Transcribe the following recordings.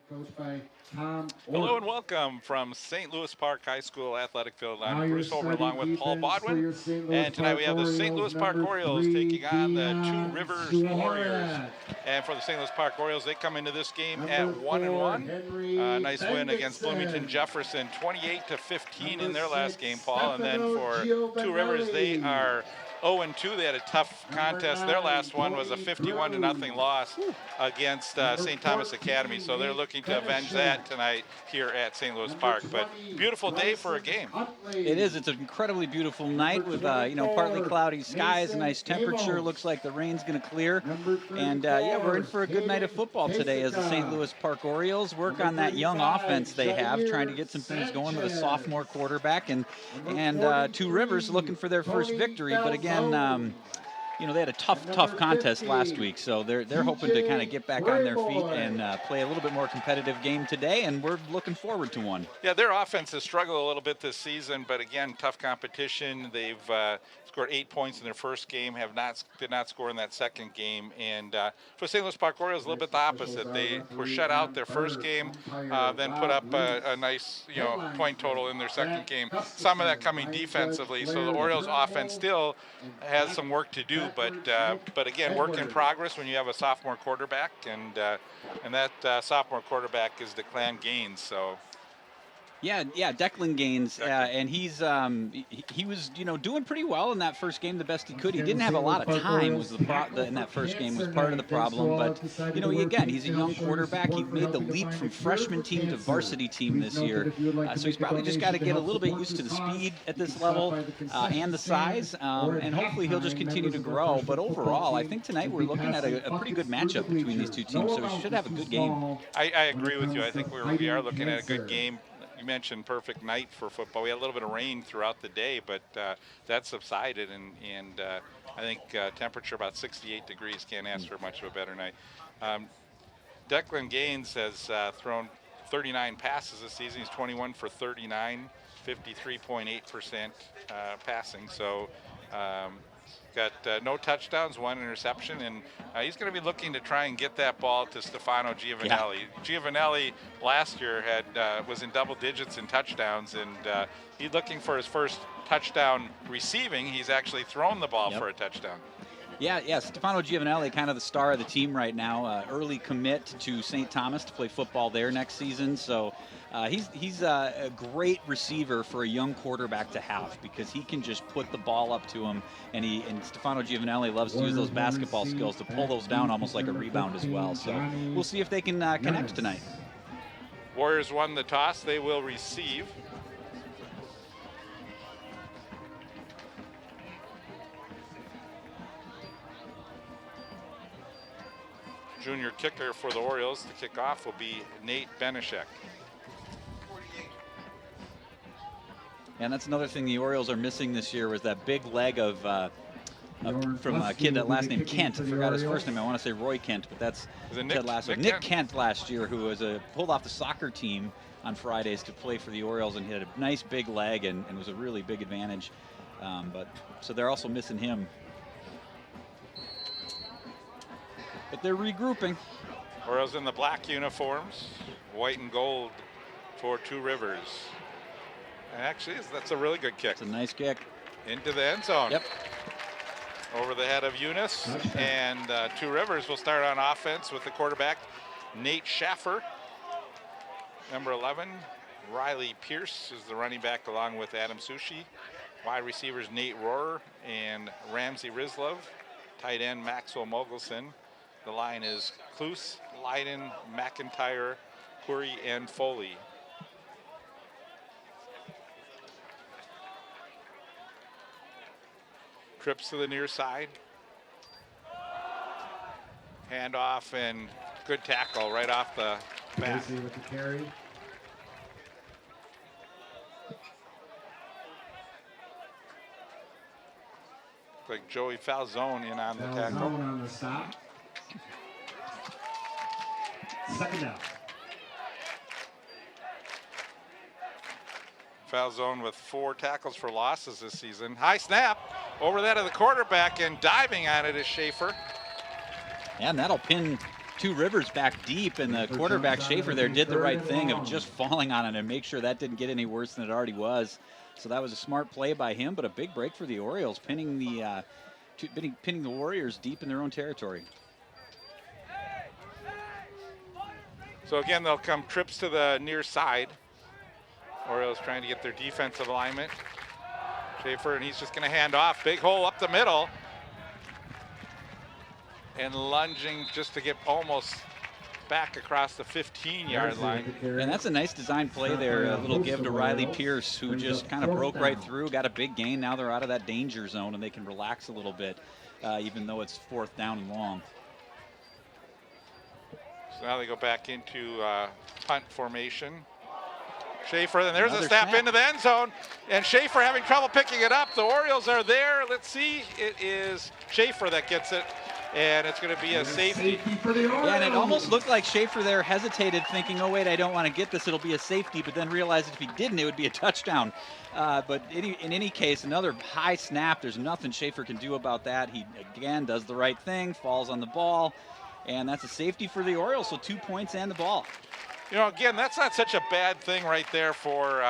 coached by Tom. Hello and welcome from St. Louis Park High School Athletic Field. I'm Bruce Over along with Paul Bodwin. And tonight we have the St. Louis Park Orioles taking on the Two Rivers Warriors. And for the St. Louis Park Orioles, they come into this game at 1-1. Nice win against Bloomington Jefferson, 28-15 in their last game, Paul. And then for Two Rivers, they are 0-2. They had a tough contest. Their last one was a 51-0 loss against St. Thomas Academy. So they're looking to avenge that tonight here at St. Louis Park. But beautiful day for a game. It is. It's an incredibly beautiful night with partly cloudy skies, a nice temperature. Looks like the rain's going to clear. And we're in for a good night of football today as the St. Louis Park Orioles work on that young offense they have, trying to get some things going with a sophomore quarterback, and Two Rivers looking for their first victory. But again, they had a tough contest last week, so they're hoping to kind of get back on their feet and play a little bit more competitive game today, and we're looking forward to one. Yeah, their offense has struggled a little bit this season, but again, tough competition. They've scored 8 points in their first game, did not score in that second game, and for St. Louis Park Orioles, a little bit the opposite. They were shut out their first game, then put up a nice point total in their second game. Some of that coming defensively, so the Orioles offense still has some work to do, but again, work in progress when you have a sophomore quarterback, and that sophomore quarterback is Declan Gaines. So. Yeah, Declan Gaines, and he was doing pretty well in that first game, the best he could. He didn't have a lot of time in that first game was part of the problem, but he's a young quarterback. He made the leap from freshman team to varsity team this year, so he's probably just got to get a little bit used to the speed at this level and the size, and hopefully he'll just continue to grow. But overall, I think tonight we're looking at a pretty good matchup between these two teams, so we should have a good game. I agree with you. I think we are looking at a good game. You mentioned perfect night for football. We had a little bit of rain throughout the day, but that subsided, and I think temperature about 68 degrees. Can't ask for much of a better night. Declan Gaines has thrown 39 passes this season. He's 21 for 39, 53.8% passing. So got no touchdowns, one interception, and he's going to be looking to try and get that ball to Stefano Giovanelli. Yeah. Giovanelli last year was in double digits in touchdowns, and he's looking for his first touchdown receiving. He's actually thrown the ball for a touchdown. Yeah, Stefano Giovanelli, kind of the star of the team right now. Early commit to St. Thomas to play football there next season. So he's a great receiver for a young quarterback to have, because he can just put the ball up to him, and Stefano Giovanelli loves to use those basketball skills to pull those down almost like a rebound as well. So we'll see if they can connect tonight. Warriors won the toss. They will receive. Junior kicker for the Orioles to kick off will be Nate Benishek. And that's another thing the Orioles are missing this year, was that big leg from a kid that last name Kent. I forgot his first name. I want to say Roy Kent, but that's Nick Kent last year, who was pulled off the soccer team on Fridays to play for the Orioles, and he had a nice big leg and was a really big advantage. So they're also missing him. But they're regrouping. Orioles in the black uniforms, white and gold for Two Rivers. And actually, that's a really good kick. It's a nice kick. Into the end zone. Yep. Over the head of Eunice. And Two Rivers will start on offense with the quarterback, Nate Schaffer. Number 11, Riley Pierce is the running back, along with Adam Sushi. Wide receivers, Nate Rohrer and Ramsey Rizlov. Tight end, Maxwell Mogelson. The line is Klus, Leiden, McIntyre, Puri, and Foley. Trips to the near side. Handoff and good tackle right off the bat. With the carry. Like Joey Falzone in on the tackle. Falzone on the stop. Second down. Falzone with 4 tackles for losses this season. High snap over that of the quarterback, and diving on it is Schaefer. And that'll pin Two Rivers back deep, and the quarterback Schaefer there did the right thing of just falling on it and make sure that didn't get any worse than it already was. So that was a smart play by him, but a big break for the Orioles, pinning the Warriors deep in their own territory. So again, they'll come trips to the near side. Orioles trying to get their defensive alignment. Schaefer, and he's just going to hand off. Big hole up the middle. And lunging just to get almost back across the 15-yard line. And that's a nice design play there. A little give to Riley Pierce, who just kind of broke right through, got a big gain. Now they're out of that danger zone, and they can relax a little bit, even though it's 4th down and long. So now they go back into punt formation. Schaefer, then there's Another a snap snap into the end zone, and Schaefer having trouble picking it up. The Orioles are there. Let's see. It is Schaefer that gets it, and it's going to be a safety. Yeah, and it almost looked like Schaefer there hesitated, thinking, oh, wait, I don't want to get this. It'll be a safety, but then realized if he didn't, it would be a touchdown. But in any case, another high snap. There's nothing Schaefer can do about that. He, again, does the right thing, falls on the ball, and that's a safety for the Orioles, so 2 points and the ball. You know, again, that's not such a bad thing right there for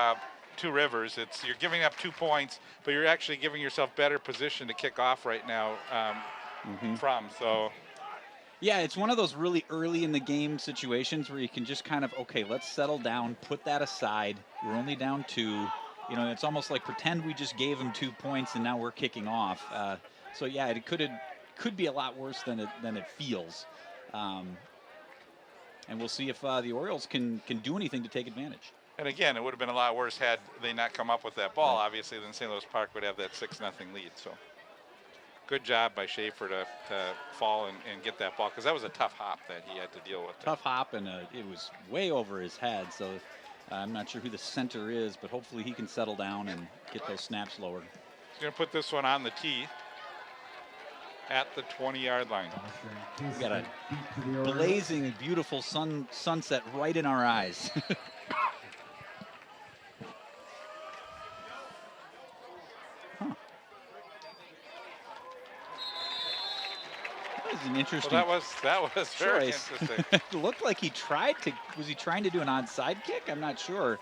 Two Rivers. You're giving up 2 points, but you're actually giving yourself better position to kick off right now from. So, yeah, it's one of those really early in the game situations where you can just kind of, okay, let's settle down, put that aside. We're only down 2. You know, it's almost like pretend we just gave them 2 points and now we're kicking off. So yeah, it could be a lot worse than it feels. And we'll see if the Orioles can do anything to take advantage. And again, it would have been a lot worse had they not come up with that ball. Right. Obviously, then St. Louis Park would have that 6-0 lead. So good job by Schaefer to fall and get that ball, because that was a tough hop that he had to deal with. Tough hop, and it was way over his head. So I'm not sure who the center is, but hopefully he can settle down and get those snaps lowered. He's going to put this one on the tee at the 20-yard line. We got a blazing, beautiful sunset right in our eyes. That was an interesting. Well, that was very interesting. It looked like he tried to. Was he trying to do an onside kick? I'm not sure.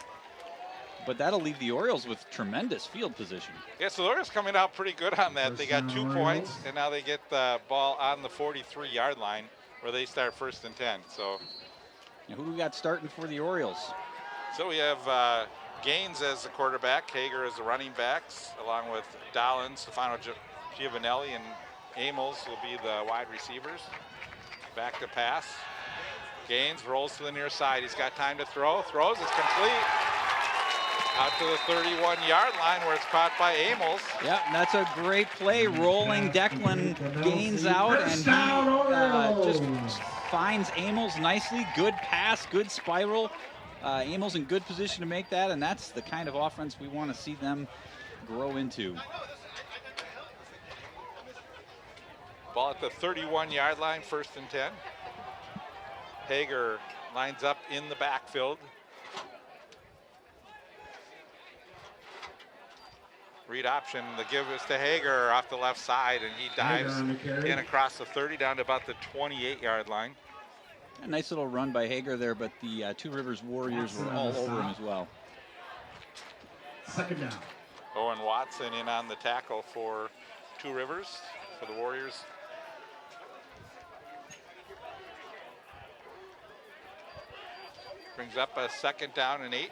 But that'll leave the Orioles with tremendous field position. Yeah, so the Orioles coming out pretty good on that. They got 2 points, and now they get the ball on the 43-yard line where they start 1st and 10. So, now who do we got starting for the Orioles? So we have Gaines as the quarterback, Hager as the running backs, along with Dollin, Stefano Giovanelli, and Amos will be the wide receivers. Back to pass. Gaines rolls to the near side. He's got time to throw. Throws. It's complete. Out to the 31-yard line where it's caught by Amos. Yeah, that's a great play. Rolling Declan Gaines out, and he just finds Amos nicely. Good pass, good spiral. Amos in good position to make that, and that's the kind of offense we want to see them grow into. Ball at the 31-yard line, 1st and 10. Hager lines up in the backfield. Read option, the give is to Hager off the left side, and he dives in across the 30 down to about the 28-yard line. A nice little run by Hager there, but the Two Rivers Warriors were all over him as well. 2nd down. Owen Watson in on the tackle for Two Rivers, for the Warriors. Brings up a 2nd down and 8.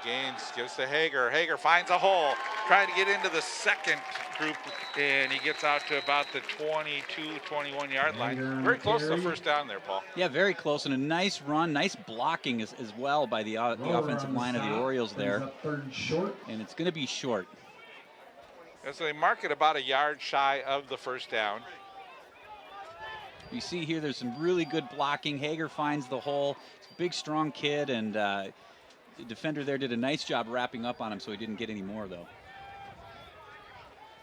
Gaines gives to Hager. Hager finds a hole, trying to get into the second group, and he gets out to about the 22, 21-yard line. Very close to the 1st down there, Paul. Yeah, very close, and a nice run, nice blocking as well by the offensive line of the Orioles there. And it's going to be short. And so they mark it about a yard shy of the 1st down. You see here there's some really good blocking. Hager finds the hole. It's a big, strong kid, and the defender there did a nice job wrapping up on him, so he didn't get any more, though.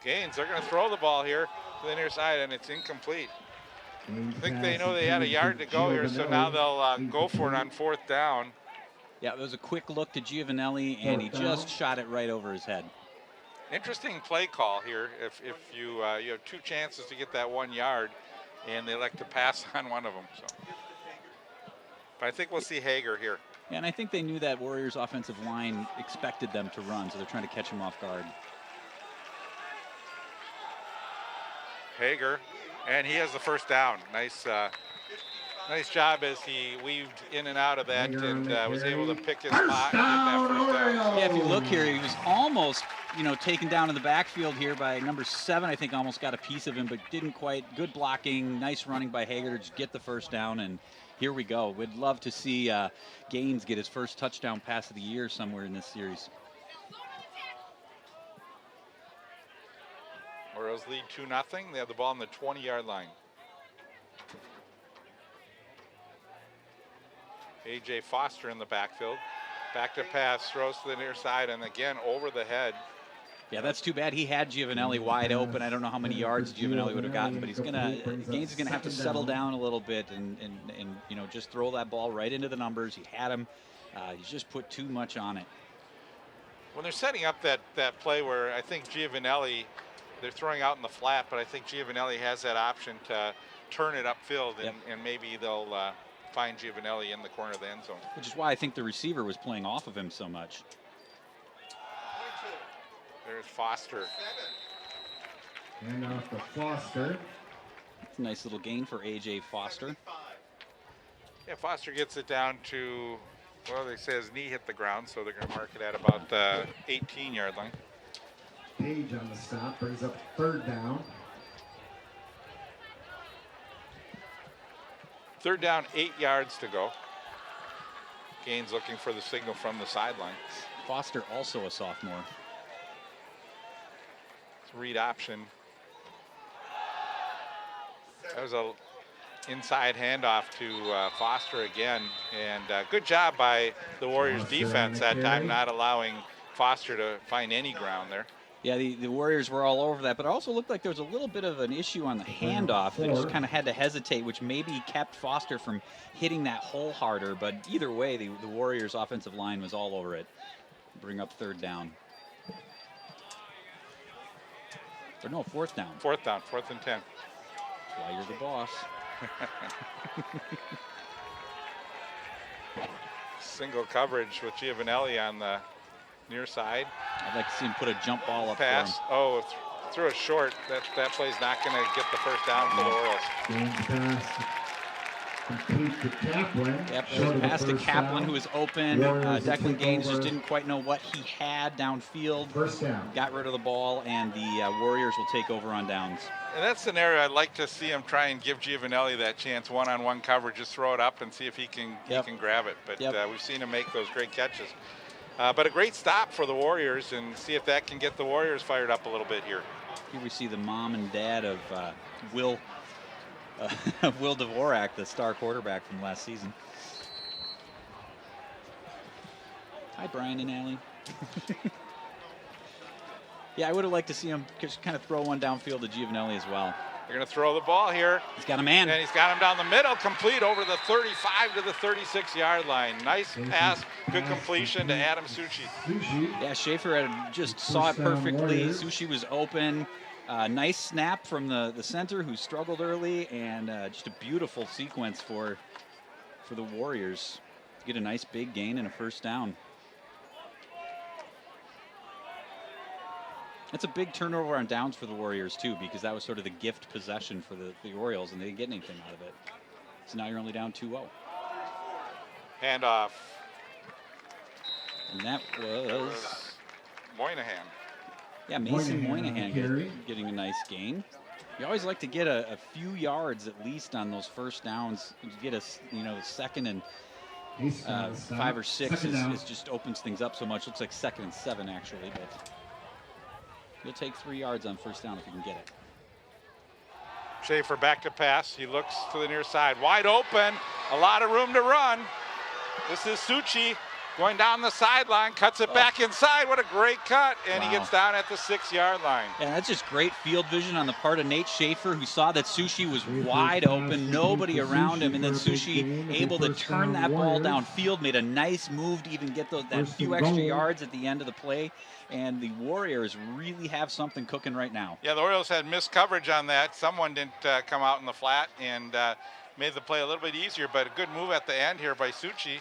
Gaines, they're going to throw the ball here to the near side, and it's incomplete. I think they know they had a yard to go here, so now they'll go for it on 4th down. Yeah, it was a quick look to Giovanelli, and he just shot it right over his head. Interesting play call here. If you you have 2 chances to get that 1 yard, and they elect to pass on one of them. So, but I think we'll see Hager here. Yeah, and I think they knew that Warriors offensive line expected them to run, so they're trying to catch him off guard. Hager, and he has the first down. Nice job as he weaved in and out of that and was able to pick his spot and get that first down. Yeah, if you look here, he was almost, taken down in the backfield here by number 7. I think almost got a piece of him, but didn't quite. Good blocking, nice running by Hager to just get the first down, and here we go. We'd love to see Gaines get his first touchdown pass of the year somewhere in this series. Orioles lead 2-0. They have the ball on the 20-yard line. A.J. Foster in the backfield. Back to pass, throws to the near side, and again over the head. Yeah, that's too bad. He had Giovanelli wide open. I don't know how many yards Giovanelli would have gotten, but Gaines is gonna have to settle down a little bit and just throw that ball right into the numbers. He had him. He's just put too much on it. When they're setting up that play where I think Giovanelli, they're throwing out in the flat, but I think Giovanelli has that option to turn it upfield, and maybe they'll find Giovanelli in the corner of the end zone. Which is why I think the receiver was playing off of him so much. There's Foster. And off to Foster. It's a nice little gain for A.J. Foster. Yeah, Foster gets it down to, well, they say his knee hit the ground, so they're going to mark it at about the 18-yard line. Page on the stop brings up 3rd down. 3rd down, 8 yards to go. Gaines looking for the signal from the sideline. Foster also a sophomore. Read option. That was a inside handoff to Foster again, and good job by the Warriors defense that time, not allowing Foster to find any ground there. Yeah, the Warriors were all over that, but it also looked like there was a little bit of an issue on the handoff. They just kind of had to hesitate, which maybe kept Foster from hitting that hole harder. But either way, the Warriors' offensive line was all over it. Bring up 3rd down. Or no, 4th down. 4th down, 4th and 10. That's why you're the boss. Single coverage with Giovanelli on the near side. I'd like to see him put a jump ball up pass. for him. Oh, threw a short. That play's not going to get the first down for the Orioles. Gaines pass complete to Kaplan. Yep, it was a pass to Kaplan, who was open. Declan Gaines just didn't quite know what he had downfield. First down. Got rid of the ball, and the Warriors will take over on downs. In that scenario, I'd like to see him try and give Giovanelli that chance, one-on-one coverage, just throw it up and see if he can grab it. But we've seen him make those great catches. But a great stop for the Warriors, and see if that can get the Warriors fired up a little bit here. Here we see the mom and dad of Will Dvorak, the star quarterback from last season. Hi, Brian and Allie. Yeah, I would have liked to see him just kind of throw one downfield to Giovanelli as well. They're going to throw the ball here. He's got a man. And he's got him down the middle, complete over the 35 to the 36-yard line. Nice pass, good completion to Adam Suchi. Yeah, Schaefer had just saw it perfectly. Suchi was open. Nice snap from the center, who struggled early, and just a beautiful sequence for the Warriors to get a nice big gain and a first down. That's a big turnover on downs for the Warriors, too, because that was sort of the gift possession for the Orioles, and they didn't get anything out of it. So now you're only down 2-0. Handoff. And that was Moynihan. Yeah, Mason Moynihan getting a nice gain. You always like to get a few yards at least on those first downs. You get a second and 5 or 6 is just opens things up so much. Looks like 2nd and 7 actually, but you'll take 3 yards on first down if you can get it. Schaefer back to pass. He looks to the near side, wide open. A lot of room to run. This is Suchi. Going down the sideline, cuts it back inside. What a great cut. And he gets down at the 6-yard line. Yeah, that's just great field vision on the part of Nate Schaefer, who saw that Sushi was wide open, nobody around him, and then Sushi able to turn that ball downfield, made a nice move to even get that few extra yards at the end of the play. And the Warriors really have something cooking right now. Yeah, the Orioles had missed coverage on that. Someone didn't come out in the flat and made the play a little bit easier, but a good move at the end here by Suchi.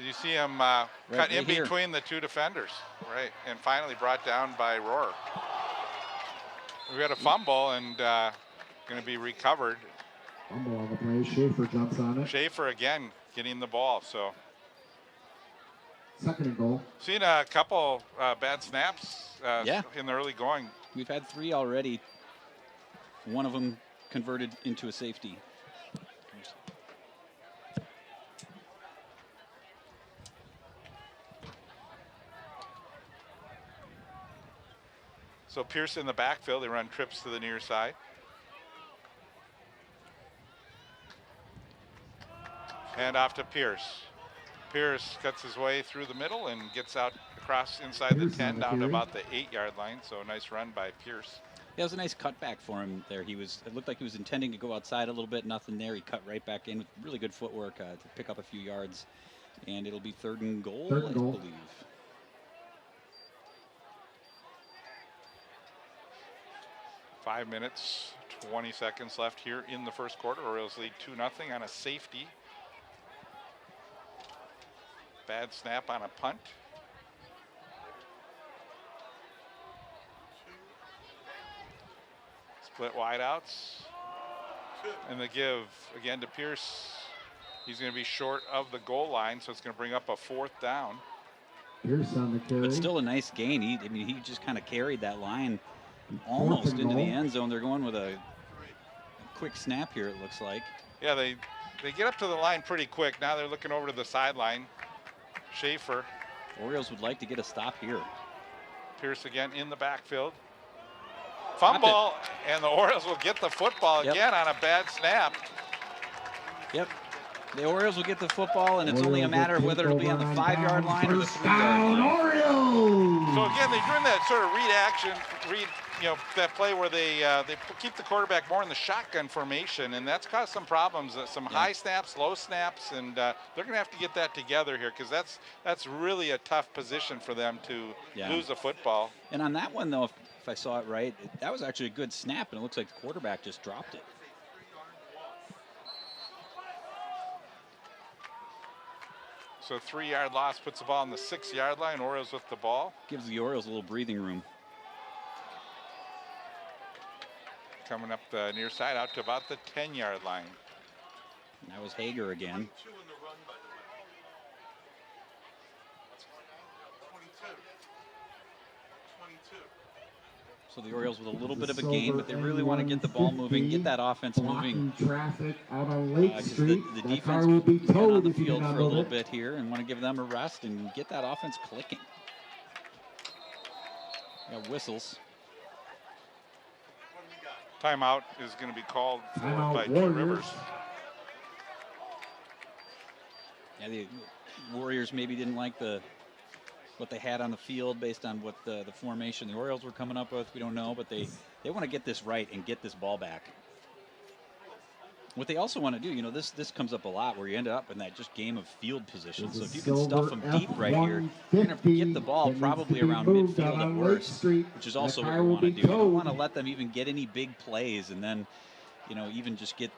You see him cut in between the two defenders, right, and finally brought down by Rohr. We got a fumble and going to be recovered. Fumble on the play. Schaefer jumps on it. Schaefer again getting the ball. So 2nd and goal. Seen a couple bad snaps in the early going. We've had 3 already. One of them converted into a safety. So Pierce in the backfield, they run trips to the near side. Hand off to Pierce. Pierce cuts his way through the middle and gets out across inside the 10 down to about the 8-yard line. So a nice run by Pierce. Yeah, it was a nice cutback for him there. It looked like he was intending to go outside a little bit. Nothing there. He cut right back in with really good footwork to pick up a few yards. And it'll be 3rd and goal, I believe. 5 minutes, 20 seconds left here in the first quarter. Orioles lead 2-0 on a safety. Bad snap on a punt. Split wideouts. And the give again to Pierce. He's going to be short of the goal line, so it's going to bring up a 4th down. Pierce on the carry. But still a nice gain. He just kind of carried that line almost into the end zone. They're going with a quick snap here, it looks like. Yeah, they get up to the line pretty quick. Now they're looking over to the sideline. Schaefer. Orioles would like to get a stop here. Pierce again in the backfield. Fumble, and the Orioles will get the football again on a bad snap. Yep. The Orioles will get the football, and it's only a matter of whether it'll be on the 5-yard line or the 3-yard line. Orioles! So again, they're doing that sort of that play where they keep the quarterback more in the shotgun formation, and that's caused some problems. Some high snaps, low snaps, and they're going to have to get that together here because that's really a tough position for them to lose the football. And on that one, though, if I saw it right, that was actually a good snap, and it looks like the quarterback just dropped it. So 3-yard loss puts the ball on the 6-yard line. Orioles with the ball. Gives the Orioles a little breathing room. Coming up the near side out to about the 10-yard line. And that was Hager again. So the Orioles with a little bit of a gain, but they really want to get the ball moving, get that offense moving. Traffic out on Lake Street. The defense will be on the field for a little bit here and want to give them a rest and get that offense clicking. Got whistles. Timeout is going to be called by Warriors. Rivers. Yeah, the Warriors maybe didn't like what they had on the field based on what the formation the Orioles were coming up with. We don't know, but they want to get this right and get this ball back. What they also want to do, this comes up a lot where you end up in that just game of field position. So if you can stuff them deep right here, you're going to get the ball probably around midfield at worst, which is also what you want to do. You don't want to let them even get any big plays and then, even just get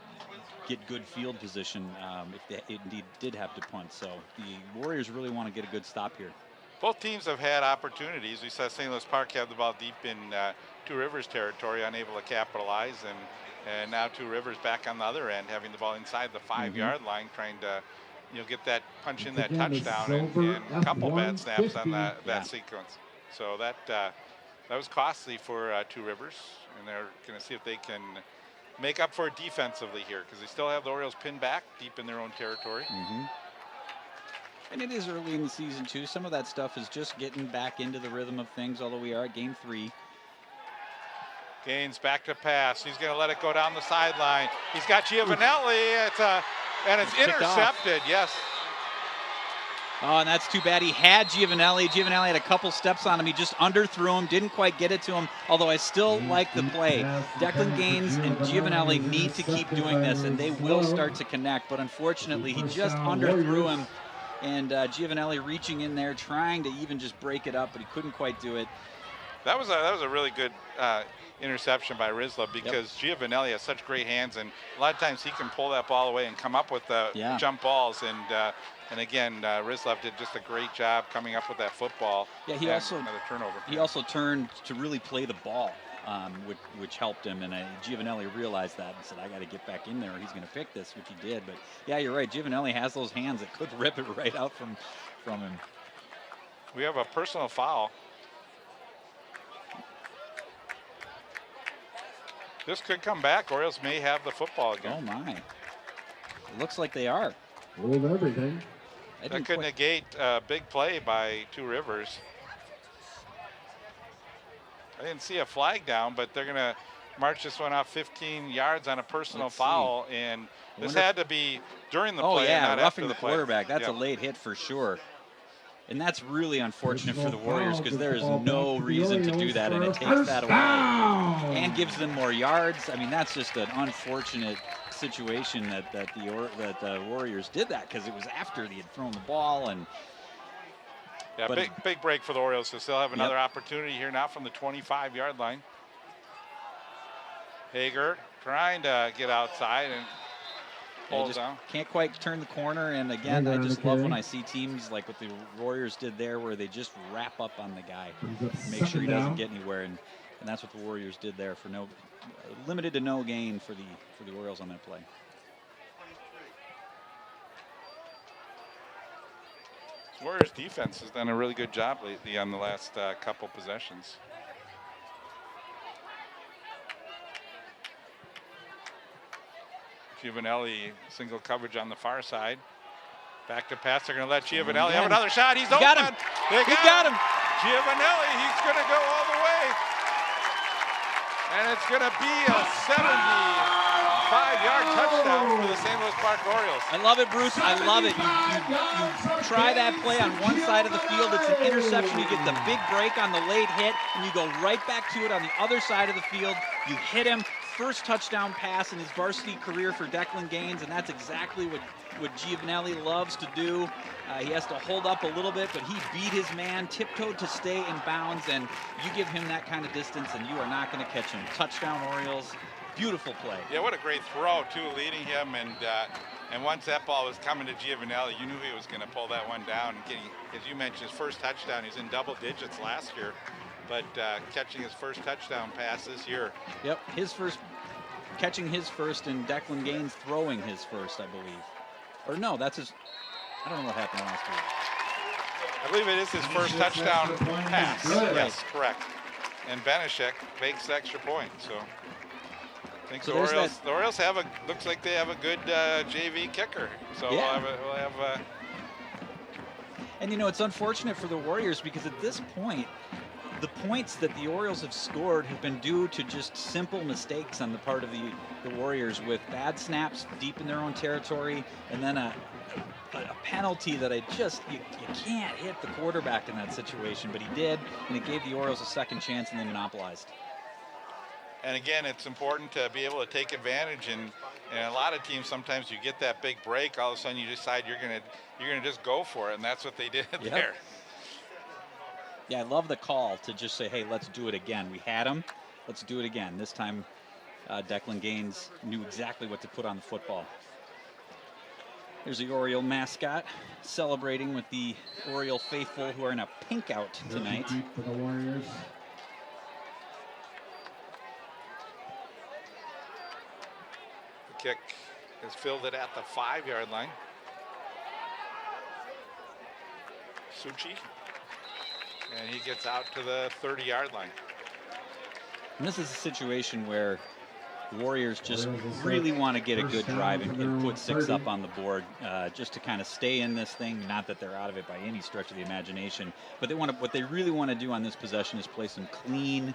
good field position if they indeed did have to punt. So the Warriors really want to get a good stop here. Both teams have had opportunities. We saw St. Louis Park have the ball deep in Two Rivers territory, unable to capitalize, and now Two Rivers back on the other end, having the ball inside the 5-yard line, trying to get that punch in that touchdown and a couple bad snaps on that sequence. So that was costly for Two Rivers, and they're going to see if they can make up for it defensively here because they still have the Orioles pinned back deep in their own territory. And it is early in the season, too. Some of that stuff is just getting back into the rhythm of things, although we are at game 3. Gaines back to pass. He's going to let it go down the sideline. He's got Giovanelli. And it's intercepted. Yes. Oh, and that's too bad. He had Giovanelli. Giovanelli had a couple steps on him. He just underthrew him, didn't quite get it to him, although I still like the play. Declan Gaines and Giovanelli need to keep doing this, and they will start to connect, but unfortunately, he just underthrew him, and Giovanelli reaching in there, trying to even just break it up, but he couldn't quite do it. That was a really good interception by Rizla, because Giovanelli has such great hands, and a lot of times he can pull that ball away and come up with the jump balls. And again, Rizla did just a great job coming up with that football. Yeah, another turnover. He also turned to really play the ball, which helped him. And Giovanelli realized that and said, "I got to get back in there, or he's going to pick this," which he did. But yeah, you're right. Giovanelli has those hands that could rip it right out from him. We have a personal foul. This could come back. Orioles may have the football again. Oh my! It looks like they are. Hold everything. That could negate a big play by Two Rivers. I didn't see a flag down, but they're going to march this one off 15 yards on a personal foul. And this had to be during the play. Oh, yeah, not roughing after the quarterback. That's a late hit for sure. And that's really unfortunate for the Warriors, because there is no reason to do that, and it takes that away and gives them more yards. I mean, that's just an unfortunate situation that the Warriors did that, because it was after they had thrown the ball. And big break for the Orioles. So they'll have another opportunity here now from the 25-yard line. Hager trying to get outside and pulls down. Can't quite turn the corner. And again, I just love when I see teams like what the Warriors did there, where they just wrap up on the guy, make sure he doesn't get anywhere. And that's what the Warriors did there for limited to no gain for the Orioles on that play. Warriors defense has done a really good job lately on the last couple possessions. Giovanelli single coverage on the far side. Back to pass. They're going to let Giovanelli have another shot. He's open. Got him. He got him. Giovanelli, he's going to go all the way. And it's going to be a 75-yard touchdown for the St. Louis Park Orioles. I love it, Bruce. I love it. You try that play on one side of the field. It's an interception. You get the big break on the late hit, and you go right back to it on the other side of the field. You hit him. First touchdown pass in his varsity career for Declan Gaines, and that's exactly what Giovanelli loves to do. He has to hold up a little bit, but he beat his man, tiptoed to stay in bounds, and you give him that kind of distance, and you are not going to catch him. Touchdown, Orioles. Beautiful play. Yeah, what a great throw, too, leading him. And once that ball was coming to Giovanelli, you knew he was going to pull that one down. And getting, as you mentioned, his first touchdown. He's in double digits last year, but catching his first touchdown pass this year. Yep, catching his first, and Declan Gaines throwing his first, I believe. Or no, that's his. I don't know what happened last week. I believe it is his first touchdown pass. Yes, correct. And Benishek makes the extra point. So I think the Orioles have looks like they have a good JV kicker. So we'll have And it's unfortunate for the Warriors, because at this point, the points that the Orioles have scored have been due to just simple mistakes on the part of the Warriors, with bad snaps deep in their own territory, and then a penalty that you can't hit the quarterback in that situation, but he did, and it gave the Orioles a second chance, and they monopolized. And again, it's important to be able to take advantage, and a lot of teams, sometimes you get that big break, all of a sudden you decide you're gonna just go for it, and that's what they did there. Yeah, I love the call to just say, hey, let's do it again. We had him. Let's do it again. This time, Declan Gaines knew exactly what to put on the football. There's the Oriole mascot celebrating with the Oriole faithful, who are in a pink out tonight. For the Warriors. The kick is fielded at the 5-yard line. Suchi. And he gets out to the 30-yard line. And this is a situation where the Warriors just really want to get a good drive and put 6 up on the board, just to kind of stay in this thing. Not that they're out of it by any stretch of the imagination, but what they really want to do on this possession is play some clean,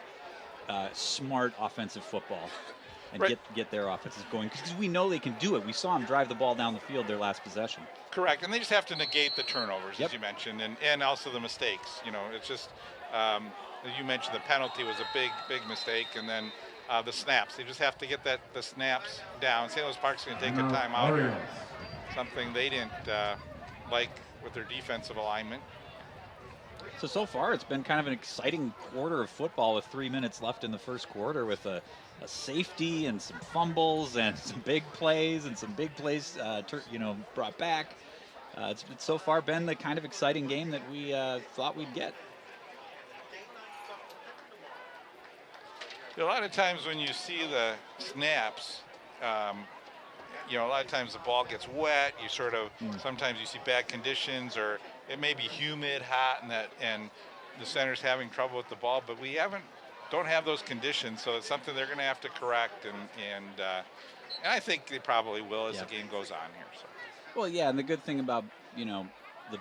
smart offensive football. and get their offenses going, because we know they can do it. We saw them drive the ball down the field their last possession. Correct, and they just have to negate the turnovers, Yep. as you mentioned, and also the mistakes. You know, it's just, you mentioned the penalty was a big mistake, and then the snaps. They just have to get the snaps down. St. Louis Park's going to take a timeout here, something they didn't like with their defensive alignment. So far, it's been kind of an exciting quarter of football with 3 minutes left in the first quarter, with a safety and some fumbles and some big plays brought back. It's so far been the kind of exciting game that we thought we'd get. A lot of times when you see the snaps, a lot of times the ball gets wet. You sort of sometimes you see bad conditions, or it may be humid, hot, and the center's having trouble with the ball. But we don't have those conditions, so it's something they're going to have to correct, and I think they probably will as the game goes on here. So. Well, yeah, and the good thing about the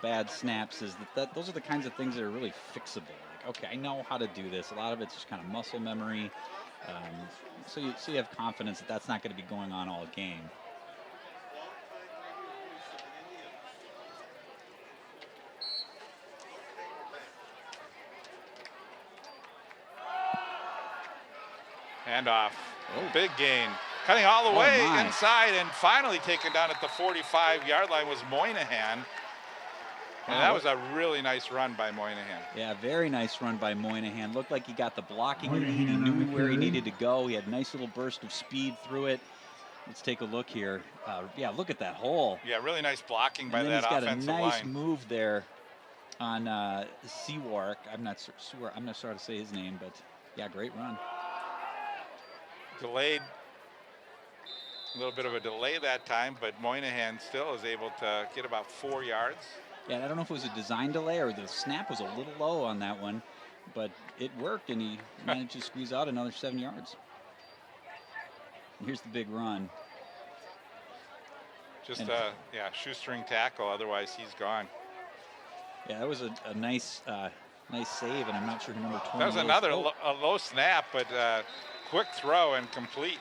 bad snaps is that those are the kinds of things that are really fixable. Like, okay, I know how to do this. A lot of it's just kind of muscle memory. So you have confidence that that's not going to be going on all game. Handoff. Big gain. Cutting all the way inside, and finally taken down at the 45-yard line was Moynihan. And that was a really nice run by Moynihan. Yeah, very nice run by Moynihan. Looked like he got the blocking he needed. He knew where he needed to go. He had a nice little burst of speed through it. Let's take a look here. Look at that hole. Yeah, really nice blocking by that offensive line. He's got a nice move there on Seawark. I'm not sure how to say his name, but yeah, great run. Delayed. A little bit of a delay that time, but Moynihan still is able to get about 4 yards. Yeah, I don't know if it was a design delay or the snap was a little low on that one, but it worked, and he managed to squeeze out another 7 yards. And here's the big run. Just shoestring tackle, otherwise he's gone. Yeah, that was a nice save, and I'm not sure who number 20 That was another a low snap, but quick throw and complete.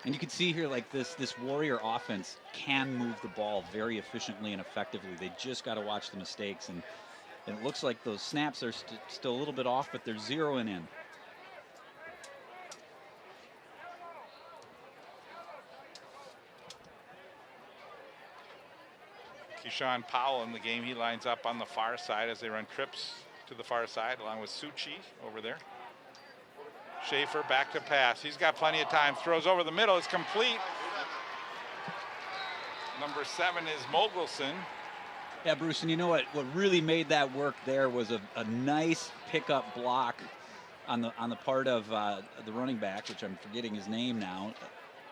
And you can see here, like this Warrior offense can move the ball very efficiently and effectively. They just got to watch the mistakes, and it looks like those snaps are still a little bit off, but they're zeroing in. Keyshawn Powell in the game. He lines up on the far side as they run trips to the far side, along with Suchi over there. Schaefer back to pass. He's got plenty of time. Throws over the middle. It's complete. Number 7 is Mogelson. Yeah, Bruce, and you know what really made that work there was a nice pickup block on the part of the running back, which I'm forgetting his name now.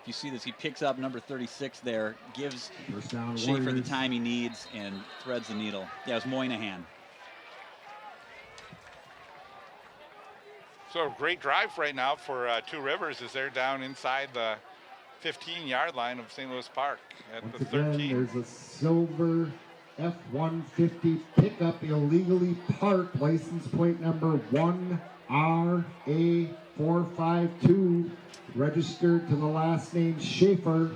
If you see this, he picks up number 36 there, gives Schaefer the time he needs, and threads the needle. Yeah, it was Moynihan. So great drive right now for Two Rivers as they're down inside the 15-yard line of St. Louis Park at the 13. Again, there's a silver F-150 pickup illegally parked, license plate number 1RA452, registered to the last name Schaefer.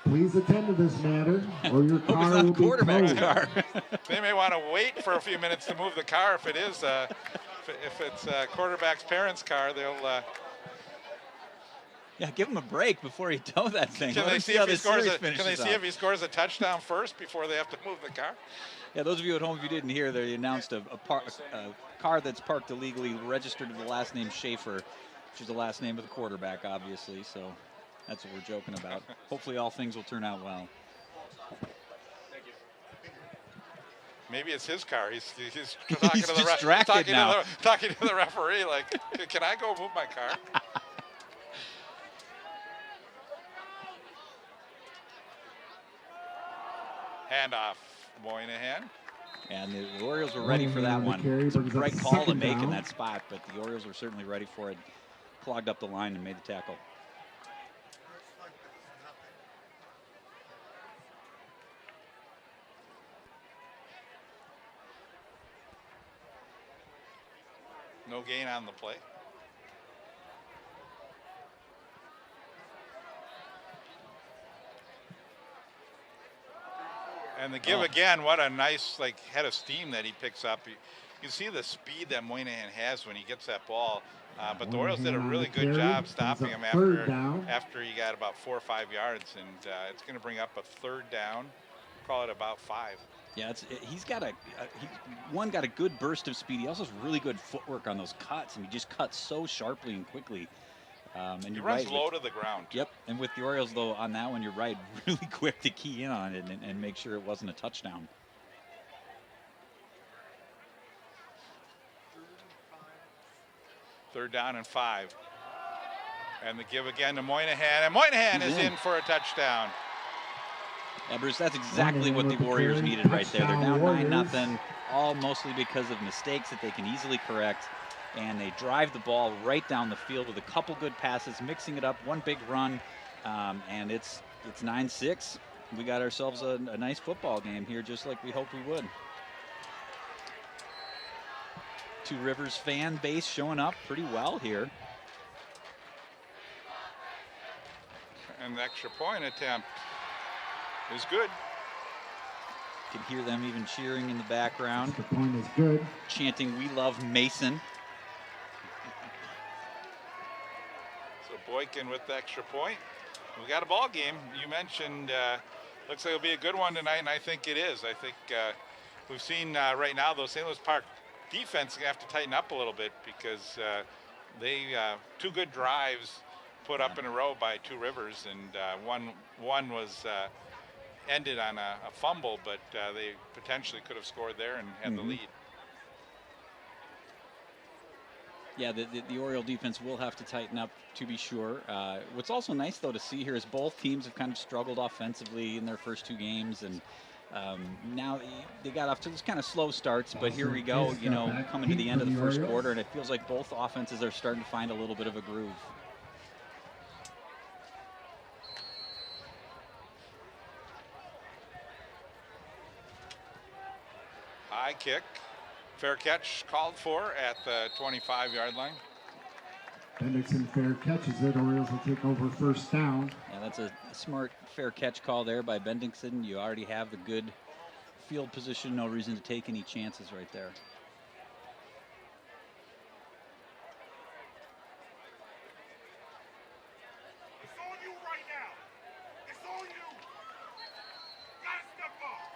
Please attend to this matter, or your car will be quarterback's towed. car. They may want to wait for a few minutes to move the car if it is. If it's quarterback's parents' car, they'll. Yeah, give him a break before he tow that thing. Can they see if he scores a touchdown first before they have to move the car? Yeah, those of you at home, if you didn't hear, they announced a car that's parked illegally, registered to the last name Schaefer, which is the last name of the quarterback, obviously. So that's what we're joking about. Hopefully, all things will turn out well. Maybe it's his car. He's talking to the talking to the referee, like, can I go move my car? Handoff, Moynihan. And the Orioles were ready for that one. It's a great call to make in that spot, but the Orioles were certainly ready for it. Clogged up the line and made the tackle. No gain on the play. And the give again, what a nice head of steam that he picks up. You can see the speed that Moynihan has when he gets that ball. But the Orioles did a really good job stopping him after he got about 4 or 5 yards. And it's going to bring up a 3rd down. Call it about 5. Yeah, he's got a good burst of speed. He also has really good footwork on those cuts, and he just cuts so sharply and quickly. And he you're runs right, low to the ground. Yep, and with the Orioles, though, on that one, you're right, really quick to key in on it and make sure it wasn't a touchdown. Third down and 5. And the give again to Moynihan, and Moynihan is in for a touchdown. Yeah, Bruce, that's exactly what the Warriors needed right there. They're down 9-0, all mostly because of mistakes that they can easily correct. And they drive the ball right down the field with a couple good passes, mixing it up, one big run, and it's 9-6. We got ourselves a nice football game here, just like we hoped we would. Two Rivers fan base showing up pretty well here. And the extra point attempt is good. You can hear them even cheering in the background. The point is good. Chanting, "We love Mason." Boykin with the extra point. We got a ball game. You mentioned looks like it'll be a good one tonight, and I think it is. I think we've seen right now, though, St. Louis Park defense is going to have to tighten up a little bit because they 2 good drives put up in a row by Two Rivers, and one was ended on a fumble, but they potentially could have scored there and had the lead. Yeah, the Oriole defense will have to tighten up, to be sure. What's also nice, though, to see here is both teams have kind of struggled offensively in their first 2 games, and now they got off to just kind of slow starts, but here we go, coming to the end of the first quarter, and it feels like both offenses are starting to find a little bit of a groove. High kick. Fair catch called for at the 25-yard line. Bendixson fair catches it. Orioles will take over first down. Yeah, that's a smart fair catch call there by Bendixson. You already have the good field position. No reason to take any chances right there. It's on you right now. It's on you. You gotta step up.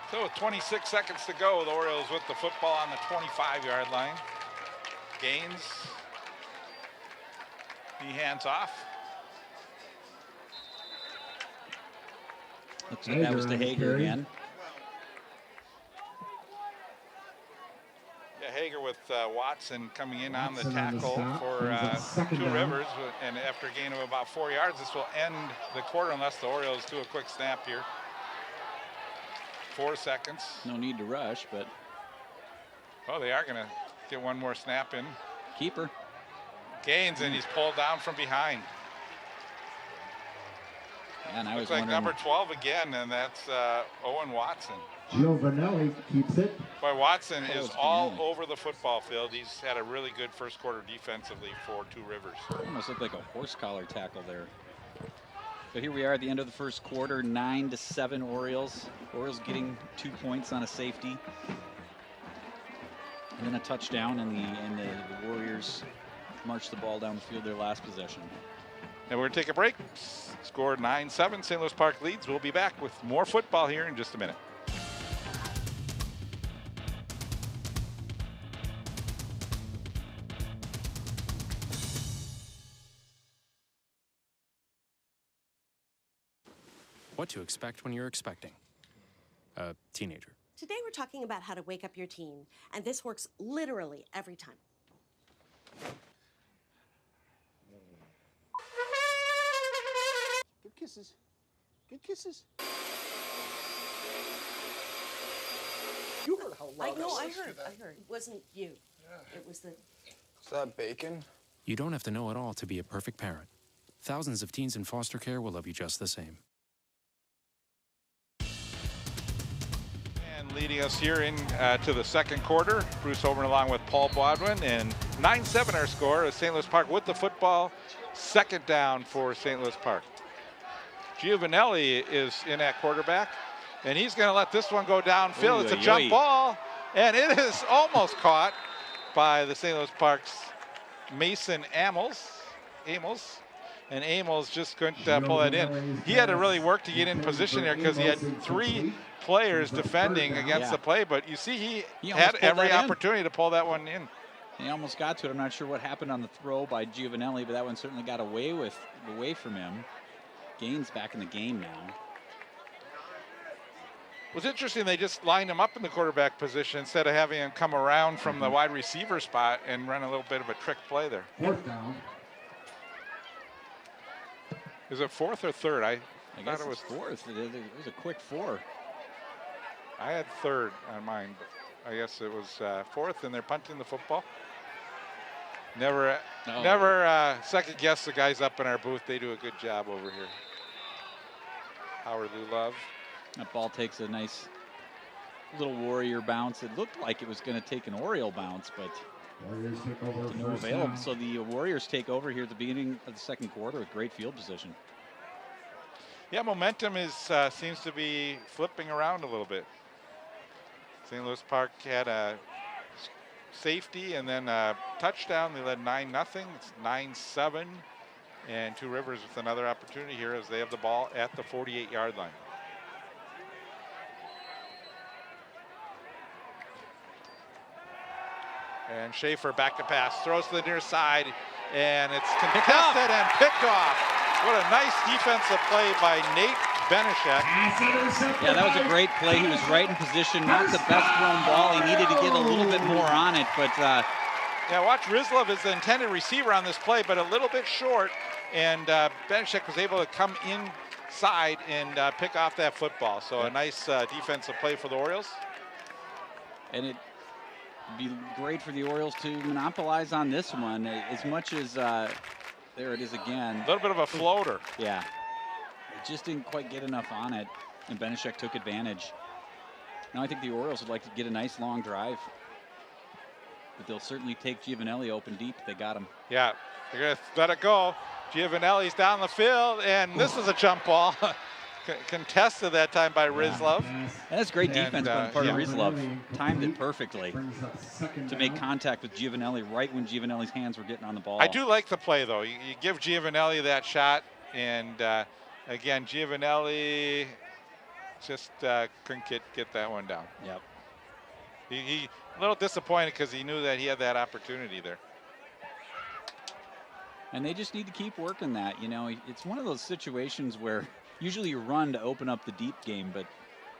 So with 26 seconds to go, the Orioles with the football on the 25-yard line. Gaines, he hands off. Looks like that was to Hager again. Yeah, Hager with Watson coming in on the tackle for Two Rivers, and after a gain of about 4 yards, this will end the quarter unless the Orioles do a quick snap here. 4 seconds. No need to rush, but oh, they are going to get one more snap in. Keeper. Gaines, and he's pulled down from behind. Yeah, and I was Looks like wondering, number 12 again, and that's Owen Watson. Giovanelli keeps it. Boy, Watson is Close all again. over the football field. He's had a really good first quarter defensively for Two Rivers. almost looked like a horse collar tackle there. But here we are at the end of the first quarter, 9-7 Orioles. Orioles getting 2 points on a safety. And then a touchdown, and the Warriors march the ball down the field their last possession. And we're going to take a break. Score 9-7. St. Louis Park leads. We'll be back with more football here in just a minute. What to expect when you're expecting a teenager. Today we're talking about how to wake up your teen, and this works literally every time. Good kisses. Good kisses. You heard how loud I heard. It wasn't you. Yeah. It was the... Is that bacon? You don't have to know it all to be a perfect parent. Thousands of teens in foster care will love you just the same. And leading us here in to the second quarter, Bruce Hoban along with Paul Bodwin, and 9-7 our score as St. Louis Park with the football. Second down for St. Louis Park. Giovanelli is in at quarterback, and he's going to let this one go downfield. It's a jump ball, and it is almost caught by the St. Louis Park's Mason Amos. And Amos just couldn't pull that in. He had to really work to get in position there because he had 3 players defending against the play, but you see he had every opportunity to pull that one in. He almost got to it. I'm not sure what happened on the throw by Giovanelli, but that one certainly got away from him. Gaines back in the game now. It was interesting, they just lined him up in the quarterback position instead of having him come around from the wide receiver spot and run a little bit of a trick play there. Fourth down. Is it fourth or third? I guess thought it was fourth. It was a quick 4. I had third on mine, but I guess it was fourth, and they're punting the football. Never second guess the guys up in our booth. They do a good job over here. Howard Lou Love. That ball takes a nice little Warrior bounce. It looked like it was going to take an Oriole bounce, but Warriors take over no avail. So the Warriors take over here at the beginning of the second quarter with great field position. Yeah, momentum seems to be flipping around a little bit. St. Louis Park had a safety and then a touchdown. They led 9-0. It's 9-7. And Two Rivers with another opportunity here as they have the ball at the 48-yard line. And Schaefer back to pass, throws to the near side, and it's contested and picked off. What a nice defensive play by Nate Benishek. Yeah, that was a great play. He was right in position, not the best thrown ball. He needed to get a little bit more on it, but yeah, watch Rizlov is the intended receiver on this play, but a little bit short, and Benishek was able to come inside and pick off that football. So a nice defensive play for the Orioles. And it be great for the Orioles to monopolize on this one as much as there it is again. A little bit of a floater. Yeah, it just didn't quite get enough on it, and Benishek took advantage. Now I think the Orioles would like to get a nice long drive, but they'll certainly take Giovanelli open deep. They got him. Yeah, they're going to let it go. Giovanelli's down the field, and this is a jump ball. Contested that time by Rizlov. And that's great defense on the part of Rizlov. Timed it perfectly to make contact with Giovanelli right when Giovanelli's hands were getting on the ball. I do like the play, though. You give Giovanelli that shot, and again, Giovanelli just couldn't get that one down. Yep. He a little disappointed because he knew that he had that opportunity there. And they just need to keep working that. You know, it's one of those situations where usually you run to open up the deep game, but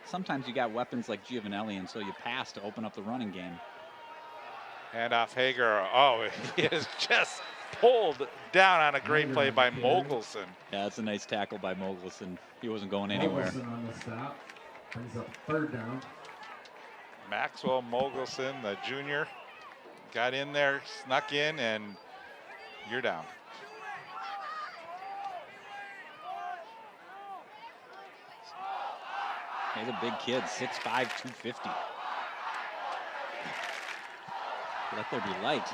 sometimes you got weapons like Giovanelli, and so you pass to open up the running game. And off Hager. Oh, he is just pulled down on a great play by Mogelson. Yeah, that's a nice tackle by Mogelson. He wasn't going anywhere. Mogelson on the stop. Brings up third down. Maxwell Mogelson, the junior, got in there, snuck in, and you're down. He's a big kid, 6'5", 250. Let there be light.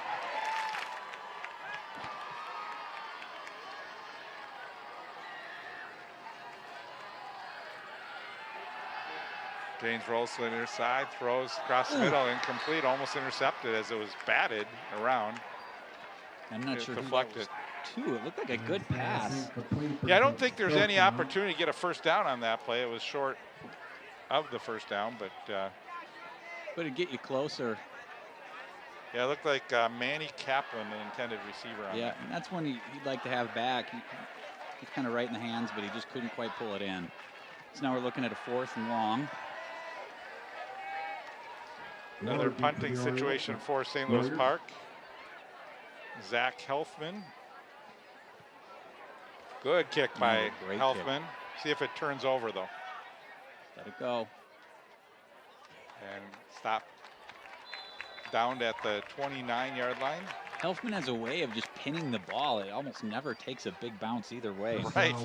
James rolls to the near side, throws across the middle, incomplete, almost intercepted as it was batted around. I'm not sure deflected. Who that was to. It looked like a good pass. Yeah, I don't think there's any opportunity to get a first down on that play. It was short of the first down, but it'd get you closer. Yeah, it looked like Manny Kaplan, the intended receiver on that. And that's one he'd like to have back. He's kind of right in the hands, but he just couldn't quite pull it in. So now we're looking at a 4th and long. Another punting situation for St. Louis Park. Zach Helfman. Good kick by Helfman. See if it turns over, though. Let it go. And stop down at the 29-yard line. Helfman has a way of just pinning the ball. It almost never takes a big bounce either way. Right.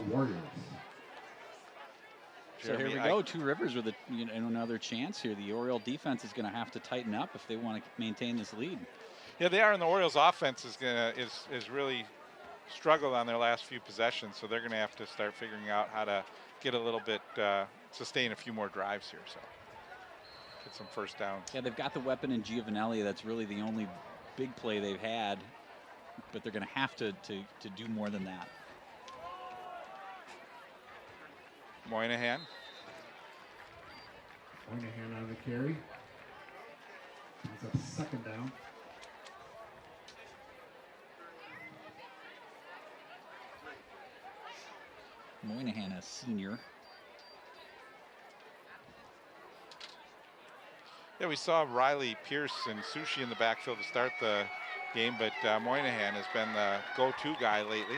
So here we go. Two Rivers with another chance here. The Oriole defense is going to have to tighten up if they want to maintain this lead. Yeah, they are, and the Orioles offense is really struggled on their last few possessions, so they're going to have to start figuring out how to get a little bit, sustain a few more drives here. So get some first downs. Yeah, they've got the weapon in Giovanelli. That's really the only big play they've had, but they're going to have to do more than that. Moynihan. Moynihan on the carry. Brings up second down. Moynihan, a senior. Yeah, we saw Riley Pierce and Sushi in the backfield to start the game, but Moynihan has been the go-to guy lately.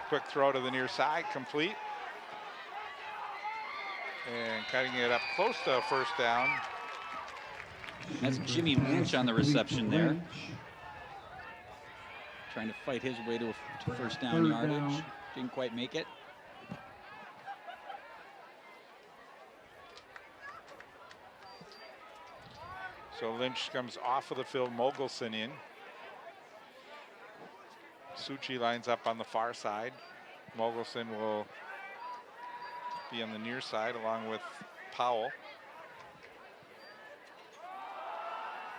Quick throw to the near side, complete. And cutting it up close to a first down. That's Jimmy Lynch on the reception there. Trying to fight his way to first down yardage. Didn't quite make it. So Lynch comes off of the field, Mogelson in. Suchi lines up on the far side. Mogelson will be on the near side along with Powell.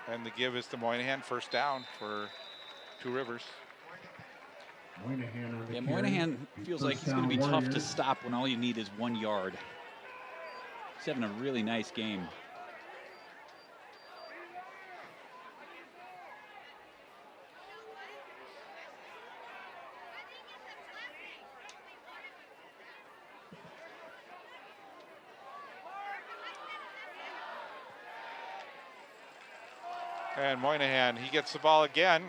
And the give is to Moynihan, first down for Two Rivers. Moynihan on the Yeah, carry. Moynihan feels like it's going to be tough to stop when all you need is 1 yard. He's having a really nice game. And Moynihan, he gets the ball again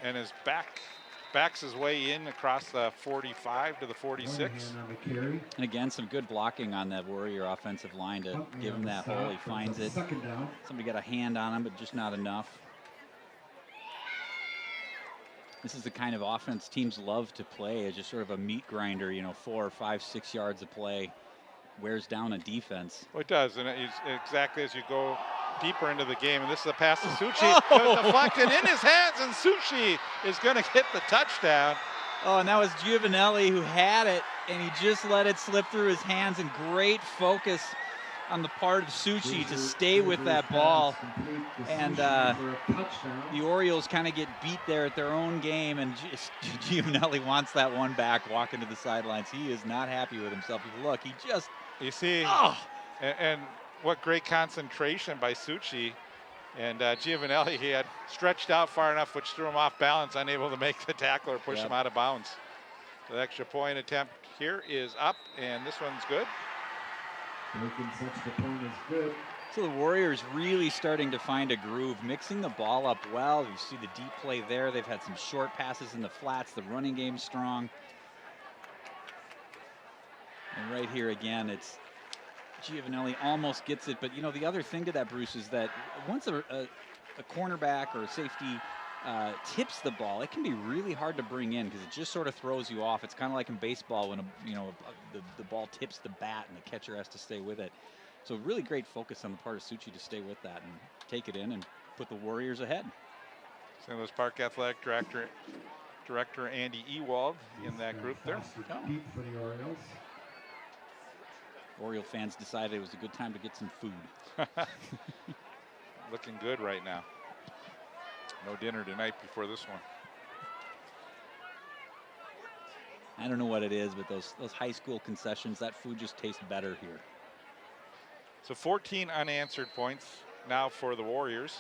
and is backs his way in across the 45 to the 46. Moynihan on the carry. And again, some good blocking on that Warrior offensive line to give him that hole. He finds it. Second down. Somebody got a hand on him, but just not enough. This is the kind of offense teams love to play, as just sort of a meat grinder, 4 or 5, 6 yards of play. Wears down a defense. Well, it does, and it's exactly as you go deeper into the game. And this is a pass to Suchi. Oh! Deflected in his hands, and Suchi is going to get the touchdown. Oh, and that was Giovanelli who had it, and he just let it slip through his hands. And great focus on the part of Suchi to stay with that ball. And the Orioles kind of get beat there at their own game, and Giovanelli wants that one back, walking to the sidelines. He is not happy with himself. Look, he just... You see, and what great concentration by Suchi. And Giovanelli, he had stretched out far enough, which threw him off balance, unable to make the tackle or push him out of bounds. The extra point attempt here is up, and this one's good. Making such the point is good. So the Warriors really starting to find a groove, mixing the ball up well. You see the deep play there. They've had some short passes in the flats. The running game's strong. And right here again, it's Giovanelli almost gets it. But, the other thing to that, Bruce, is that once a cornerback or a safety tips the ball, it can be really hard to bring in because it just sort of throws you off. It's kind of like in baseball when the ball tips the bat and the catcher has to stay with it. So really great focus on the part of Suchi to stay with that and take it in and put the Warriors ahead. St. Louis Park Athletic Director Andy Ewald in that group there. Deep for the Orioles. Oriole fans decided it was a good time to get some food. Looking good right now. No dinner tonight before this one. I don't know what it is, but those high school concessions, that food just tastes better here. So 14 unanswered points now for the Warriors.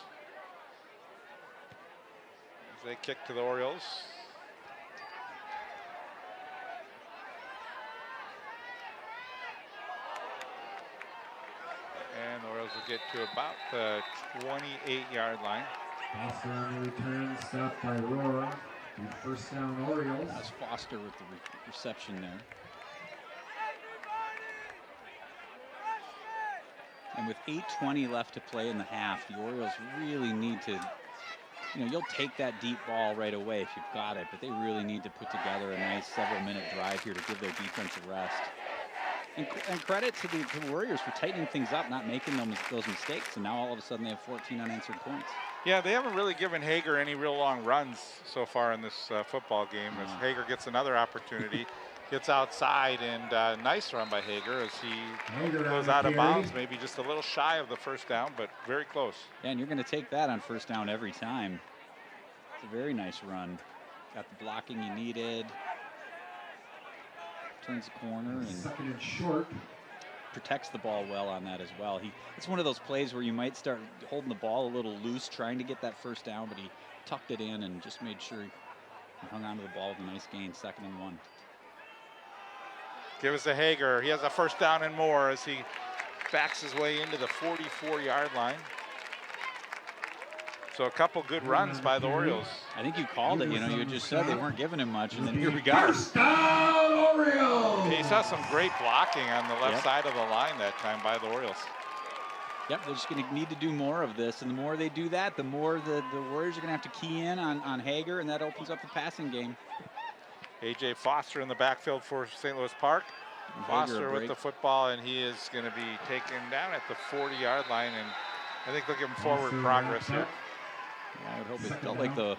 As they kick to the Orioles. And the Orioles will get to about the 28-yard line. Foster on the return, stopped by Rohr. First down Orioles. That's Foster with the reception there. And with 8:20 left to play in the half, the Orioles really need to, you'll take that deep ball right away if you've got it, but they really need to put together a nice several-minute drive here to give their defense a rest. And credit to the Warriors for tightening things up, not making those mistakes. And now all of a sudden they have 14 unanswered points. Yeah, they haven't really given Hager any real long runs so far in this football game. As Hager gets another opportunity, gets outside, and nice run by Hager as he goes out of bounds, maybe just a little shy of the first down, but very close. Yeah, and you're going to take that on first down every time. It's a very nice run. Got the blocking you needed. Turns the corner and second and short. Protects the ball well on that as well. It's one of those plays where you might start holding the ball a little loose, trying to get that first down, but he tucked it in and just made sure he hung onto the ball with a nice gain, 2nd and 1. Give us a Hager. He has a first down and more as he backs his way into the 44-yard line. So a couple good runs by the Orioles. I think you called it. You just said they weren't giving him much, and then here we go. First down, Orioles. He saw some great blocking on the left side of the line that time by the Orioles. Yep, they're just going to need to do more of this, and the more they do that, the more the Warriors are going to have to key in on Hager, and that opens up the passing game. A.J. Foster in the backfield for St. Louis Park. Foster with the football, and he is going to be taken down at the 40-yard line, and I think they'll give him forward progress here. Yeah, I would hope. It felt like the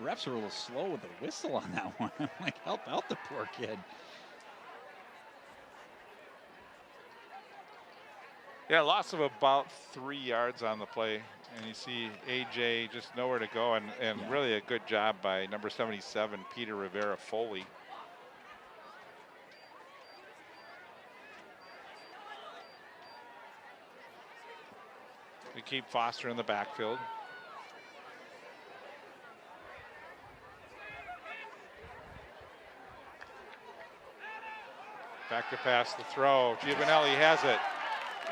refs were a little slow with the whistle on that one. Like, help out the poor kid. Yeah, loss of about 3 yards on the play. And you see A.J. just nowhere to go. And really a good job by number 77, Peter Rivera Foley. We keep Foster in the backfield. Back to pass, the throw. Giovanelli has it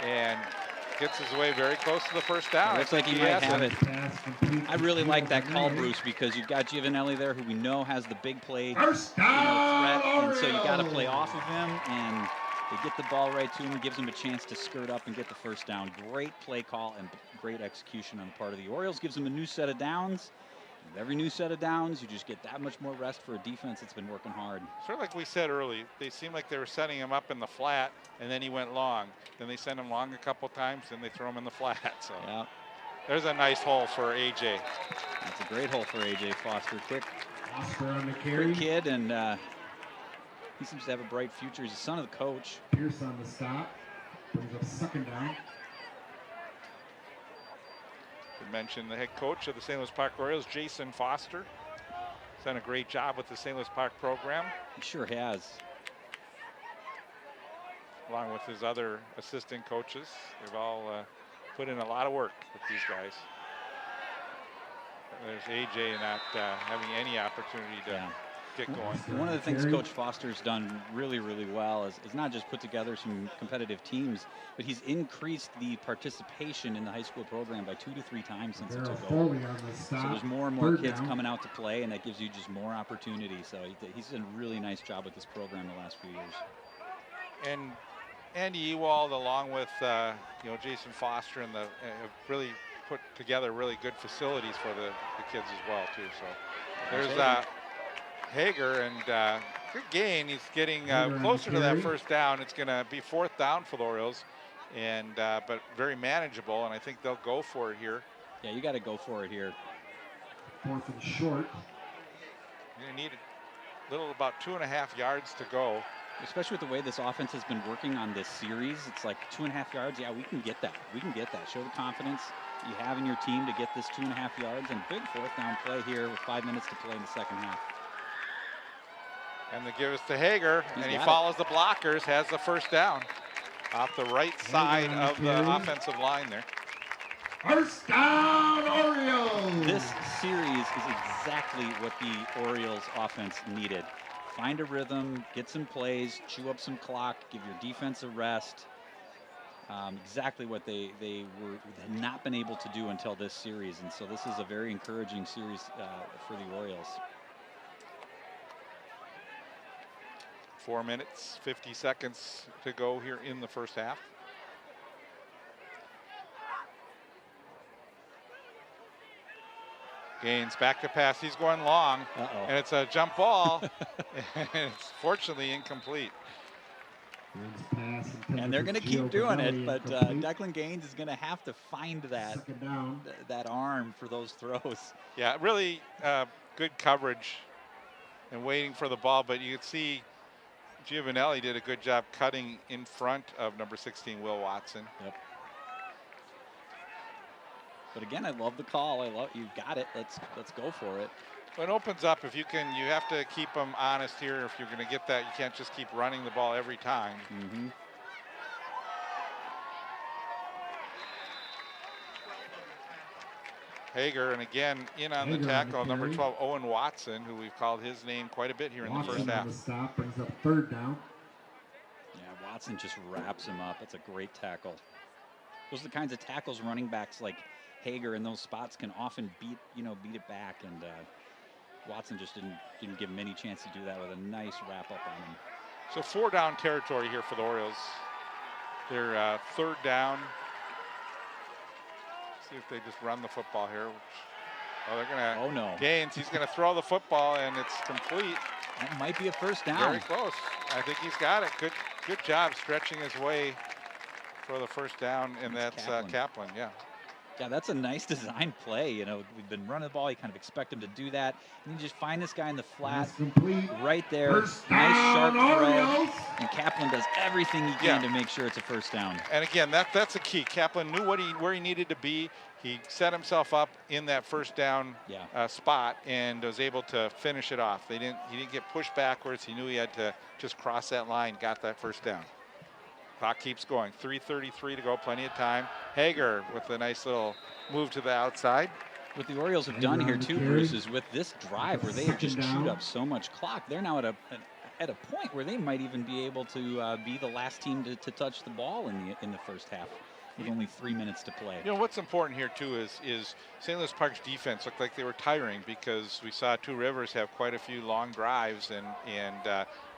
and gets his way very close to the first down. It looks like he might have it. I really like that call, Bruce, because you've got Giovanelli there, who we know has the big play threat, and so you got to play off of him, and they get the ball right to him, gives him a chance to skirt up and get the first down. Great play call and great execution on the part of the Orioles. Gives them a new set of downs. With every new set of downs, you just get that much more rest for a defense that's been working hard. Sort of like we said early, they seemed like they were setting him up in the flat, and then he went long. Then they sent him long a couple times, then they throw him in the flat. So yeah, there's a nice hole for A.J. That's a great hole for A.J. Foster. Quick Carry. Kid, and he seems to have a bright future. He's the son of the coach. Pierce on the stop. Brings up 2nd down. We mentioned the head coach of the St. Louis Park Orioles, Jason Foster. He's done a great job with the St. Louis Park program. He sure has. Along with his other assistant coaches. They've all put in a lot of work with these guys. There's A.J. not having any opportunity to get going. One of the things Coach Foster's done really, really well is not just put together some competitive teams, but he's increased the participation in the high school program by 2 to 3 times since it took over. So there's more and more kids coming out to play, and that gives you just more opportunity. So he's done a really nice job with this program the last few years. And Andy Ewald, along with Jason Foster, and have really put together really good facilities for the kids as well too. So there's Hager, and good gain. He's getting closer to that first down. It's going to be 4th down for the Orioles, and but very manageable. And I think they'll go for it here. Yeah, you got to go for it here. 4th and short. You're going to need a little, about 2.5 yards to go. Especially with the way this offense has been working on this series, it's like 2.5 yards. Yeah, we can get that. We can get that. Show the confidence you have in your team to get this 2.5 yards, and big 4th down play here with 5 minutes to play in the second half. And they give us to Hager, and he follows the blockers, has the first down off the right side of the offensive line there. First down, Orioles! This series is exactly what the Orioles offense needed. Find a rhythm, get some plays, chew up some clock, give your defense a rest. Exactly what they had not been able to do until this series. And so this is a very encouraging series for the Orioles. 4 minutes, 50 seconds to go here in the first half. Gaines back to pass. He's going long, and it's a jump ball, and it's fortunately incomplete. Gaines pass intended And they're for going to Gio keep doing it, Gavelli, but incomplete. Declan Gaines is going to have to find that Second down. that arm for those throws. Yeah, really good coverage and waiting for the ball, but you could see Giovanelli did a good job cutting in front of number 16, Will Watson. Yep. But again, I love the call. You got it. Let's go for it. Well, it opens up if you can. You have to keep them honest here. If you're going to get that, you can't just keep running the ball every time. Mm-hmm. Hager, and again, in on the Hager on the tackle, number carry. 12, Owen Watson, who we've called his name quite a bit here in the first Watson on half. the stop brings up third down. Yeah, Watson just wraps him up. That's a great tackle. Those are the kinds of tackles running backs like Hager in those spots can often beat it back, and Watson just didn't give him any chance to do that with a nice wrap up on him. So 4-down territory here for the Orioles. They're third down. See if they just run the football here. Oh, they're gonna. Oh no! Gaines, he's gonna throw the football, and it's complete. That might be a first down. Very close. I think he's got it. Good job stretching his way for the first down, and that's Kaplan. Yeah. Yeah, that's a nice design play. We've been running the ball. You kind of expect him to do that. And you just find this guy in the flat Pass complete. right there. First Nice down, sharp throw. Orioles. And Kaplan does everything he can to make sure it's a first down. And again, that's the key. Kaplan knew where he needed to be. He set himself up in that first down spot and was able to finish it off. He didn't get pushed backwards. He knew he had to just cross that line, got that first down. Clock keeps going. 3:33 to go, plenty of time. Hager with a nice little move to the outside. What the Orioles have done here too, Bruce, is with this drive where they have just chewed up so much clock, they're now at a point where they might even be able to be the last team to touch the ball in the first half with only 3 minutes to play. What's important here too is St. Louis Park's defense looked like they were tiring because we saw Two Rivers have quite a few long drives, and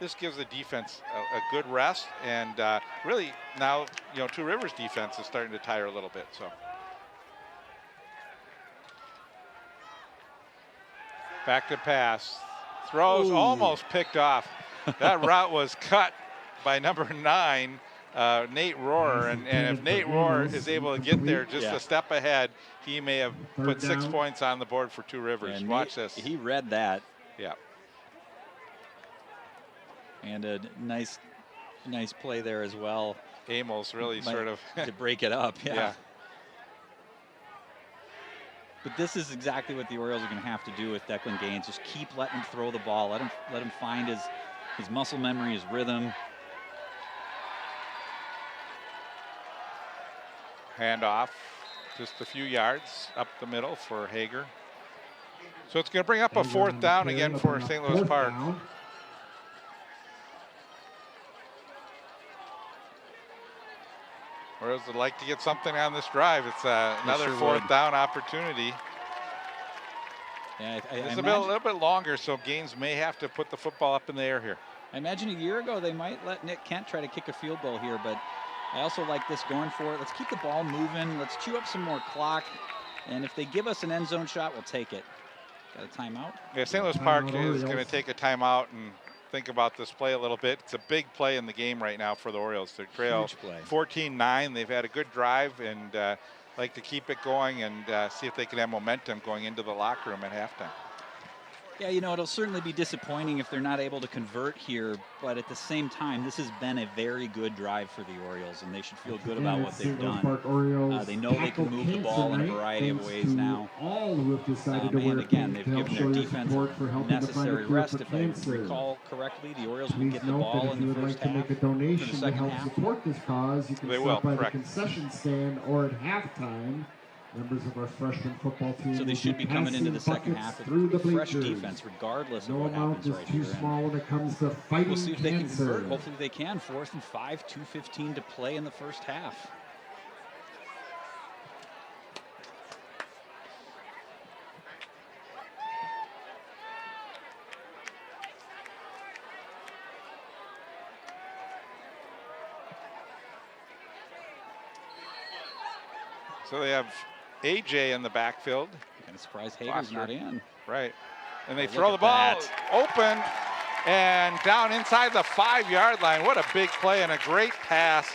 this gives the defense a good rest, and really now Two Rivers defense is starting to tire a little bit. So back to pass, throws almost picked off. That route was cut by number 9. Nate Rohrer, and if Nate Rohrer is able to get there just a step ahead, he may have put 6 points on the board for Two Rivers. Watch this. He read that. Yeah. And a nice play there as well. Amos really sort of to break it up. Yeah. But this is exactly what the Orioles are going to have to do with Declan Gaines. Just keep letting him throw the ball. Let him find his muscle memory, his rhythm. Handoff, just a few yards up the middle for Hager. So it's going to bring up a fourth down again for St. Louis Park. Orioles would like to get something on this drive. It's another fourth down opportunity. Yeah, it's a little bit longer, so Gaines may have to put the football up in the air here. I imagine a year ago they might let Nick Kent try to kick a field goal here, but I also like this going for it. Let's keep the ball moving. Let's chew up some more clock. And if they give us an end zone shot, we'll take it. Got a timeout? Yeah, St. Louis Park is going to take a timeout and think about this play a little bit. It's a big play in the game right now for the Orioles. They trail 14-9. They've had a good drive and like to keep it going and see if they can have momentum going into the locker room at halftime. Yeah, it'll certainly be disappointing if they're not able to convert here, but at the same time, this has been a very good drive for the Orioles, and they should feel good about what they've done. They know they can move the ball in a variety of ways now. And again, they've given their defense necessary rest. If I recall correctly, the Orioles will get the ball in the first half. For the second half, support this cause, you can stop by the concession stand or at halftime. Members of our freshman football team. So they should be coming into the second half with fresh defense, regardless of what happens right here. Small when it comes to fighting we'll see if they can convert. Hopefully they can. 4th and 5, 2:15 to play in the first half. So they have AJ in the backfield. Kind of surprised Hager's not in. Right. And they throw the ball open. and down inside the 5-yard line. What a big play and a great pass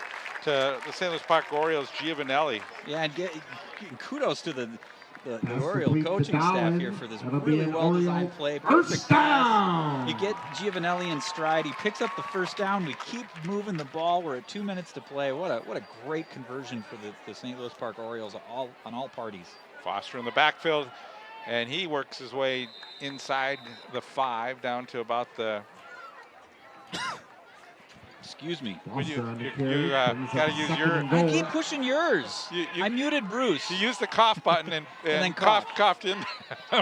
to the St. Louis Park Orioles, Giovanelli. Yeah, and kudos to the Pass Oriole complete to coaching staff Dowling. here for this That'll be really an well-designed Oriole play. first Perfect down. pass. You get Giovanelli in stride. He picks up the first down. We keep moving the ball. We're at 2 minutes to play. What a great conversion for the St. Louis Park Orioles on all parties. Foster in the backfield, and he works his way inside the 5 down to about the. Excuse me. You on the got carry, brings to up use second your. and I goal. keep pushing yours. You- I muted Bruce. You use the cough button and then coughed in.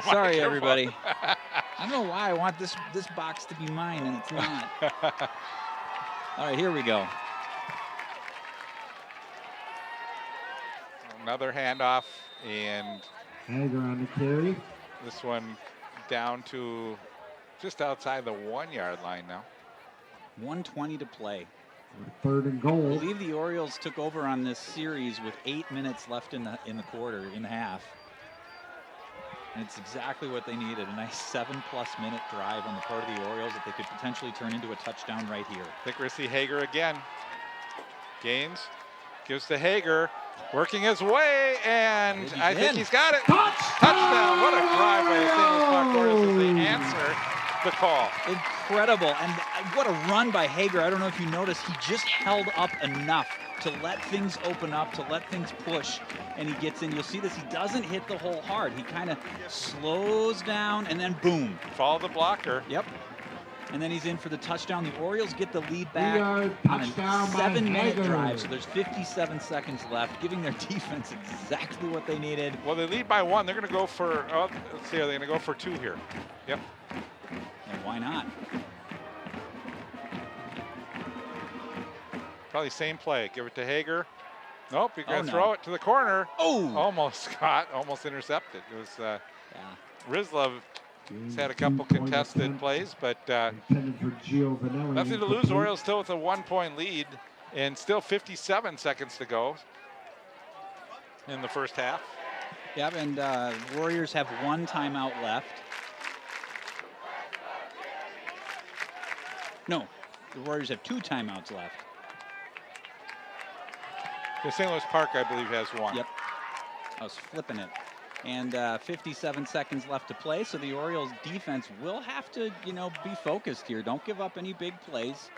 Sorry, everybody. I don't know why I want this box to be mine, and it's not. All right, here we go. Another handoff, and Hager on the carry. this one down to just outside the 1-yard line now. 1:20 to play. Third and I goal. believe the Orioles took over on this series with 8 minutes left in the quarter, in the half. And it's exactly what they needed, a nice 7+ minute drive on the part of the Orioles that they could potentially turn into a touchdown right here. I think we're going to see Hager again. Gaines gives to Hager, working his way, and I think he's got it. Touchdown! What a drive by the St. Louis Park Orioles as they answer the call. Incredible, and what a run by Hager. I don't know if you noticed, he just held up enough to let things open up, to let things push, and he gets in. You'll see this, he doesn't hit the hole hard. He kind of slows down, and then boom. Follow the blocker. Yep. And then he's in for the touchdown. The Orioles get the lead back 3-yard on a touchdown by 7-minute Hager. drive, so there's 57 seconds left, giving their defense exactly what they needed. Well, they lead by 1. They're going to go for, let's see, are they going to go for 2 here? Yep. And why not? Probably same play. Give it to Hager. Nope, you're going to no. throw it to the corner. Oh! Almost caught, almost intercepted. It was Yeah. Rizlov. He's had a couple contested plays, but Intended for Giovanelli. nothing to lose. Orioles still with a 1-point lead, and still 57 seconds to go in the first half. Yep, and Warriors have 1 timeout left. No, the Warriors have 2 timeouts left. The St. Louis Park, I believe, has 1. Yep, I was flipping it. And 57 seconds left to play, so the Orioles defense will have to, be focused here. Don't give up any big plays.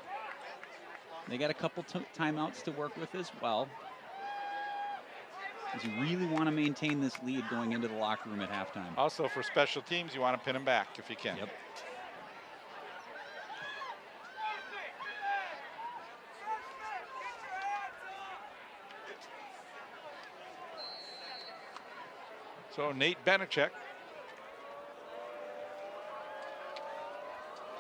They got a couple timeouts to work with as well, because you really want to maintain this lead going into the locker room at halftime. Also, for special teams, you want to pin them back if you can. Yep. So Nate Benechek.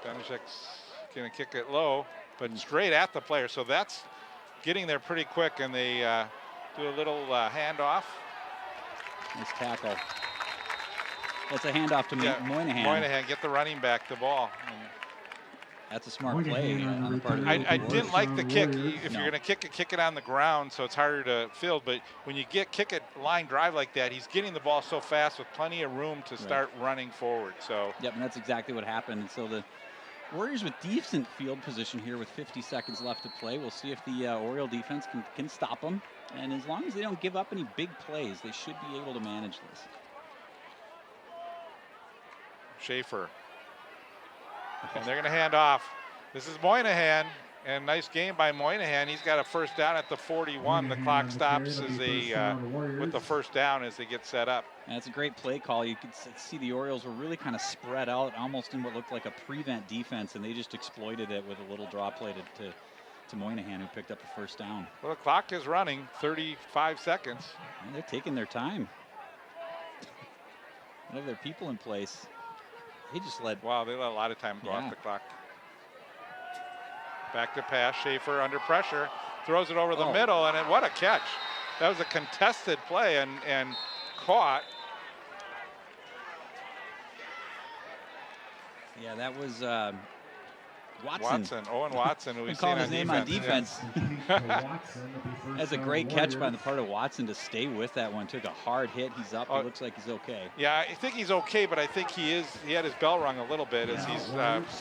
Benechek's going to kick it low, but straight at the player. So that's getting there pretty quick, and they do a little handoff. Nice tackle. That's a handoff to Moynihan. Moynihan, get the running back the ball. And That's a smart play on the part of the I didn't like the kick. If No. you're going to kick it on the ground, so it's harder to field. But when you kick it line drive like that, he's getting the ball so fast with plenty of room to start running forward. So Yep, and that's exactly what happened. And so the Warriors with decent field position here with 50 seconds left to play. We'll see if the Oriole defense can stop them. And as long as they don't give up any big plays, they should be able to manage this. Schaefer. And they're going to hand off. This is Moynihan, and nice game by Moynihan. He's got a first down at the 41. The clock stops as with the first down as they get set up. And that's a great play call. You could see the Orioles were really kind of spread out, almost in what looked like a prevent defense, and they just exploited it with a little draw play to Moynihan, who picked up the first down. Well, the clock is running, 35 seconds. And they're taking their time. They have their people in place. He just led. Wow, they let a lot of time go Yeah. off the clock. Back to pass. Schaefer under pressure. Throws it over the middle, and what a catch. That was a contested play and caught. Yeah, that was Owen Watson, who We we've call seen his name on defense. That's That's a great catch by the part of Watson to stay with that one. Took a hard hit. He's up. It looks like he's okay. Yeah, I think he's okay, but I think he had his bell rung a little bit as he's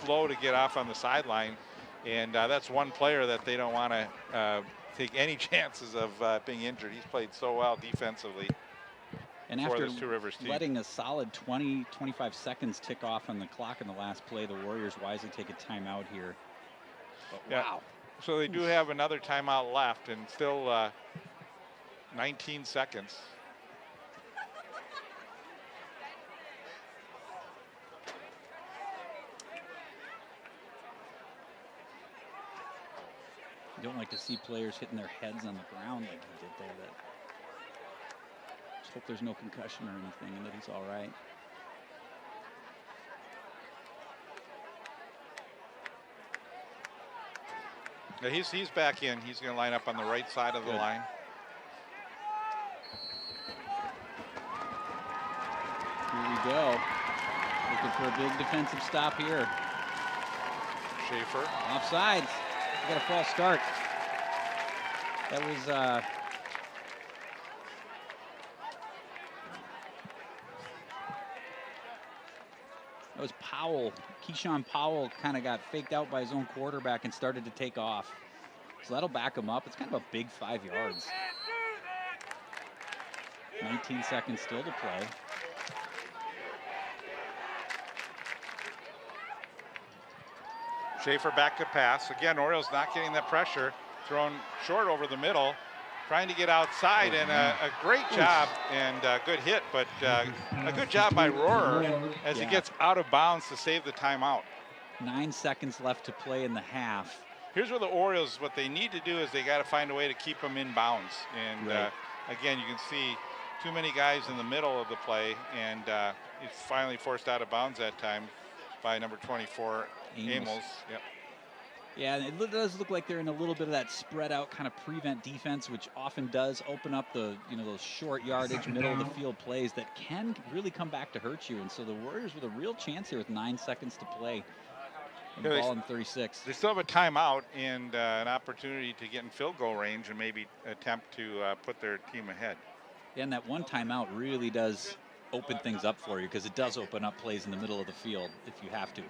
slow to get off on the sideline. And that's one player that they don't want to take any chances of being injured. He's played so well defensively. And for after this Two Rivers team. letting a solid 20-25 seconds tick off on the clock in the last play, the Warriors wisely take a timeout here. But Yeah. wow. So they do have another timeout left and still 19 seconds. You don't like to see players hitting their heads on the ground like he did there. Just hope there's no concussion or anything and that he's all right. Yeah, he's back in. He's going to line up on the right side of the line. Here we go. Looking for a big defensive stop here. Schaefer. Offsides. We got a false start. That was that was Powell. Keyshawn Powell kind of got faked out by his own quarterback and started to take off. So that'll back him up. It's kind of a big 5 yards. 19 seconds still to play. Schaefer back to pass. Again, Orioles not getting that pressure. Thrown short over the middle. Trying to get outside, and a great job and a good hit, but a good job by Rohrer as he gets out of bounds to save the timeout. 9 seconds left to play in the half. Here's where the Orioles, what they need to do is they got to find a way to keep them in bounds. And again, you can see too many guys in the middle of the play, and it's finally forced out of bounds that time by number 24, Amos. Yep. Yeah, it does look like they're in a little bit of that spread out kind of prevent defense, which often does open up the, those short yardage, middle of the field plays that can really come back to hurt you. And so the Warriors with a real chance here with 9 seconds to play. And ball in 36. They still have a timeout and an opportunity to get in field goal range and maybe attempt to put their team ahead. Yeah, and that one timeout really does open things up for you because it does open up plays in the middle of the field if you have to.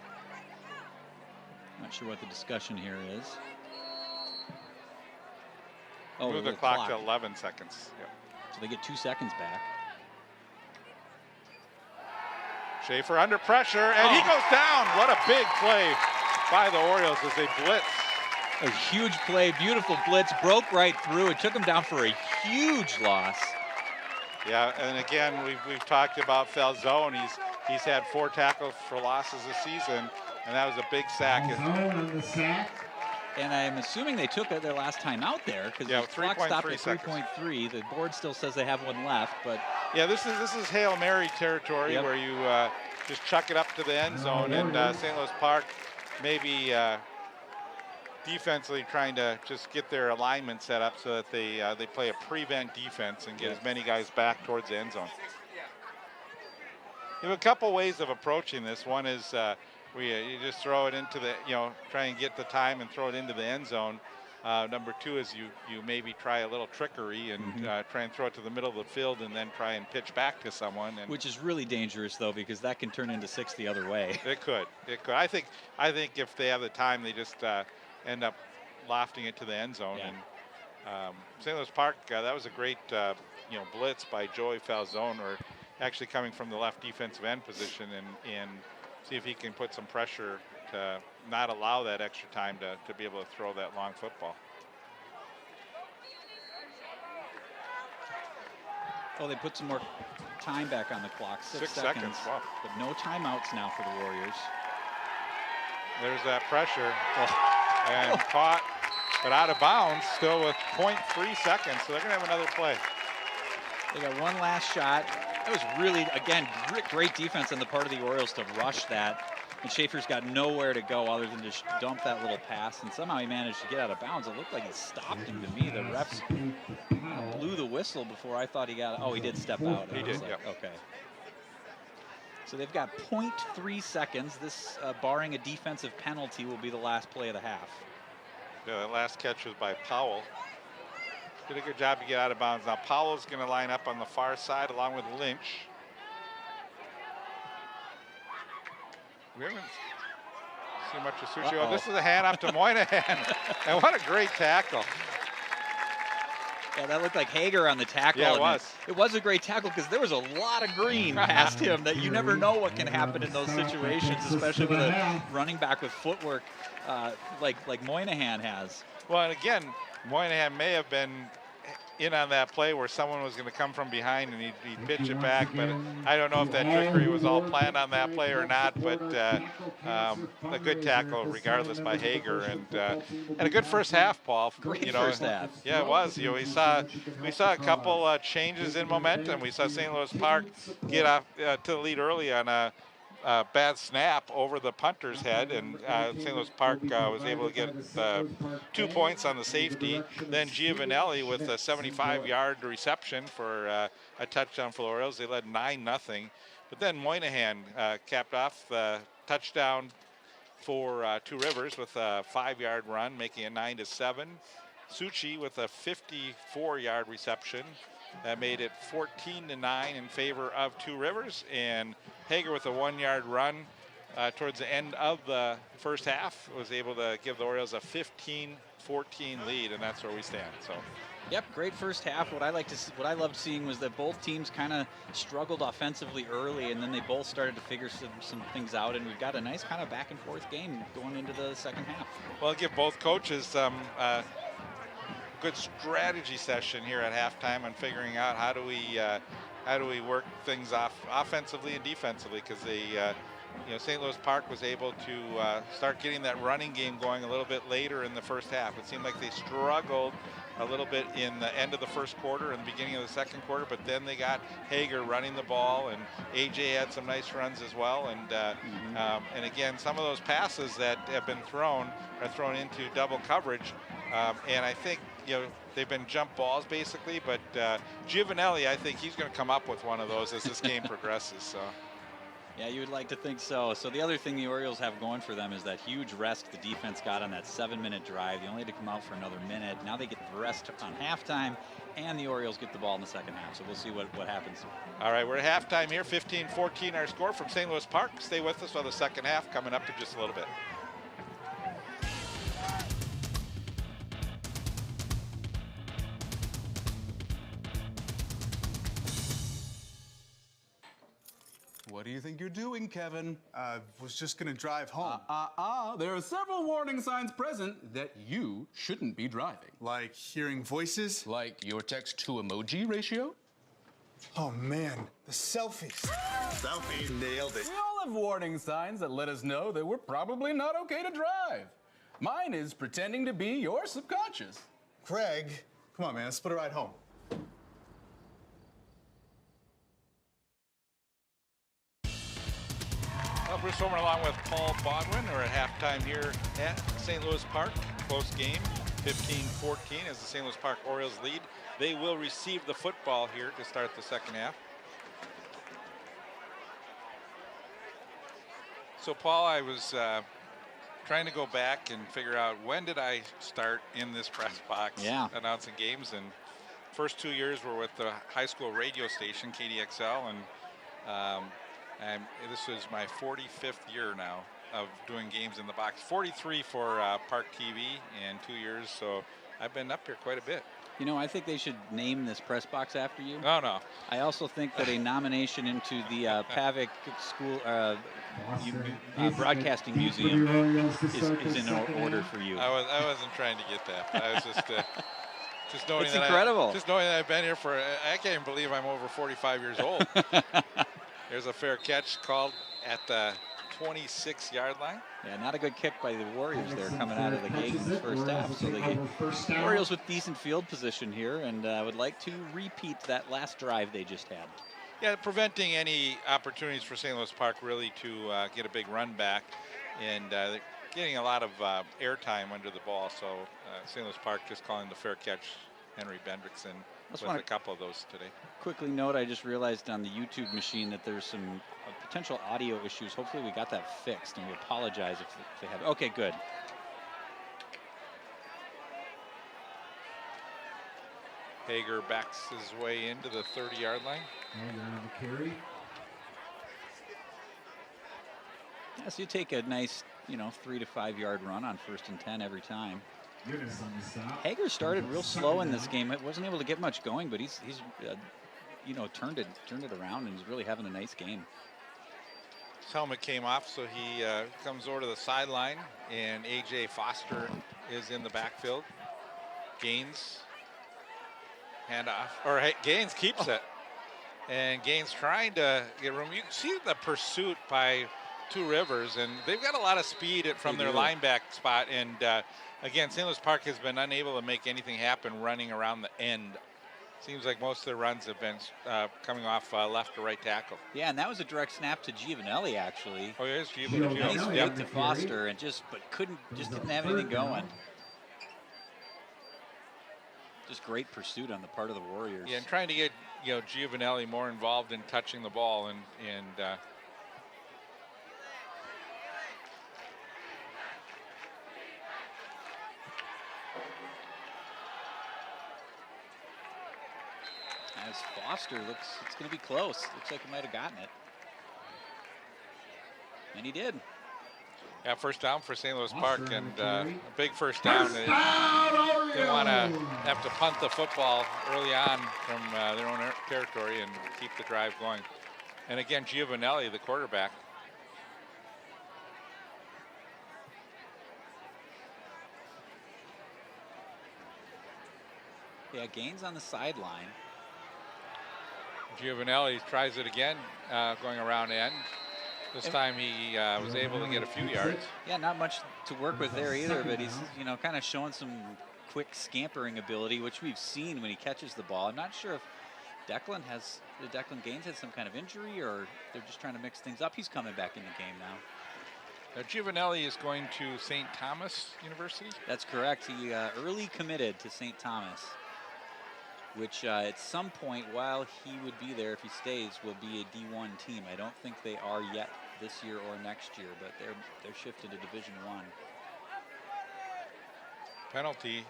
Not sure what the discussion here is. Oh, move the clock to 11 seconds. Yep. So they get 2 seconds back. Schaefer under pressure, and he goes down. What a big play by the Orioles as they blitz. A huge play, beautiful blitz, broke right through. It took him down for a huge loss. Yeah, and again, we've talked about Falzone. He's had 4 tackles for losses this season, and that was a big sack. On the sack. And I'm assuming they took their last time out there because the clock stopped at 3.3. The board still says they have one left, but yeah, this is Hail Mary territory where you just chuck it up to the end zone, and St. Louis Park maybe defensively trying to just get their alignment set up so that they play a prevent defense and get as many guys back towards the end zone. You have a couple ways of approaching this. One is you just throw it into the, try and get the time and throw it into the end zone. Number 2 is you maybe try a little trickery and try and throw it to the middle of the field and then try and pitch back to someone. Which is really dangerous though, because that can turn into 6 the other way. It could. I think if they have the time, they just end up lofting it to the end zone. Yeah. And St. Louis Park, that was a great blitz by Joey Falzone, or actually coming from the left defensive end position, and see if he can put some pressure to not allow that extra time to be able to throw that long football. Oh, they put some more time back on the clock. 6 seconds. Wow. But no timeouts now for the Warriors. There's that pressure. And caught, but out of bounds, still with 0.3 seconds. So they're going to have another play. They got one last shot. That was really, again, great defense on the part of the Orioles to rush that. And Schaefer's got nowhere to go other than just dump that little pass. And somehow he managed to get out of bounds. It looked like he stopped him to me. The refs blew the whistle before I thought he got, he did step out. He did, Okay. So they've got 0.3 seconds. This, barring a defensive penalty, will be the last play of the half. Yeah, that last catch was by Powell. Did a good job to get out of bounds. Now Powell's going to line up on the far side along with Lynch. We haven't seen much of Suchi. Oh, this is a hand off to Moynihan. And what a great tackle. Yeah, that looked like Hager on the tackle. Yeah, it was. It was a great tackle because there was a lot of green past him that you never know what can happen in those situations, especially with a running back with footwork like Moynihan has. Well, and again, Moynihan may have been in on that play where someone was going to come from behind and he'd pitch it back, but I don't know if that trickery was all planned on that play or not, but a good tackle regardless by Hager, and a good first half, Paul. Great first half. Yeah, it was. We saw a couple changes in momentum. We saw St. Louis Park get off to the lead early on a bad snap over the punter's head, and St. Louis Park was able to get 2 points on the safety. Then Giovanelli with a 75-yard reception for a touchdown for the Orioles. They led 9-0. But then Moynihan capped off the touchdown for Two Rivers with a 5-yard run, making it 9-7. Suchi with a 54-yard reception. That made it 14-9 in favor of Two Rivers, and Hager with a 1-yard run towards the end of the first half was able to give the Orioles a 15-14 lead, and that's where we stand. So, yep, great first half. What I loved seeing was that both teams kind of struggled offensively early, and then they both started to figure some things out, and we've got a nice kind of back and forth game going into the second half. Well, I'll give both coaches some good strategy session here at halftime on figuring out how do we work things off offensively and defensively, because they St. Louis Park was able to start getting that running game going a little bit later in the first half. It seemed like they struggled a little bit in the end of the first quarter and the beginning of the second quarter, but then they got Hager running the ball, and AJ had some nice runs as well, and again, some of those passes that have been thrown are thrown into double coverage, and I think they've been jump balls basically, but Giovanelli, I think he's going to come up with one of those as this game progresses. So. Yeah, you would like to think so. So the other thing the Orioles have going for them is that huge rest the defense got on that 7-minute drive. They only had to come out for another minute. Now they get the rest on halftime, and the Orioles get the ball in the second half. So we'll see what happens. All right, we're at halftime here, 15-14 our score from St. Louis Park. Stay with us for the second half coming up in just a little bit. What do you think you're doing, Kevin? Was just gonna drive home. There are several warning signs present that you shouldn't be driving. Like hearing voices? Like your text-to-emoji ratio? Oh man, the selfies. Selfie, nailed it. We all have warning signs that let us know that we're probably not okay to drive. Mine is pretending to be your subconscious. Craig, come on man, let's split a ride home. Well, Bruce Homer along with Paul Bodwin. We're at halftime here at St. Louis Park. Close game, 15-14 as the St. Louis Park Orioles lead. They will receive the football here to start the second half. So, Paul, I was trying to go back and figure out when did I start in this press box announcing games. And first 2 years were with the high school radio station, KDXL, and this is my 45th year now of doing games in the box. 43 for ParkTV in 2 years, so I've been up here quite a bit. I think they should name this press box after you. Oh, no. I also think that a nomination into the Pavic School Broadcasting Museum is in order for you. I wasn't trying to get that. I was just knowing it's that incredible. Just knowing that I've been here I can't even believe I'm over 45 years old. There's a fair catch called at the 26-yard line. Yeah, not a good kick by the Warriors there coming out of the gate in the first half. So the Orioles with decent field position here, and I would like to repeat that last drive they just had. Yeah, preventing any opportunities for St. Louis Park really to get a big run back, and getting a lot of airtime under the ball. So St. Louis Park just calling the fair catch, Henry Bendrickson, with a couple of those today. Quickly note, I just realized on the YouTube machine that there's some potential audio issues. Hopefully we got that fixed, and we apologize if they have. Okay, good. Hager backs his way into the 30-yard line. Hager on the carry. Yeah, so you take a nice, 3 to 5 yard run on 1st and 10 every time. Eunice on the stop. Hager started real slow in this game. It wasn't able to get much going, but he's turned it around, and he's really having a nice game. His helmet came off, so he comes over to the sideline, and A.J. Foster is in the backfield. Gaines handoff, or Gaines keeps it, and Gaines trying to get room. You can see the pursuit by Two Rivers, and they've got a lot of speed from their linebacker spot, and again, St. Louis Park has been unable to make anything happen running around the end. Seems like most of their runs have been coming off left to right tackle. Yeah, and that was a direct snap to Giovanelli, actually. Oh, yes, Nice Giovanelli. fake to Foster, and just didn't have anything going. Just great pursuit on the part of the Warriors. Yeah, and trying to get Giovanelli more involved in touching the ball, and as Foster it's going to be close. Looks like he might have gotten it. And he did. Yeah, first down for St. Louis Park, and a big first down. They didn't want to have to punt the football early on from their own territory and keep the drive going. And again, Giovanelli, the quarterback. Yeah, Gaines on the sideline. Giovanelli tries it again, going around end. This time he was able to get a few yards. Yeah, not much to work with there either, but he's, kind of showing some quick scampering ability, which we've seen when he catches the ball. I'm not sure if Declan Gaines has some kind of injury, or they're just trying to mix things up. He's coming back in the game now. Giovanelli is going to St. Thomas University. That's correct. He early committed to St. Thomas, which at some point while he would be there, if he stays, will be a D1 team. I don't think they are yet this year or next year, but they're shifted to Division I. Penalty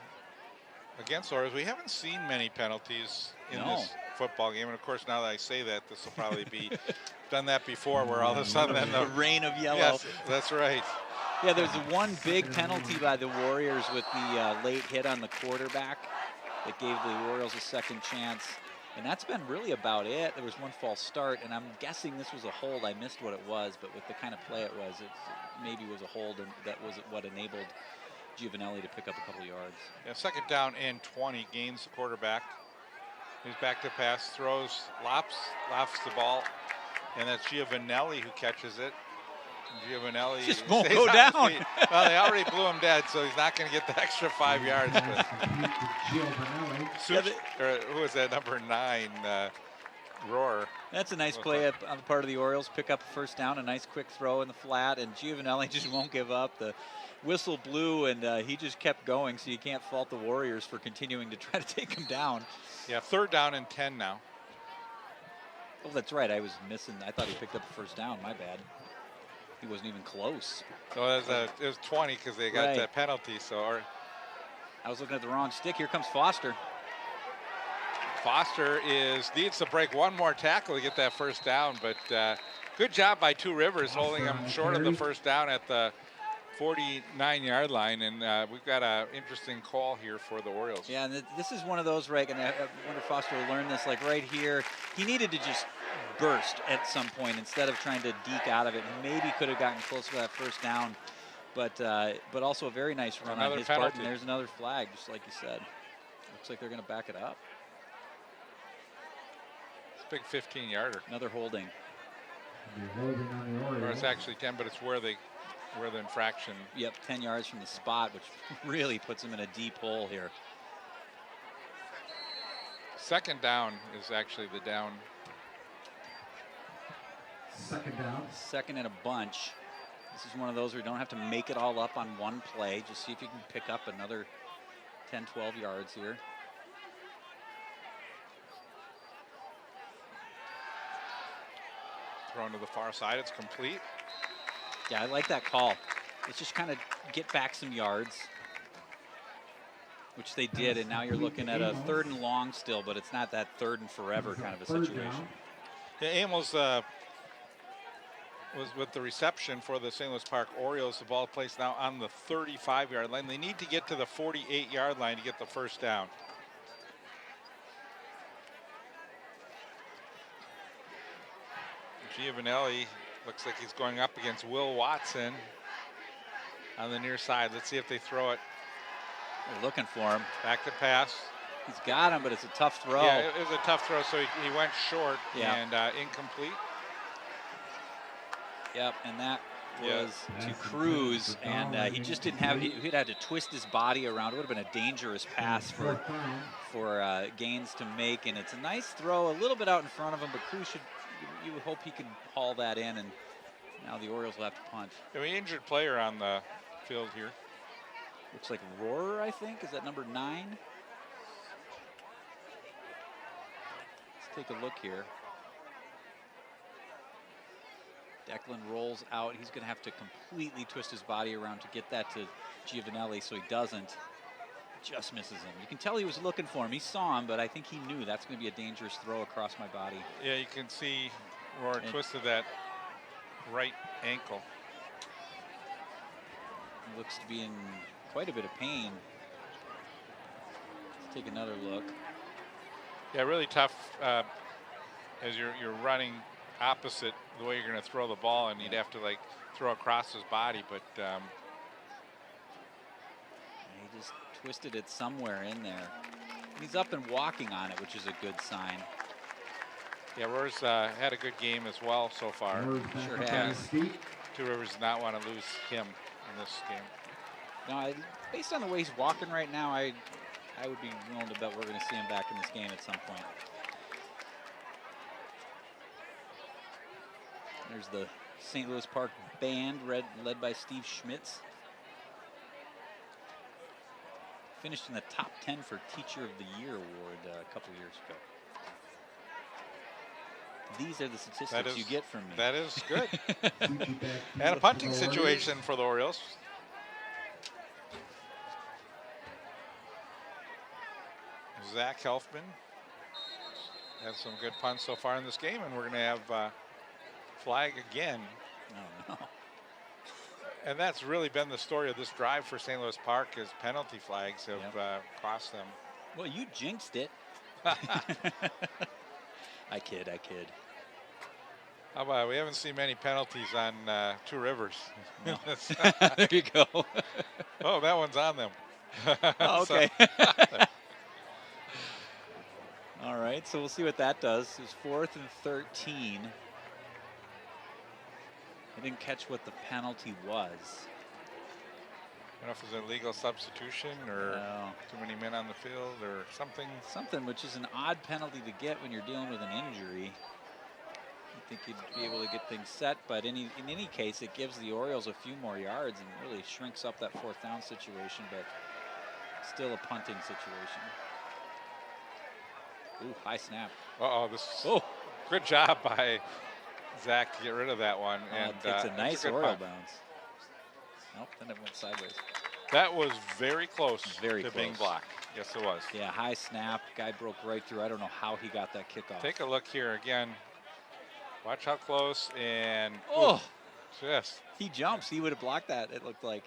against Orioles. We haven't seen many penalties in this football game, and of course, now that I say that, this will probably be done that before, where all of a sudden then the rain of yellow. Yes, that's right. Yeah, there's one big penalty by the Warriors with the late hit on the quarterback that gave the Orioles a second chance. And that's been really about it. There was one false start, and I'm guessing this was a hold. I missed what it was, but with the kind of play it was, it maybe was a hold, and that was what enabled Giovanelli to pick up a couple of yards. Yeah, second down and 20, Gaines the quarterback. He's back to pass, throws, lofts the ball, and that's Giovanelli who catches it. Giovanelli just won't go down. Well, they already blew him dead, so he's not going to get the extra 5 yards. Who is that, number 9, Roar? That's a nice play on the part of the Orioles. Pick up a first down, a nice quick throw in the flat, and Giovanelli just won't give up. The whistle blew, and he just kept going, so you can't fault the Warriors for continuing to try to take him down. Yeah, third down and 10 now. Oh, that's right. I was missing. I thought he picked up a first down. My bad. He wasn't even close. So it was 20 because they got that penalty. So I was looking at the wrong stick. Here comes Foster. Foster needs to break one more tackle to get that first down, but good job by Two Rivers holding him short of the first down at the 49-yard line, and we've got an interesting call here for the Orioles. Yeah, and this is one of those, right, and I wonder if Foster will learn this, like right here, he needed to just burst at some point instead of trying to deke out of it. He maybe could have gotten close to that first down, but also a very nice run on his part, and there's another flag, just like you said. Looks like they're going to back it up. It's a big 15-yarder. Another holding. Or it's actually 10, but it's where the infraction. Yep, 10 yards from the spot, which really puts him in a deep hole here. Second down is actually the down. Second down. Second in a bunch. This is one of those where you don't have to make it all up on one play. Just see if you can pick up another 10, 12 yards here. Thrown to the far side. It's complete. Yeah, I like that call. Let's just kind of get back some yards, which they did, and now you're looking at a 3rd and long still, but it's not that 3rd and forever kind of a situation. Yeah, Amos was with the reception for the St. Louis Park Orioles. The ball placed now on the 35-yard line. They need to get to the 48-yard line to get the first down. Giovanelli looks like he's going up against Will Watson on the near side. Let's see if they throw it. They're looking for him. Back to pass. He's got him, but it's a tough throw. Yeah, it was a tough throw, so he went short and incomplete. Yep, and that was to Cruz, and he just didn't have. He'd had to twist his body around. It would have been a dangerous pass for Gaines to make, and it's a nice throw, a little bit out in front of him, but Cruz should. You would hope he could haul that in, and now the Orioles will have to punt. Yeah, we injured player on the field here. Looks like Rohrer, I think. Is that number 9? Let's take a look here. Declan rolls out. He's going to have to completely twist his body around to get that to Giovanelli, so he doesn't. Just misses him. You can tell he was looking for him. He saw him, but I think he knew that's going to be a dangerous throw across my body. Yeah, you can see Rohrer twisted that right ankle. He looks to be in quite a bit of pain. Let's take another look. Yeah, really tough as you're running opposite the way you're going to throw the ball, and you'd have to like throw across his body, but he just twisted it somewhere in there. He's up and walking on it, which is a good sign. Yeah, Rohr's had a good game as well so far. Sure has. Two Rivers does not want to lose him in this game. No, based on the way he's walking right now, I would be willing to bet we're going to see him back in this game at some point. There's the St. Louis Park band led by Steve Schmitz. Finished in the top 10 for Teacher of the Year award a couple years ago. These are the statistics you get from me. That is good. And a punting situation for the Orioles. Zach Helfman has some good punts so far in this game, and we're going to have flag again. Oh, no. And that's really been the story of this drive for St. Louis Park, is penalty flags have cost them. Well, you jinxed it. I kid. How about, we haven't seen many penalties on Two Rivers. No. There you go. Oh, that one's on them. Oh, okay. All right, so we'll see what that does. It's 4th and 13. I didn't catch what the penalty was. I don't know if it was a legal substitution or too many men on the field or something. Something, which is an odd penalty to get when you're dealing with an injury. I think you'd be able to get things set, but in any case, it gives the Orioles a few more yards and really shrinks up that 4th down situation, but still a punting situation. Ooh, high snap. Good job by Zach to get rid of that one. And it's a nice Oriole bounce. Nope, then it went sideways. That was very close to being blocked. Yes, it was. Yeah, high snap. Guy broke right through. I don't know how he got that kickoff. Take a look here again. Watch how close, and just. He jumps. He would have blocked that, it looked like.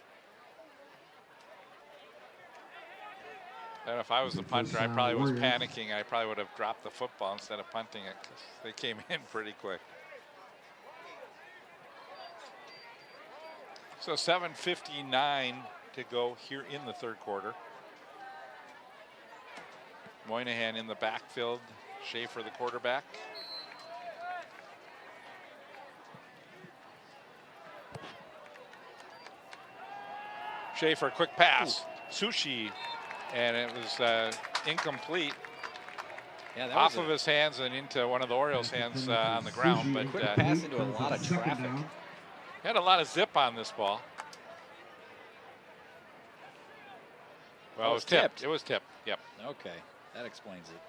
And if I was the punter, I probably was panicking. I probably would have dropped the football instead of punting it, because they came in pretty quick. So 7:59 to go here in the 3rd quarter. Moynihan in the backfield. Schaefer, the quarterback. Schaefer, quick pass. Sushi. And it was incomplete. Yeah, that off of his hands and into one of the Orioles' hands on the ground. But quick pass into a lot of traffic. Had a lot of zip on this ball. Well, it was tipped. It was tipped. Yep. Okay, that explains it.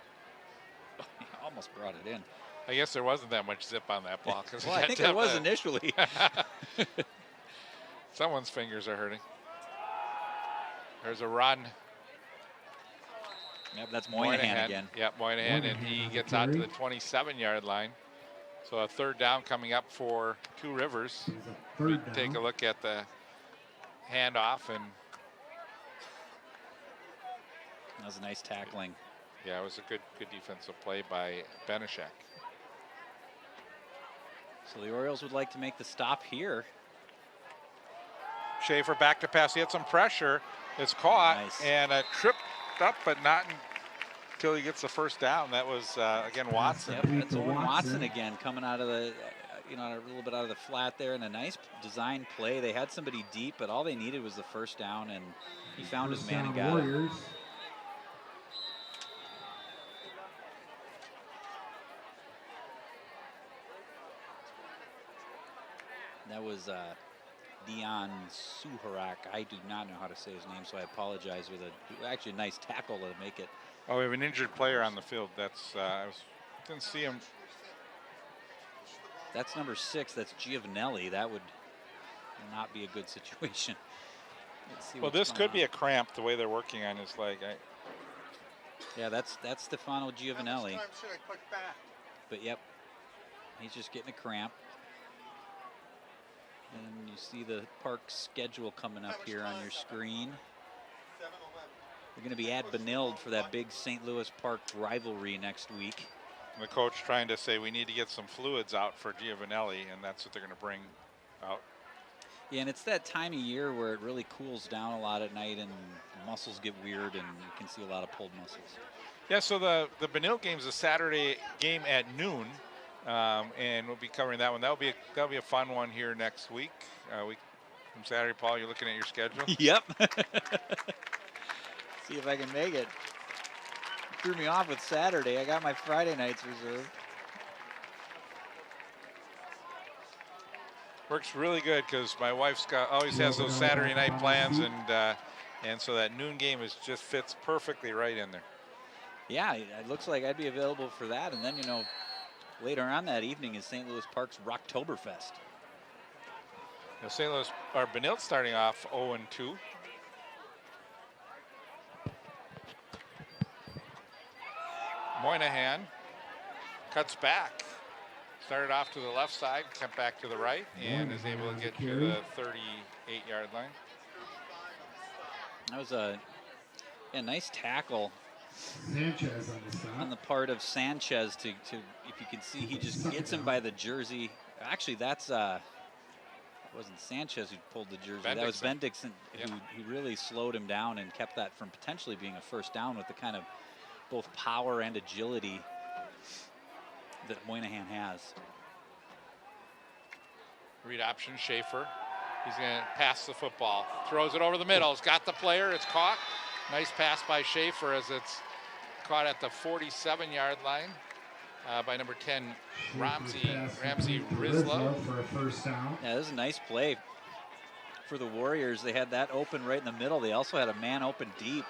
He almost brought it in. I guess there wasn't that much zip on that ball. Well, I think there was initially. Someone's fingers are hurting. There's a run. Yep, that's Moynihan again. Yep, Moynihan, and he gets out to the 27-yard line. So a third down coming up for Two Rivers. Take a look at the handoff, and that was a nice tackling. yeah, it was a good defensive play by Benishek. So the Orioles would like to make the stop here. Schaefer back to pass. He had some pressure. It's caught and tripped up, but not until he gets the first down. That was again Watson. Yep, that's Owen Watson again, coming out of the, a little bit out of the flat there, and a nice design play. They had somebody deep, but all they needed was the first down, and he found his man and got it. That was Dion Suharak. I do not know how to say his name, so I apologize. With actually a nice tackle to make it. Oh, we have an injured player on the field. That's didn't see him. That's number 6. That's Giovanelli. That would not be a good situation. Let's see. Well, this could be a cramp the way they're working on his leg. Yeah, that's Stefano Giovanelli. But yep, he's just getting a cramp. And you see the park schedule coming up here on your screen. They're going to be at Benilde for that big St. Louis Park rivalry next week. The coach trying to say we need to get some fluids out for Giovanelli, and that's what they're going to bring out. Yeah, and it's that time of year where it really cools down a lot at night and muscles get weird and you can see a lot of pulled muscles. Yeah, so the Benilde game is a Saturday game at noon. And we'll be covering that one. That'll be a fun one here next week. From Saturday, Paul, you're looking at your schedule. Yep. See if I can make it. Threw me off with Saturday. I got my Friday nights reserved. Works really good because my wife's always has those Saturday night plans, and so that noon game just fits perfectly right in there. Yeah, it looks like I'd be available for that, and then later on that evening is St. Louis Park's Rocktoberfest. St. Louis or Benilde starting off 0-2. Moynihan cuts back. Started off to the left side, cut back to the right, and is able to get to the 38-yard line. That was a nice tackle. Sanchez on the stop. On the part of Sanchez to if you can see, he just gets him by the jersey. Actually, that's it wasn't Sanchez who pulled the jersey. That was Bendixson who really slowed him down and kept that from potentially being a first down with the kind of both power and agility that Moynihan has. Read option, Schaefer. He's going to pass the football. Throws it over the middle. He's got the player. It's caught. Nice pass by Schaefer as it's caught at the 47-yard line by number 10, Ramsey Rizla. For a first down. Yeah, this is a nice play for the Warriors. They had that open right in the middle. They also had a man open deep.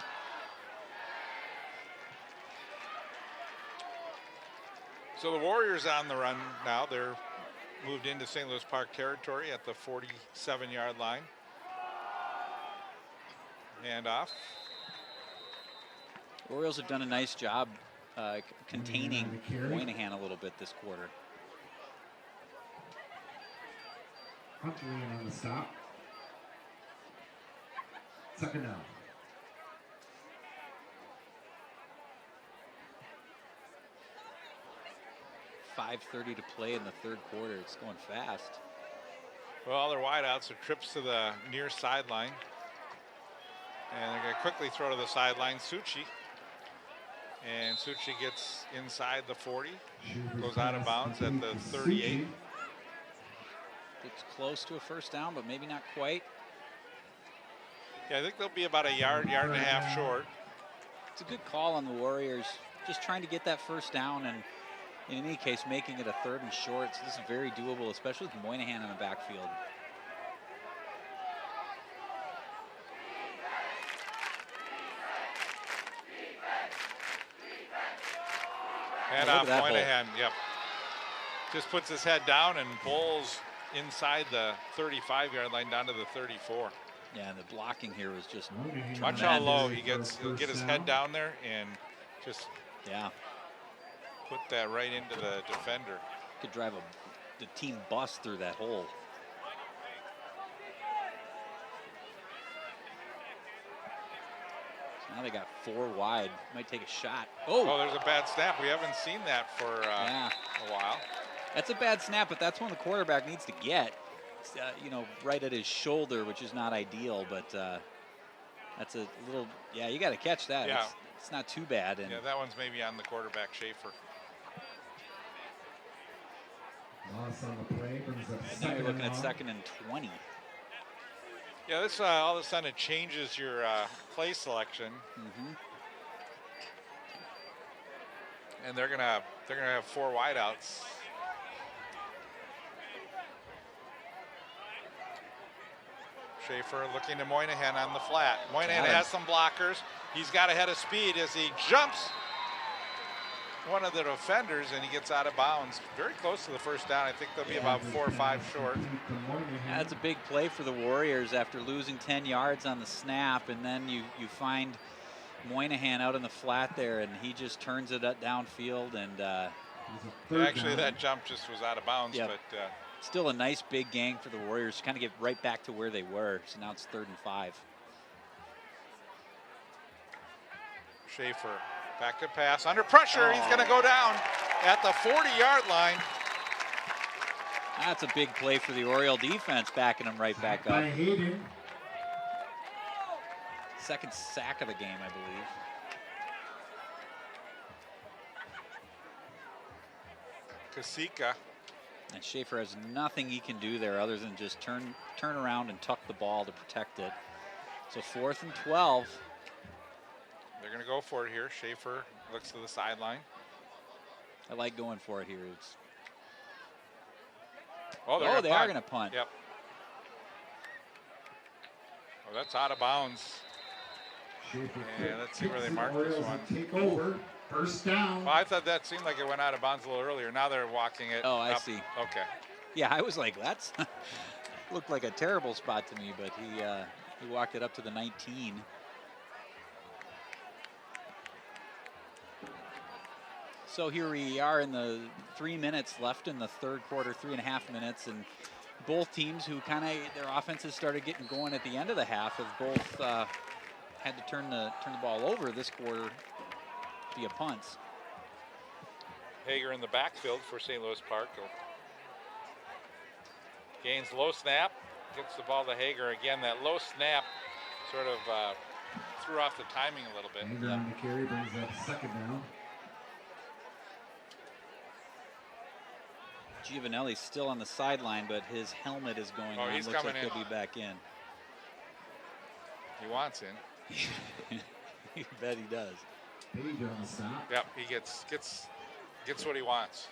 So the Warriors on the run now. They're moved into St. Louis Park territory at the 47-yard line. Handoff. Orioles have done a nice job containing Moynihan a little bit this quarter. Huntley on the stop. Second down. .5:30 to play in the third quarter. It's going fast. Well, their wideouts are trips to the near sideline. And they're going to quickly throw to the sideline. Suchi. And Suchi gets inside the 40. Goes out of bounds at the 38. It's close to a first down, but maybe not quite. Yeah, I think they'll be about a yard and a half short. It's a good call on the Warriors. Just trying to get that first down, and in any case, making it a third and short. So this is very doable, especially with Moynihan in the backfield. And off Moynihan, yep. just puts his head down and bowls inside the 35-yard line down to the 34. Yeah, the blocking here was just Watch how low he gets. He'll get his head down there and just put that right into the defender. Could drive the team bus through that hole. So now they got 4 wide. Might take a shot. Oh, there's a bad snap. We haven't seen that for a while. That's a bad snap, but that's one the quarterback needs to get. You know, right at his shoulder, which is not ideal, but that's a little, you got to catch that. Yeah. It's not too bad. And that one's maybe on the quarterback, Schaefer. Loss on the play brings up now you're looking at 2nd second and 20. Yeah, this all of a sudden it changes your play selection. And they're gonna have 4 wideouts. Schaefer looking to Moynihan on the flat. Moynihan has some blockers. He's got a head of speed as he jumps one of the defenders and he gets out of bounds. Very close to the first down. I think they'll be about 4 or 5 short. That's a big play for the Warriors after losing 10 yards on the snap, and then you find Moynihan out in the flat there, and he just turns it downfield. And actually, that jump just was out of bounds, but still a nice big gain for the Warriors. Kind of get right back to where they were. So now it's 3rd and 5. Schaefer back to pass under pressure. He's going to go down at the 40-yard line. That's a big play for the Oriole defense, backing him right back up. Second sack of the game, I believe. Kasika. And Schaefer has nothing he can do there other than just turn around and tuck the ball to protect it. So 4th and 12. They're going to go for it here. Schaefer looks to the sideline. I like going for it here. They are going to punt. Yep. Oh, that's out of bounds. And let's see where they mark this one. Take over. First down. Well, I thought that seemed like it went out of bounds a little earlier. Now they're walking it. Oh, I up. see. Okay. Yeah, I was like, that's looked like a terrible spot to me, but he walked it up to the 19. So here we are in the 3 minutes left in the 3rd quarter, 3.5 minutes, and both teams who their offenses started getting going at the end of the half have both had to turn the ball over this quarter via punts. Hager in the backfield for St. Louis Park. Gains low snap, gets the ball to Hager again. That low snap sort of threw off the timing a little bit. Hager on the carry brings up 2nd down. Giovanelli's still on the sideline, but his helmet is going on. He's Looks coming like in. he'll be back in. He wants in. You bet he does. Page on the stop. Yep, he gets what he wants.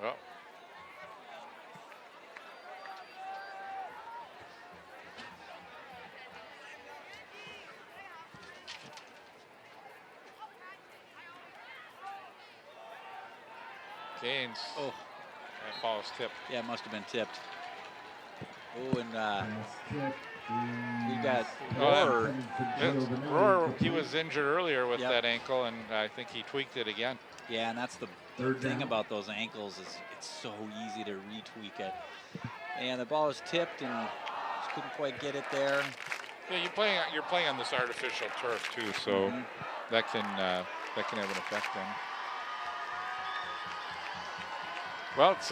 Oh. Gaines. Oh. That ball was tipped. Yeah, it must have been tipped. Oh, and we got Rohr. Rohr, he was injured earlier with that ankle, and I think he tweaked it again. Yeah, and that's the thing about those ankles is it's so easy to retweak it. And the ball was tipped and just couldn't quite get it there. Yeah, you're playing on this artificial turf too, so that can have an effect then. Well, it's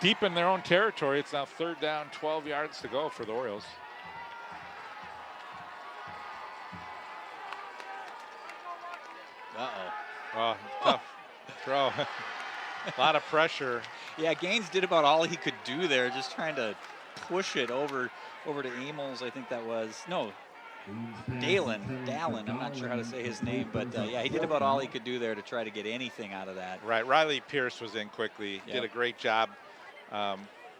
deep in their own territory. It's now 3rd down, 12 yards to go for the Orioles. Oh, tough throw. A lot of pressure. Yeah, Gaines did about all he could do there, just trying to push it over to Amels. I think that was Dallin. I'm not sure how to say his name, but yeah, he did about all he could do there to try to get anything out of that. Right, Riley Pierce was in quickly. Did a great job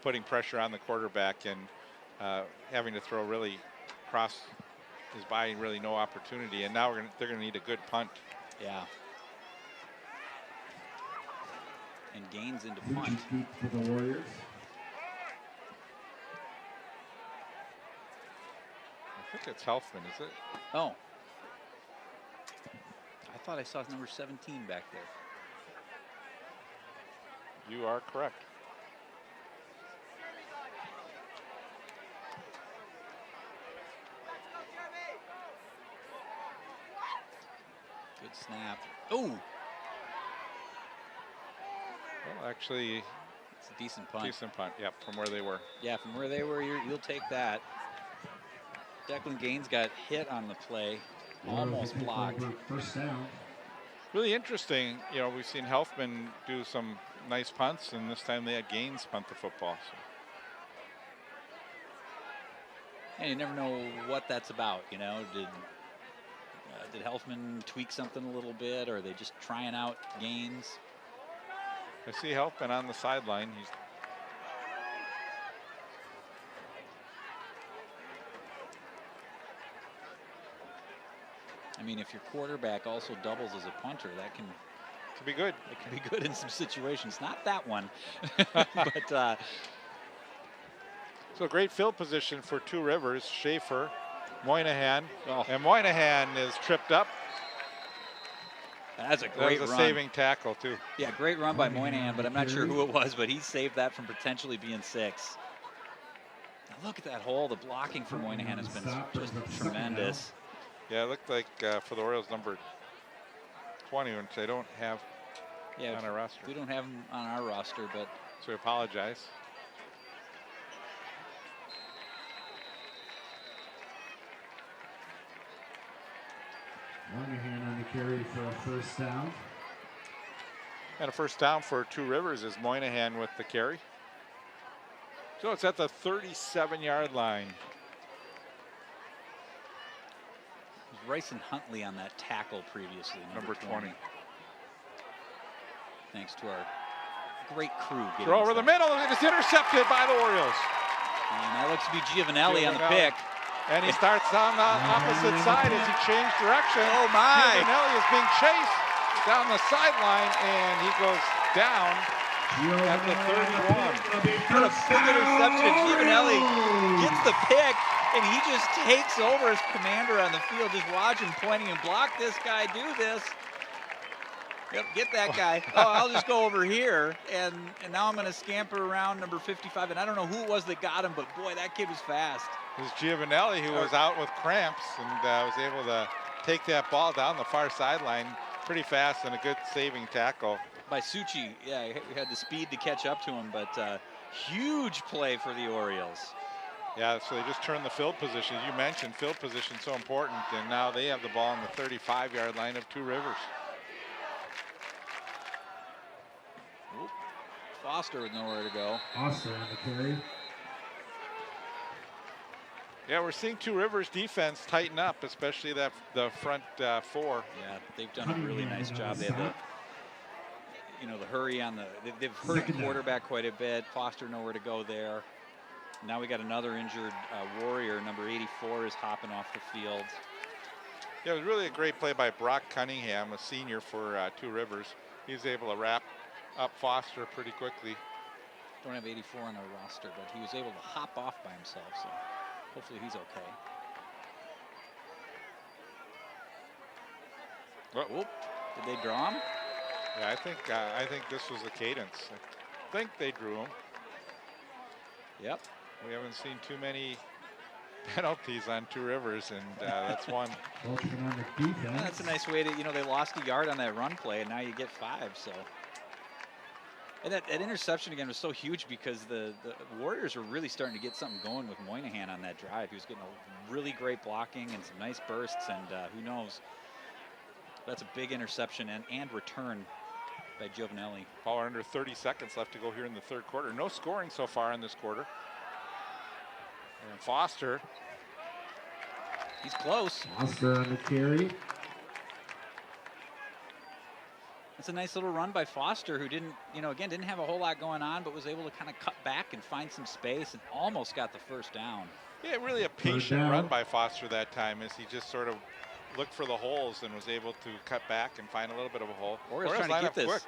putting pressure on the quarterback and having to throw really across is buying really no opportunity. And now they're going to need a good punt. Yeah. And Gaines into Suchi punt. keeps for the Warriors. I think it's Helfman, is it? Oh. I thought I saw number 17 back there. You are correct. Good snap. Oh, Well, actually, it's a decent punt. decent punt. Yep, from where they were. Yeah, from where they were, you'll take that. Declan Gaines got hit on the play, almost blocked. First down. Really interesting. You know, we've seen Helfman do some nice punts, and this time they had Gaines punt the football. So. And you never know what that's about, you know. Did Helfman tweak something a little bit, or are they just trying out Gaines? I see Helfman on the sideline. He's I mean, if your quarterback also doubles as a punter, that can be good. It can be good in some situations. Not that one, but so great field position for Two Rivers. Schaefer, Moynihan, Oh. and Moynihan is tripped up. that's a That great was a run. saving tackle too. Yeah, great run by Moynihan, but I'm not sure who it was, but he saved that from potentially being 6. Now look at that hole. The blocking for Moynihan has been just tremendous. Yeah, it looked like for the Orioles number 20, which they don't have Yeah, on our roster. we don't have him on our roster, but So we apologize. Moynihan on the carry for a first down. And a first down for Two Rivers is Moynihan with the carry. So it's at the 37-yard line. it was Rice and Huntley on that tackle previously. Number 20. Thanks to our great crew. Throw over the middle, and it's intercepted by the Orioles. And that looks to be Giovanelli on the pick. And he starts on the opposite side as he changed direction. Oh my! Giovanelli is being chased down the sideline, and he goes down at the 31. What a big interception. Giovanelli gets the pick, and he just takes over as commander on the field. Just watch him pointing and block this guy, do this. Yep, get that guy. Oh, I'll just go over here, and now I'm going to scamper around number 55. And I don't know who it was that got him, but boy, that kid was fast. It was Giovanelli who was out with cramps and was able to take that ball down the far sideline pretty fast and a good saving tackle. By Suchi, yeah, he had the speed to catch up to him, but huge play for the Orioles. Yeah, so they just turned the field position. You mentioned field position so important, and now they have the ball on the 35-yard line of Two Rivers. Oop. Foster with nowhere to go. Foster on the carry. Yeah, we're seeing Two Rivers defense tighten up, especially the front 4. Yeah, they've done a really nice job. They have the hurry on they've hurt the quarterback quite a bit. Foster nowhere to go there. Now we got another injured Warrior. Number 84 is hopping off the field. Yeah, it was really a great play by Brock Cunningham, a senior for Two Rivers. He was able to wrap up Foster pretty quickly. Don't have 84 on our roster, but he was able to hop off by himself, so hopefully he's okay. Oh. Oop. Did they draw him? Yeah, I think this was the cadence. I think they drew him. Yep. We haven't seen too many penalties on Two Rivers, and that's one. Focusing on the defense. Yeah, that's a nice way to, they lost a yard on that run play, and now you get 5, so. And that interception again was so huge because the Warriors were really starting to get something going with Moynihan on that drive. He was getting a really great blocking and some nice bursts, and who knows. That's a big interception and return by Giovanelli. Ball under 30 seconds left to go here in the third quarter. No scoring so far in this quarter. And Foster. He's close. Foster on the carry. It's a nice little run by Foster, who didn't, again, didn't have a whole lot going on, but was able to kind of cut back and find some space and almost got the first down. Yeah, really a patient run by Foster that time, as he just sort of looked for the holes and was able to cut back and find a little bit of a hole. Orioles trying to get this. Quick.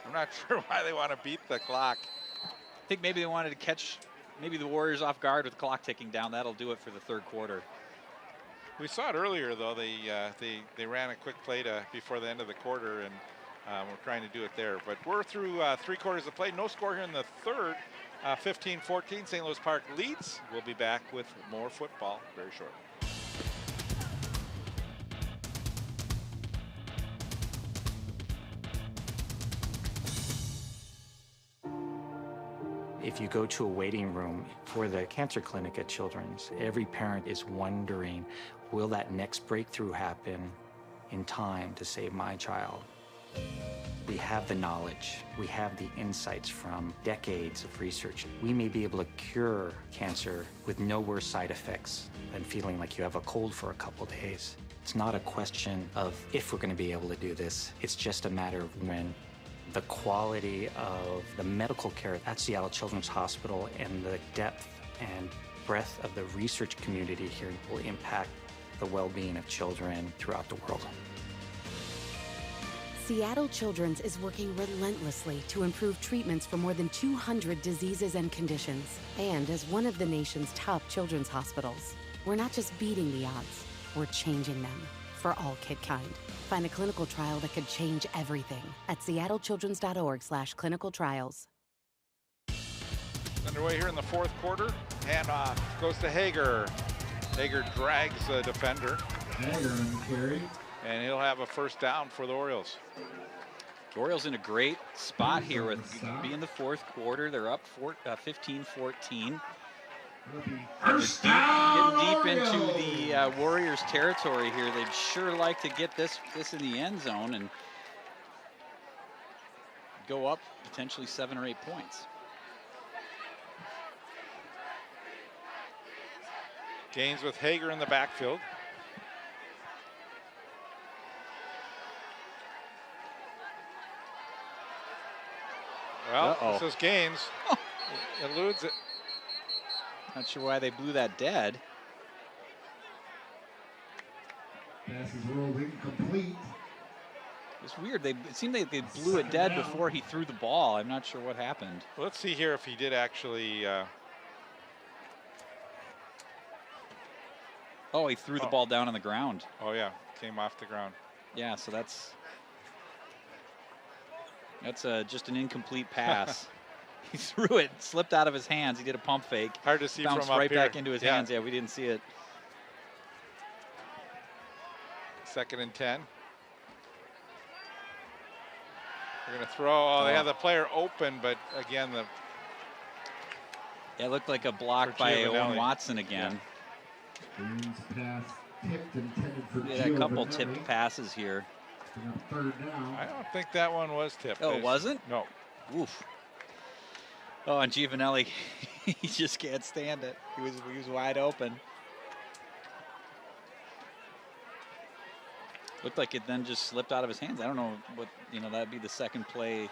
I'm not sure why they want to beat the clock. I think maybe they wanted to catch maybe the Warriors off guard with the clock ticking down. That'll do it for the third quarter. We saw it earlier, though. They ran a quick play before the end of the quarter, and we're trying to do it there. But we're through 3 quarters of play. No score here in the third. 15-14, St. Louis Park leads. We'll be back with more football very shortly. If you go to a waiting room for the cancer clinic at Children's, every parent is wondering, will that next breakthrough happen in time to save my child? We have the knowledge, we have the insights from decades of research. We may be able to cure cancer with no worse side effects than feeling like you have a cold for a couple days. It's not a question of if we're going to be able to do this, it's just a matter of when. The quality of the medical care at Seattle Children's Hospital and the depth and breadth of the research community here will impact the well-being of children throughout the world. Seattle Children's is working relentlessly to improve treatments for more than 200 diseases and conditions. And as one of the nation's top children's hospitals, we're not just beating the odds, we're changing them for all kid kind. Find a clinical trial that could change everything at seattlechildrens.org/clinical trials. Underway here in the fourth quarter. Handoff goes to Hager. Hager drags the defender. Hager on the carry. And he'll have a first down for the Orioles. The Orioles in a great spot here with being the fourth quarter. They're up 15-14. First down, getting deep into the Warriors territory here. They'd sure like to get this in the end zone and go up potentially 7 or 8 points. Gaines with Hager in the backfield. Well, this is Gaines. Eludes it. Not sure why they blew that dead. Pass is rolled incomplete. It's weird. It seemed like they blew it dead before he threw the ball. I'm not sure what happened. Well, let's see here if he did actually. Oh, he threw the ball down on the ground. Oh yeah, came off the ground. Yeah, so that's just an incomplete pass. He threw it, slipped out of his hands. He did a pump fake. Hard to see bounced from up right here. back into his hands. Yeah, we didn't see it. 2nd and 10. They're going to throw. Oh, they have the player open, but again, it looked like a block by Owen Watson again. Gaines pass tipped intended for He had a couple tipped passes here. Third down. I don't think that one was tipped. Oh, it wasn't? No. Oof. Oh, and Giovanelli, he just can't stand it. He was wide open. Looked like it then just slipped out of his hands. I don't know what, that'd be the second play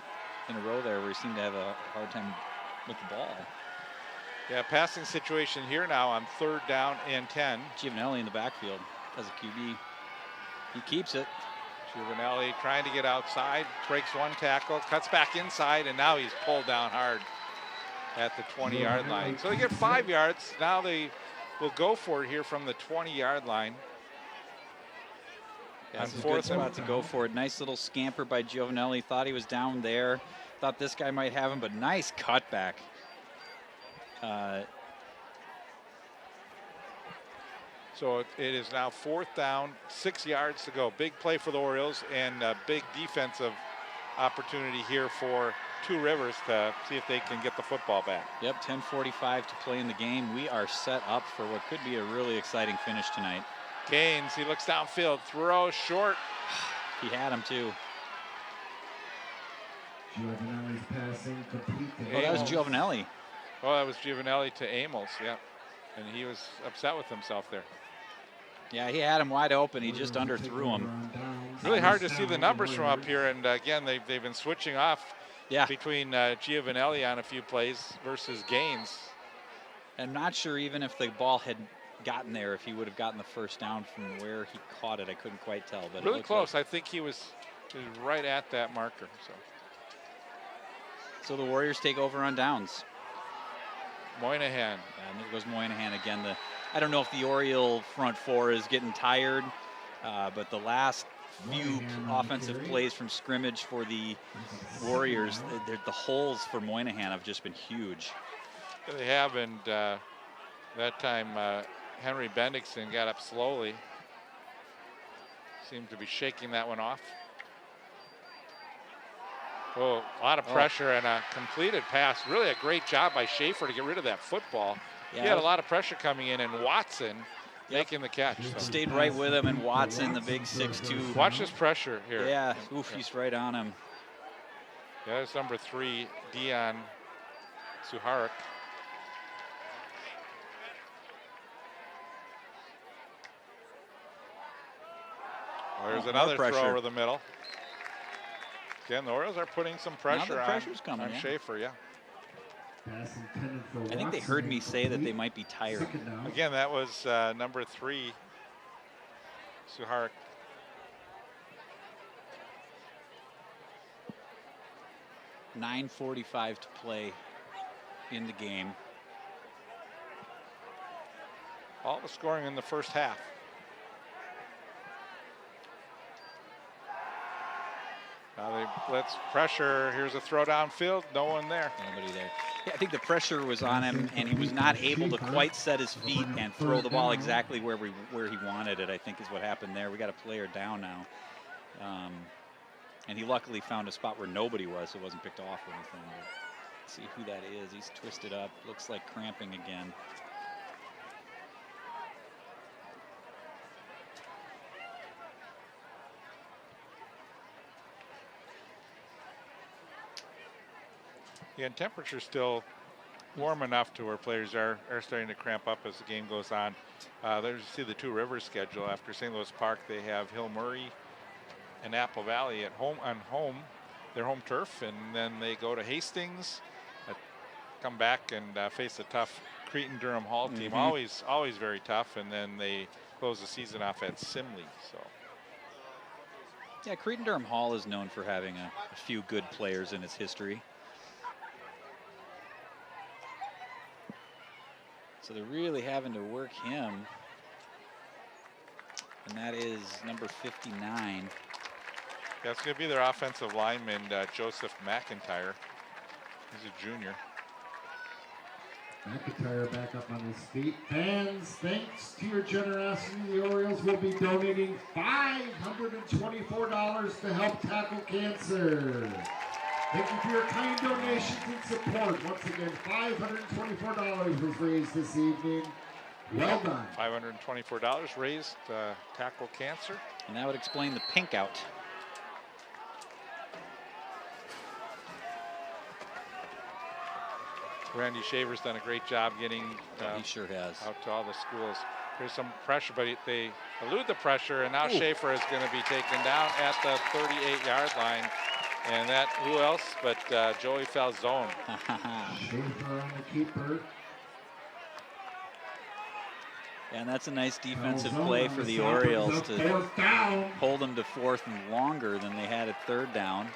in a row there where he seemed to have a hard time with the ball. Yeah, passing situation here now on 3rd down and 10. Giovanelli in the backfield as a QB. He keeps it. Giovanelli trying to get outside, breaks one tackle, cuts back inside, and now he's pulled down hard at the 20-yard line. So they get 5 yards. Now they will go for it here from the 20-yard line. Yeah, this is a good spot to go for it. Nice little scamper by Giovanelli. Thought he was down there. Thought this guy might have him, but nice cutback. So it is now 4th down, 6 yards to go. Big play for the Orioles and a big defensive opportunity here for Two Rivers to see if they can get the football back. Yep, 10:45 to play in the game. We are set up for what could be a really exciting finish tonight. Gaines, he looks downfield, throw short. He had him too. Giovanelli's passing complete. Oh, that was Giovanelli. Oh, that was Giovanelli to Amos, yeah. And he was upset with himself there. Yeah, he had him wide open. He just underthrew him. Really hard to see the numbers from up here, and again, they've been switching off between Giovanelli on a few plays versus Gaines. I'm not sure even if the ball had gotten there, if he would have gotten the first down from where he caught it. I couldn't quite tell, but really close. I think he was right at that marker. So the Warriors take over on downs. Moynihan. And there goes Moynihan again. I don't know if the Oriole front four is getting tired, but the last few offensive plays from scrimmage for the Warriors, the holes for Moynihan have just been huge. They have, and that time Henry Bendixson got up slowly. Seemed to be shaking that one off. Oh, a lot of pressure and a completed pass. Really a great job by Schaefer to get rid of that football. Yeah, he had a lot of pressure coming in, and Watson making the catch. So. Stayed right with him, and Watson, the big 6'2". Watch this pressure here. Yeah, oof, he's right on him. Yeah, that's number 3, Dion Suharik. Oh, there's another throw over the middle. Again, the Orioles are putting some pressure on Schaefer, yeah. I think they heard me say that they might be tired. Again, that was number 3, Suharik. $9:45 to play in the game. All the scoring in the first half. Now they blitz pressure. Here's a throw downfield. No one there. Nobody there. Yeah, I think the pressure was on him, and he was not able to quite set his feet and throw the ball exactly where he wanted it, I think is what happened there. We got a player down now. And he luckily found a spot where nobody was, so it wasn't picked off or anything. Let's see who that is. He's twisted up. Looks like cramping again. Yeah, and temperature's still warm enough to where players are starting to cramp up as the game goes on. There's you see the Two Rivers schedule. After St. Louis Park, they have Hill Murray and Apple Valley at home their home turf, and then they go to Hastings, come back and face a tough Cretin Durham Hall team. Always very tough, and then they close the season off at Simley. So. Yeah, Cretin Durham Hall is known for having a few good players in its history. So they're really having to work him. And that is number 59. That's going to be their offensive lineman, Joseph McIntyre. He's a junior. McIntyre back up on his feet. Fans, thanks to your generosity, the Orioles will be donating $524 to help tackle cancer. Thank you for your kind donations and support. Once again, $524 was raised this evening. Well done. $524 raised to tackle cancer. And that would explain the pink out. Randy Shaver's done a great job getting he sure has. Out to all the schools. There's some pressure, but they elude the pressure, and now Schaefer is going to be taken down at the 38-yard line. And that, who else but Joey Falzone. Schaefer on the keeper. And that's a nice defensive play for the Orioles to hold them to 4th and longer than they had at 3rd down.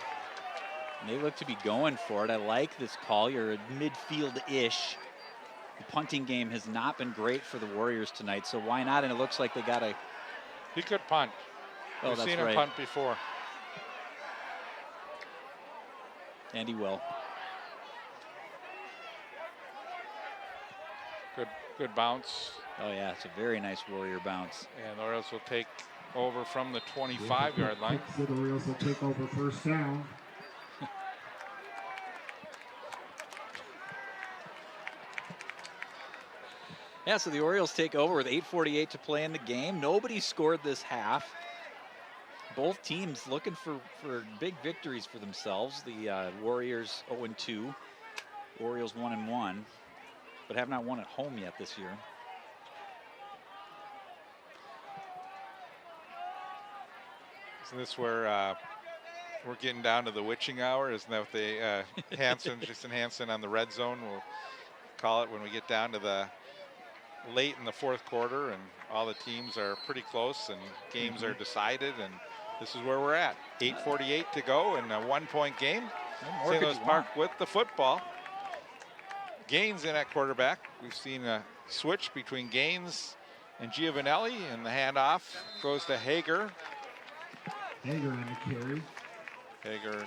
And they look to be going for it. I like this call. You're at midfield-ish. The punting game has not been great for the Warriors tonight, so why not? And it looks like they got a... He could punt. Oh, We've that's seen right. him punt before. And he will. Good bounce. Oh, yeah, it's a very nice Warrior bounce. And the Orioles will take over from the 25-yard line. The Orioles will take over 1st down. Yeah, so the Orioles take over with 8:48 to play in the game. Nobody scored this half. Both teams looking for big victories for themselves. The Warriors 0-2, Orioles 1-1, but have not won at home yet this year. Isn't this where we're getting down to the witching hour? Isn't that what they, Jason Hansen on the red zone will call it when we get down to the late in the fourth quarter and all the teams are pretty close and games are decided, and this is where we're at. 8:48 to go in a 1-point game. St. Louis Park with the football. Gaines in at quarterback. We've seen a switch between Gaines and Giovanelli, and the handoff goes to Hager. Hager on the carry. Hager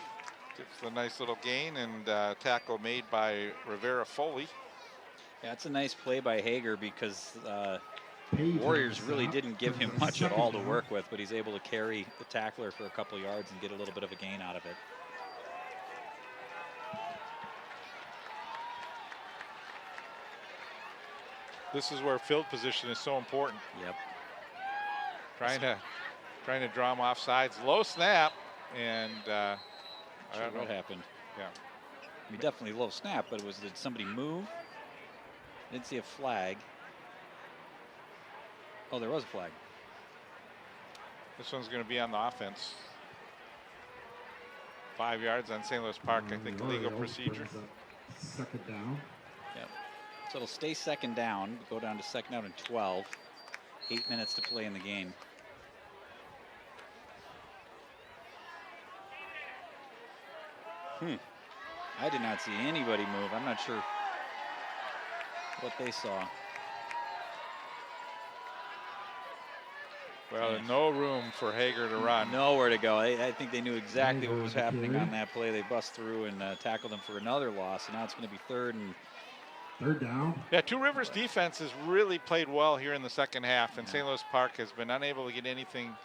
gets the nice little gain, and tackle made by Rivera Foley. Yeah, it's a nice play by Hager because Warriors really didn't give him much at all to work with, but he's able to carry the tackler for a couple yards and get a little bit of a gain out of it. This is where field position is so important. Yep. Trying to draw him off sides. Low snap, and I don't know what happened. Yeah. I mean, definitely low snap, but did somebody move? Didn't see a flag. Oh, there was a flag. This one's going to be on the offense. 5 yards on St. Louis Park, I think, legal procedure. Second down. Yep. So it'll stay second down, go down to second down and 12. 8 minutes to play in the game. I did not see anybody move. I'm not sure what they saw. Well, no room for Hager to run. Nowhere to go. I think they knew exactly what was happening on that play. They bust through and tackled him for another loss. And now it's going to be third down. Yeah, Two Rivers defense has really played well here in the second half, and St. Louis Park has been unable to get anything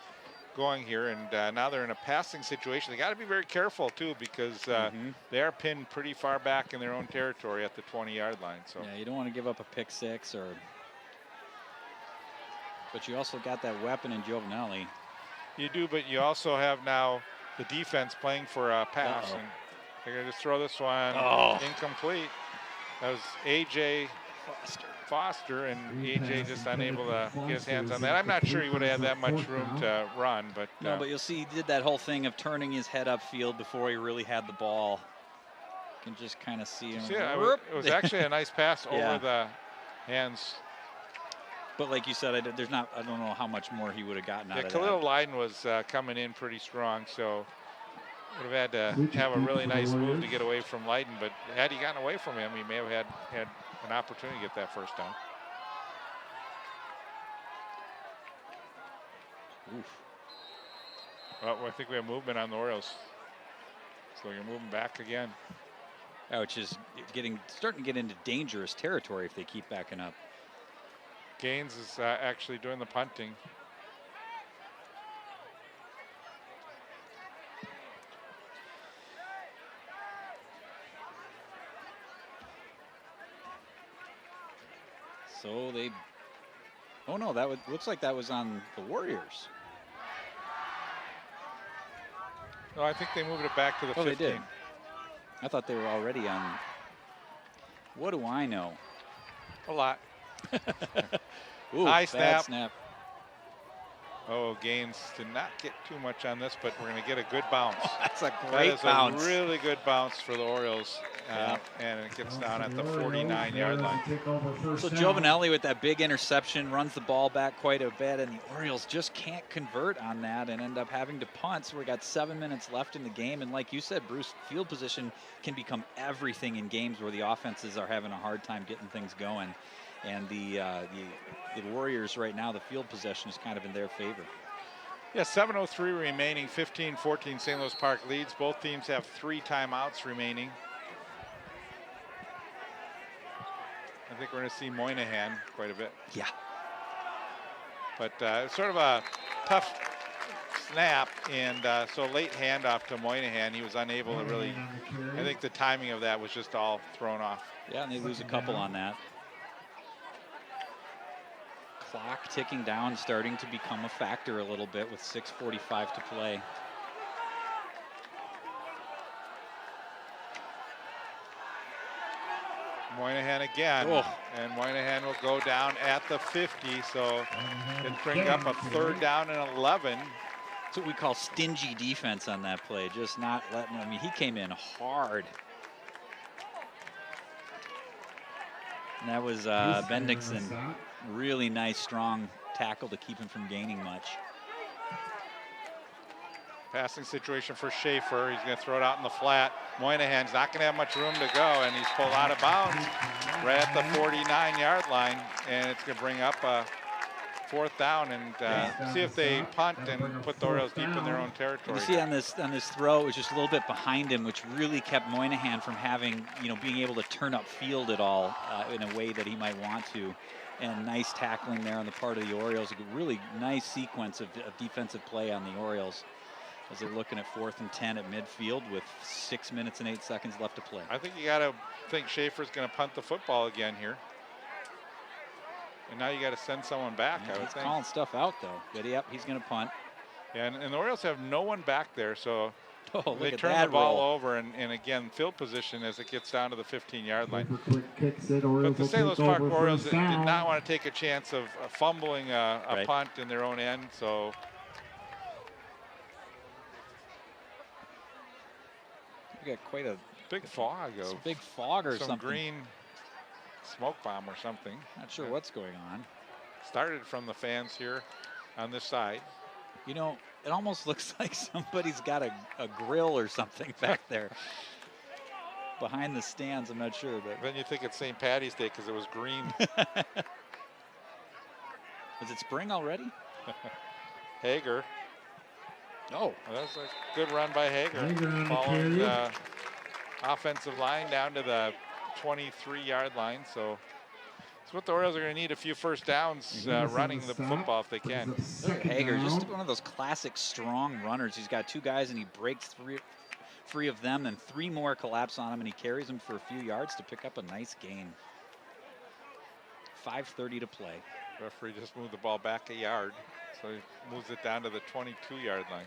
going here, and now they're in a passing situation. They got to be very careful too, because they are pinned pretty far back in their own territory at the 20-yard line. So yeah, you don't want to give up a pick six, but you also got that weapon in Giovanelli. You do, but you also have now the defense playing for a pass, and they're going to just throw this one incomplete. That was A.J. Foster, and A.J. just unable to get his hands on that. I'm not sure he would have had that much room to run, but no, but you'll see he did that whole thing of turning his head upfield before he really had the ball. You can just kind of see him. Yeah, it was actually a nice pass over the hands. But like you said, I don't know how much more he would have gotten out of that. Khalil Lydon was coming in pretty strong, so would have had to have a really nice move to get away from Lydon. But had he gotten away from him, he may have had an opportunity to get that first down. Oof. Well, I think we have movement on the Orioles. So you're moving back again. Which is starting to get into dangerous territory if they keep backing up. Gaines is actually doing the punting. So they, oh no, looks like that was on the Warriors. No, I think they moved it back to the 15. They did. I thought they were already on. What do I know? A lot. Ooh, high snap. snap. Oh, Gaines did not get too much on this, but we're going to get a good bounce. That's a great bounce. A really good bounce for the Orioles, and it gets down at the 49-yard line. So Giovanelli with that big interception runs the ball back quite a bit, and the Orioles just can't convert on that and end up having to punt. So we got 7 minutes left in the game, and like you said, Bruce, field position can become everything in games where the offenses are having a hard time getting things going. And the Warriors right now, the field possession is kind of in their favor. Yeah, 7:03 remaining, 15-14 St. Louis Park leads. Both teams have 3 timeouts remaining. I think we're going to see Moynihan quite a bit. Yeah. But it's sort of a tough snap, and so late handoff to Moynihan. He was unable to really, I think the timing of that was just all thrown off. Yeah, and they lose a couple on that. Clock ticking down, starting to become a factor a little bit with 6:45 to play. Moynihan again, and Moynihan will go down at the 50, so it brings up a 3rd down and 11. That's what we call stingy defense on that play. Just not letting him. I mean, he came in hard. And that was Bendixson. Really nice, strong tackle to keep him from gaining much. Passing situation for Schaefer. He's going to throw it out in the flat. Moynihan's not going to have much room to go, and he's pulled out of bounds right at the 49-yard line, and it's going to bring up a 4th down and see if they punt and put the Orioles deep in their own territory. You see on this throw, it was just a little bit behind him, which really kept Moynihan from having, being able to turn up field at all in a way that he might want to. And nice tackling there on the part of the Orioles. A really nice sequence of defensive play on the Orioles as they're looking at 4th and 10 at midfield with 6 minutes and 8 seconds left to play. I think you got to think Schaefer's going to punt the football again here. And now you got to send someone back, I would he's think. Calling stuff out, though. But, yep, he's going to punt. Yeah, and the Orioles have no one back there, so they at turn that the ball roll. over, and again, field position as it gets down to the 15-yard line. Kicks it, But the St. Louis Park Orioles did down. not want to take a chance of fumbling a Right. punt in their own end, so We got quite a big fog it's of a big fog or some something. green smoke bomb or something. Not sure what's going on. Started from the fans here on this side. It almost looks like somebody's got a grill or something back there behind the stands. I'm not sure, but Then you think it's St. Patty's Day because it was green. is it spring already? Hager. Oh, Well, that's a good run by Hager. Hager on the Following carry. the offensive line down to the 23-yard line. So it's what the Orioles are going to need, a few first downs running the football if they can. look at Hager, just one of those classic strong runners. He's got 2 guys and he breaks free of them, and 3 more collapse on him, and he carries them for a few yards to pick up a nice gain. 5:30 to play. Referee just moved the ball back a yard, so he moves it down to the 22-yard line.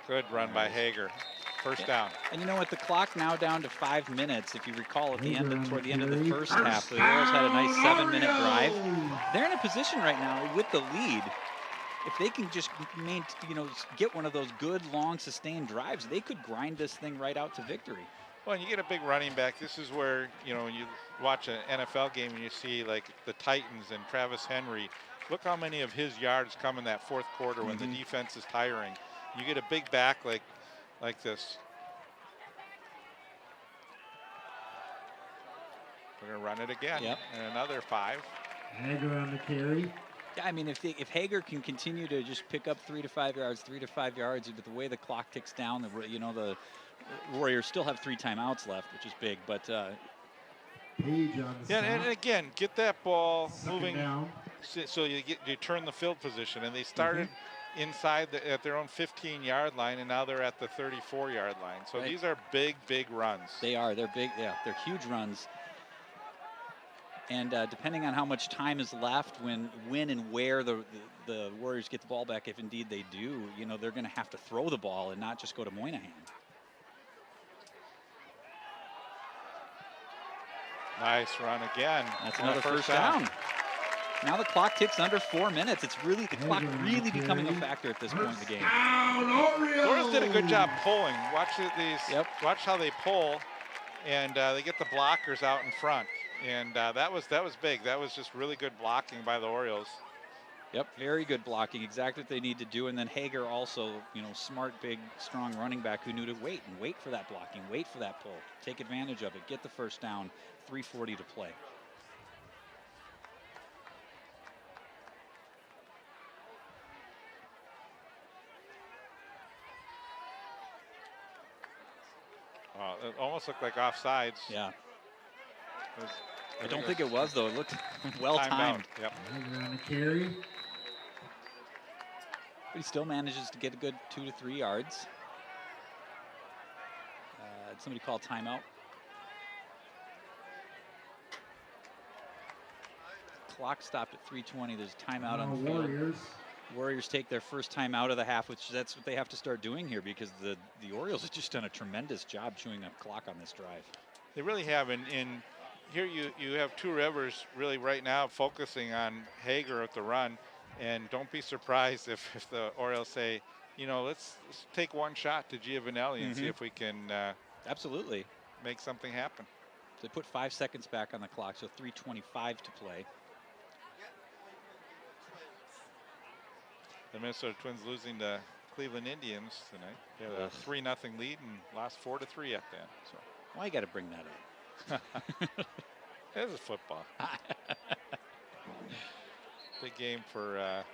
Good run by Hager. First down. And you know what? The clock now down to 5 minutes. If you recall, at the end toward the end of the first half, the Orioles had a nice 7-minute drive. They're in a position right now with the lead. If they can just get one of those good, long, sustained drives, they could grind this thing right out to victory. Well, and you get a big running back. This is where, when you watch an NFL game and you see like the Titans and Travis Henry, look how many of his yards come in that 4th quarter when the defense is tiring. You get a big back like this. We're going to run it again. Yep. And another 5. Hager on the carry. Yeah, I mean, if Hager can continue to just pick up 3 to 5 yards, with the way the clock ticks down, the Warriors still have 3 timeouts left, which is big. But Page on the yeah, and again, get that ball moving down. so you turn the field position. And they started inside at their own 15-yard line, and now they're at the 34-yard line. So these are big runs. They are. They're big. Yeah, they're huge runs. And depending on how much time is left, when and where the Warriors get the ball back, if indeed they do, they're going to have to throw the ball and not just go to Moynihan. Nice run again. That's another first down. Now the clock ticks under 4 minutes. It's really the clock really becoming a factor at this point in the game. Orioles did a good job pulling. Watch how they pull, and they get the blockers out in front. And that was big. That was just really good blocking by the Orioles. Yep, very good blocking. Exactly what they need to do. And then Hager also, smart, big, strong running back who knew to wait for that blocking, wait for that pull, take advantage of it, get the first down. 3:40 to play. It almost looked like offsides. Yeah. I don't think it was, though. It looked well timed. Yep. Hager on the carry. But he still manages to get a good 2 to 3 yards. Did somebody call timeout? Clock stopped at 3:20. There's timeout on the field. Warriors Warriors take their first time out of the half, which that's what they have to start doing here because the Orioles have just done a tremendous job chewing up clock on this drive. They really have, and here you have Two Rivers really right now focusing on Hager at the run, and don't be surprised if the Orioles say, you know, let's take one shot to Giovanelli and see if we can absolutely make something happen. They put 5 seconds back on the clock, so 3:25 to play. The Minnesota Twins losing to Cleveland Indians tonight. They have a 3-0 lead and lost 4-3 at that. So why you got to bring that up? This is football. Big game for a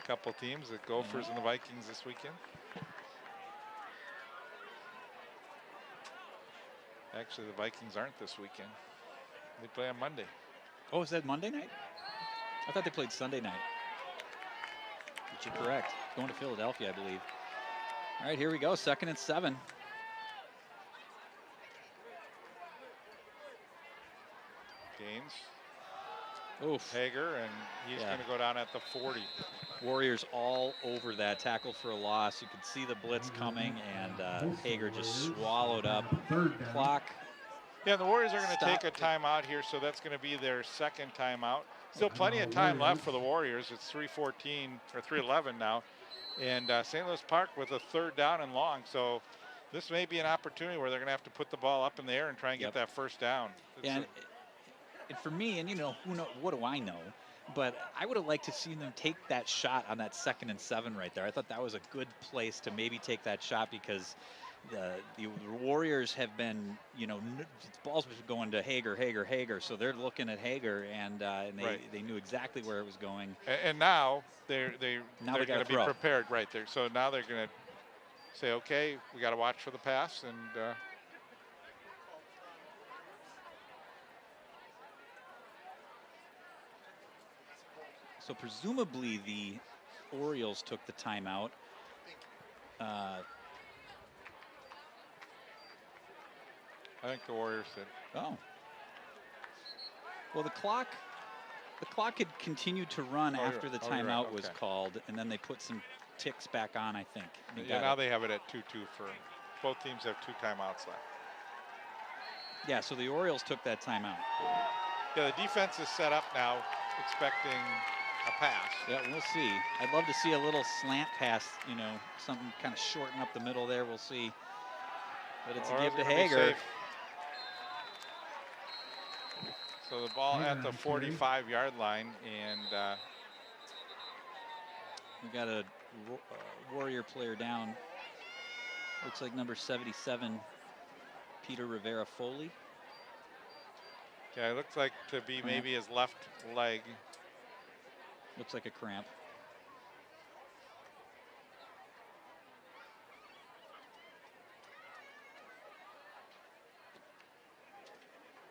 couple teams, the Gophers and the Vikings this weekend. Actually, the Vikings aren't this weekend. They play on Monday. Oh, is that Monday night? I thought they played Sunday night. But you're correct. Going to Philadelphia, I believe. All right, here we go. 2nd and 7. Gaines. Oof. Hager, and he's going to go down at the 40. Warriors all over that tackle for a loss. You could see the blitz coming, and Hager just swallowed up clock. Yeah, the Warriors are going to take a timeout here, so that's going to be their second timeout. Still plenty of time left for the Warriors. It's 3:14 or 3:11 now, and St. Louis Park with a 3rd down and long. So this may be an opportunity where they're going to have to put the ball up in the air and try and get that first down. And for me, and you know, what do I know? But I would have liked to see them take that shot on that 2nd and 7 right there. I thought that was a good place to maybe take that shot because the Warriors have been, you know, balls was going to Hager. So they're looking at Hager, and they knew exactly where it was going. And now they're going to be prepared right there. So now they're going to say, okay, we got to watch for the pass, and so presumably the Orioles took the timeout. I think the Warriors did. Oh. Well, the clock had continued to run after the timeout was called, and then they put some ticks back on, I think. Yeah, now they have it at 2-2 for both teams have 2 timeouts left. Yeah, so the Orioles took that timeout. Yeah, the defense is set up now, expecting a pass. Yeah, we'll see. I'd love to see a little slant pass, you know, something kind of shorten up the middle there. We'll see. But it's a give to Hager. So the ball at the 45-yard line, and we got a Warrior player down. Looks like number 77, Peter Rivera Foley. Yeah, it looks like to be maybe his left leg. Looks like a cramp.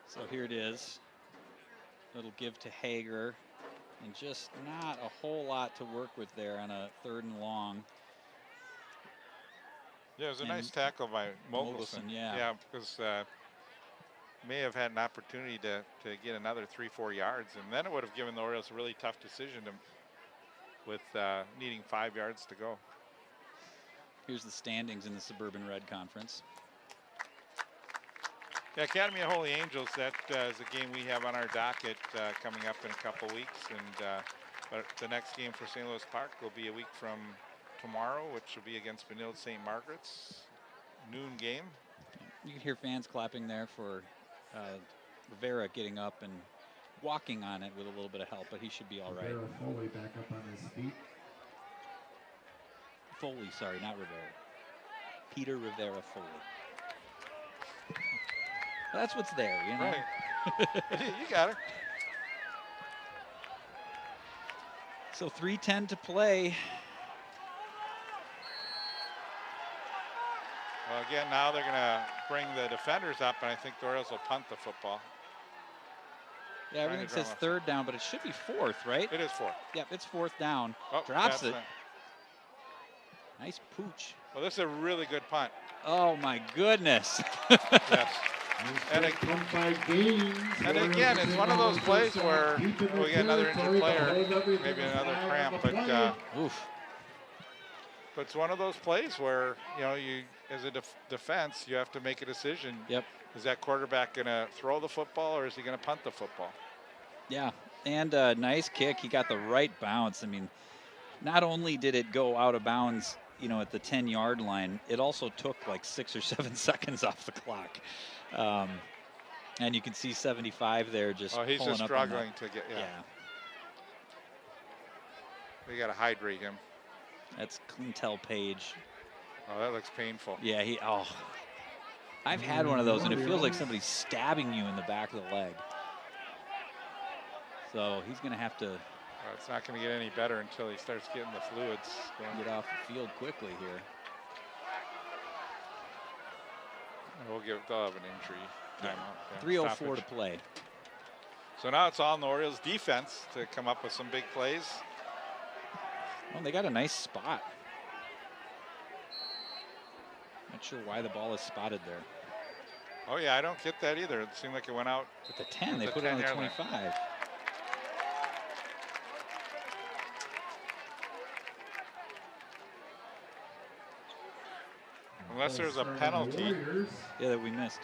So here it is. It'll give to Hager, and just not a whole lot to work with there on a 3rd and long. Yeah, it was a nice tackle by Mogelson. Yeah, because may have had an opportunity to get another 3-4 yards, and then it would have given the Orioles a really tough decision with needing 5 yards to go. Here's the standings in the Suburban Red Conference. Yeah, Academy of Holy Angels, that is a game we have on our docket coming up in a couple weeks. And but the next game for St. Louis Park will be a week from tomorrow, which will be against Benilde St. Margaret's. Noon game. You can hear fans clapping there for Rivera getting up and walking on it with a little bit of help, but he should be all right. Rivera Foley back up on his feet. Foley, sorry, not Rivera. Peter Rivera Foley. That's what's there, you know. Right. You got it. So 3:10 to play. Well, again, now they're going to bring the defenders up, and I think the Orioles will punt the football. Yeah, everything says 3rd down, but it should be 4th, right? It is 4th. Yep, it's 4th down. Oh, drops it. Nice pooch. Well, this is a really good punt. Oh, my goodness. Yes. And again, it's one of those plays where we get another injured player, maybe another cramp, but it's one of those plays where, you as a defense, you have to make a decision. Yep. Is that quarterback going to throw the football or is he going to punt the football? Yeah, and a nice kick. He got the right bounce. I mean, not only did it go out of bounds, at the 10-yard line, it also took like 6 or 7 seconds off the clock. And you can see 75 there just he's pulling just up struggling to get, We got to hydrate him. That's Clintel Page. Oh, that looks painful. Yeah, I've had one of those, and it feels like somebody's stabbing you in the back of the leg. So he's going to have to... it's not going to get any better until he starts getting the fluids going. Get off the field quickly here. They'll have an injury timeout. Yeah. 3:04 to play. So now it's all in the Orioles defense to come up with some big plays. Well, they got a nice spot. Not sure why the ball is spotted there. Oh, yeah, I don't get that either. It seemed like it went out at the 10. They put it on the 25. Unless there's a penalty. Yeah, that we missed.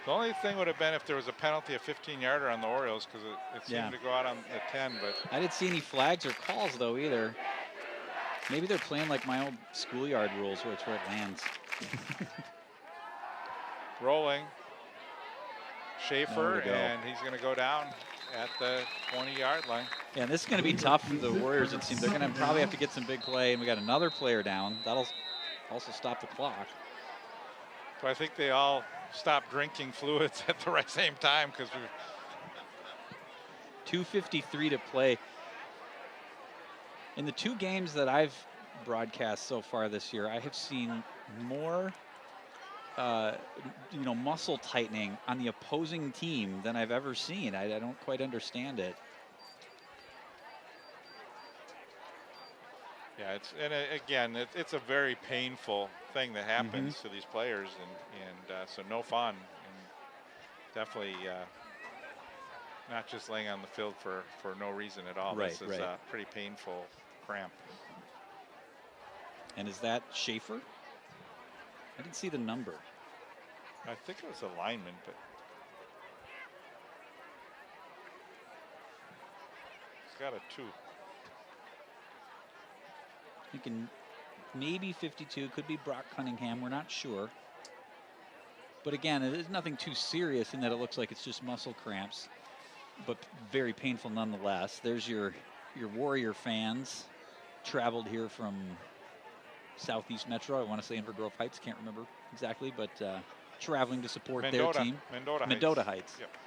The only thing would have been if there was a penalty, a 15-yarder on the Orioles, because it seemed to go out on the 10. But I didn't see any flags or calls, though, either. Maybe they're playing like my old schoolyard rules, where it's where it lands. Rolling. Schaefer, and he's going to go down at the 20-yard line. Yeah, this is going to be tough for the Warriors, it seems. They're going to probably have to get some big play, and we got another player down. That'll also stop the clock. So I think they all stopped drinking fluids at the right same time, because we 2:53 to play. In the 2 games that I've broadcast so far this year, I have seen more muscle tightening on the opposing team than I've ever seen. I don't quite understand it. Yeah, it's a very painful thing that happens to these players, and so no fun, and definitely not just laying on the field for no reason at all. Right, this is a pretty painful cramp. And is that Schaefer? I didn't see the number. I think it was a lineman, but it's got a 2. Thinking maybe 52, could be Brock Cunningham, we're not sure. But again, it is nothing too serious in that it looks like it's just muscle cramps, but very painful nonetheless. There's your Warrior fans, traveled here from Southeast Metro. I want to say Inver Grove Heights, can't remember exactly, but traveling to support their team. Mendota Heights. Yep.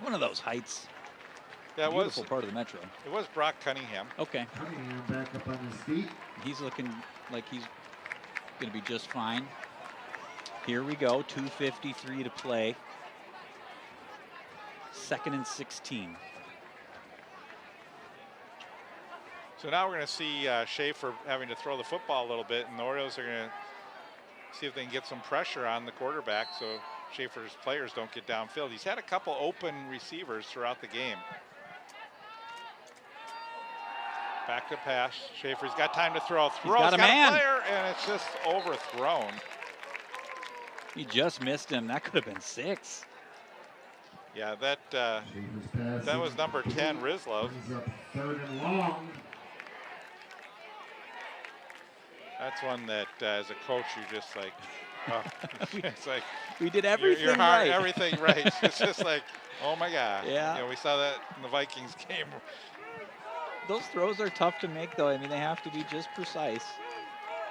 One of those heights. Yeah, beautiful part of the Metro. It was Brock Cunningham. Okay. Cunningham back up on his feet. He's looking like he's going to be just fine. Here we go, 2:53 to play. 2nd and 16. So now we're going to see Schaefer having to throw the football a little bit, and the Orioles are going to see if they can get some pressure on the quarterback so Schaefer's players don't get downfield. He's had a couple open receivers throughout the game. Back to pass. Schaefer's got time to throw. He's got a man. Player, and it's just overthrown. He just missed him. That could have been 6. Yeah, that was number 10, Rizlov. 3rd and long. That's one that, as a coach, you just like, it's like we did everything your right. Everything right. It's just like, oh my God. Yeah. We saw that in the Vikings game. Those throws are tough to make, though. I mean, they have to be just precise.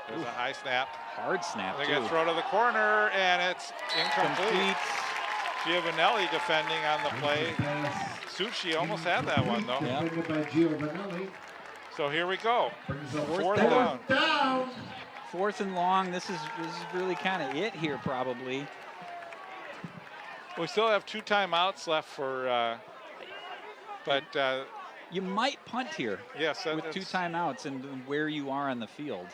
There's a high snap. Hard snap, They're going to throw to the corner, and it's incomplete. Giovanelli defending on the play. Suchi almost had that one, though. Defended by Giovanelli. So here we go. 4th down. 4th and long. This is really kind of it here, probably. We still have 2 timeouts left for, but you might punt here. Yes, with 2 timeouts and where you are on the field.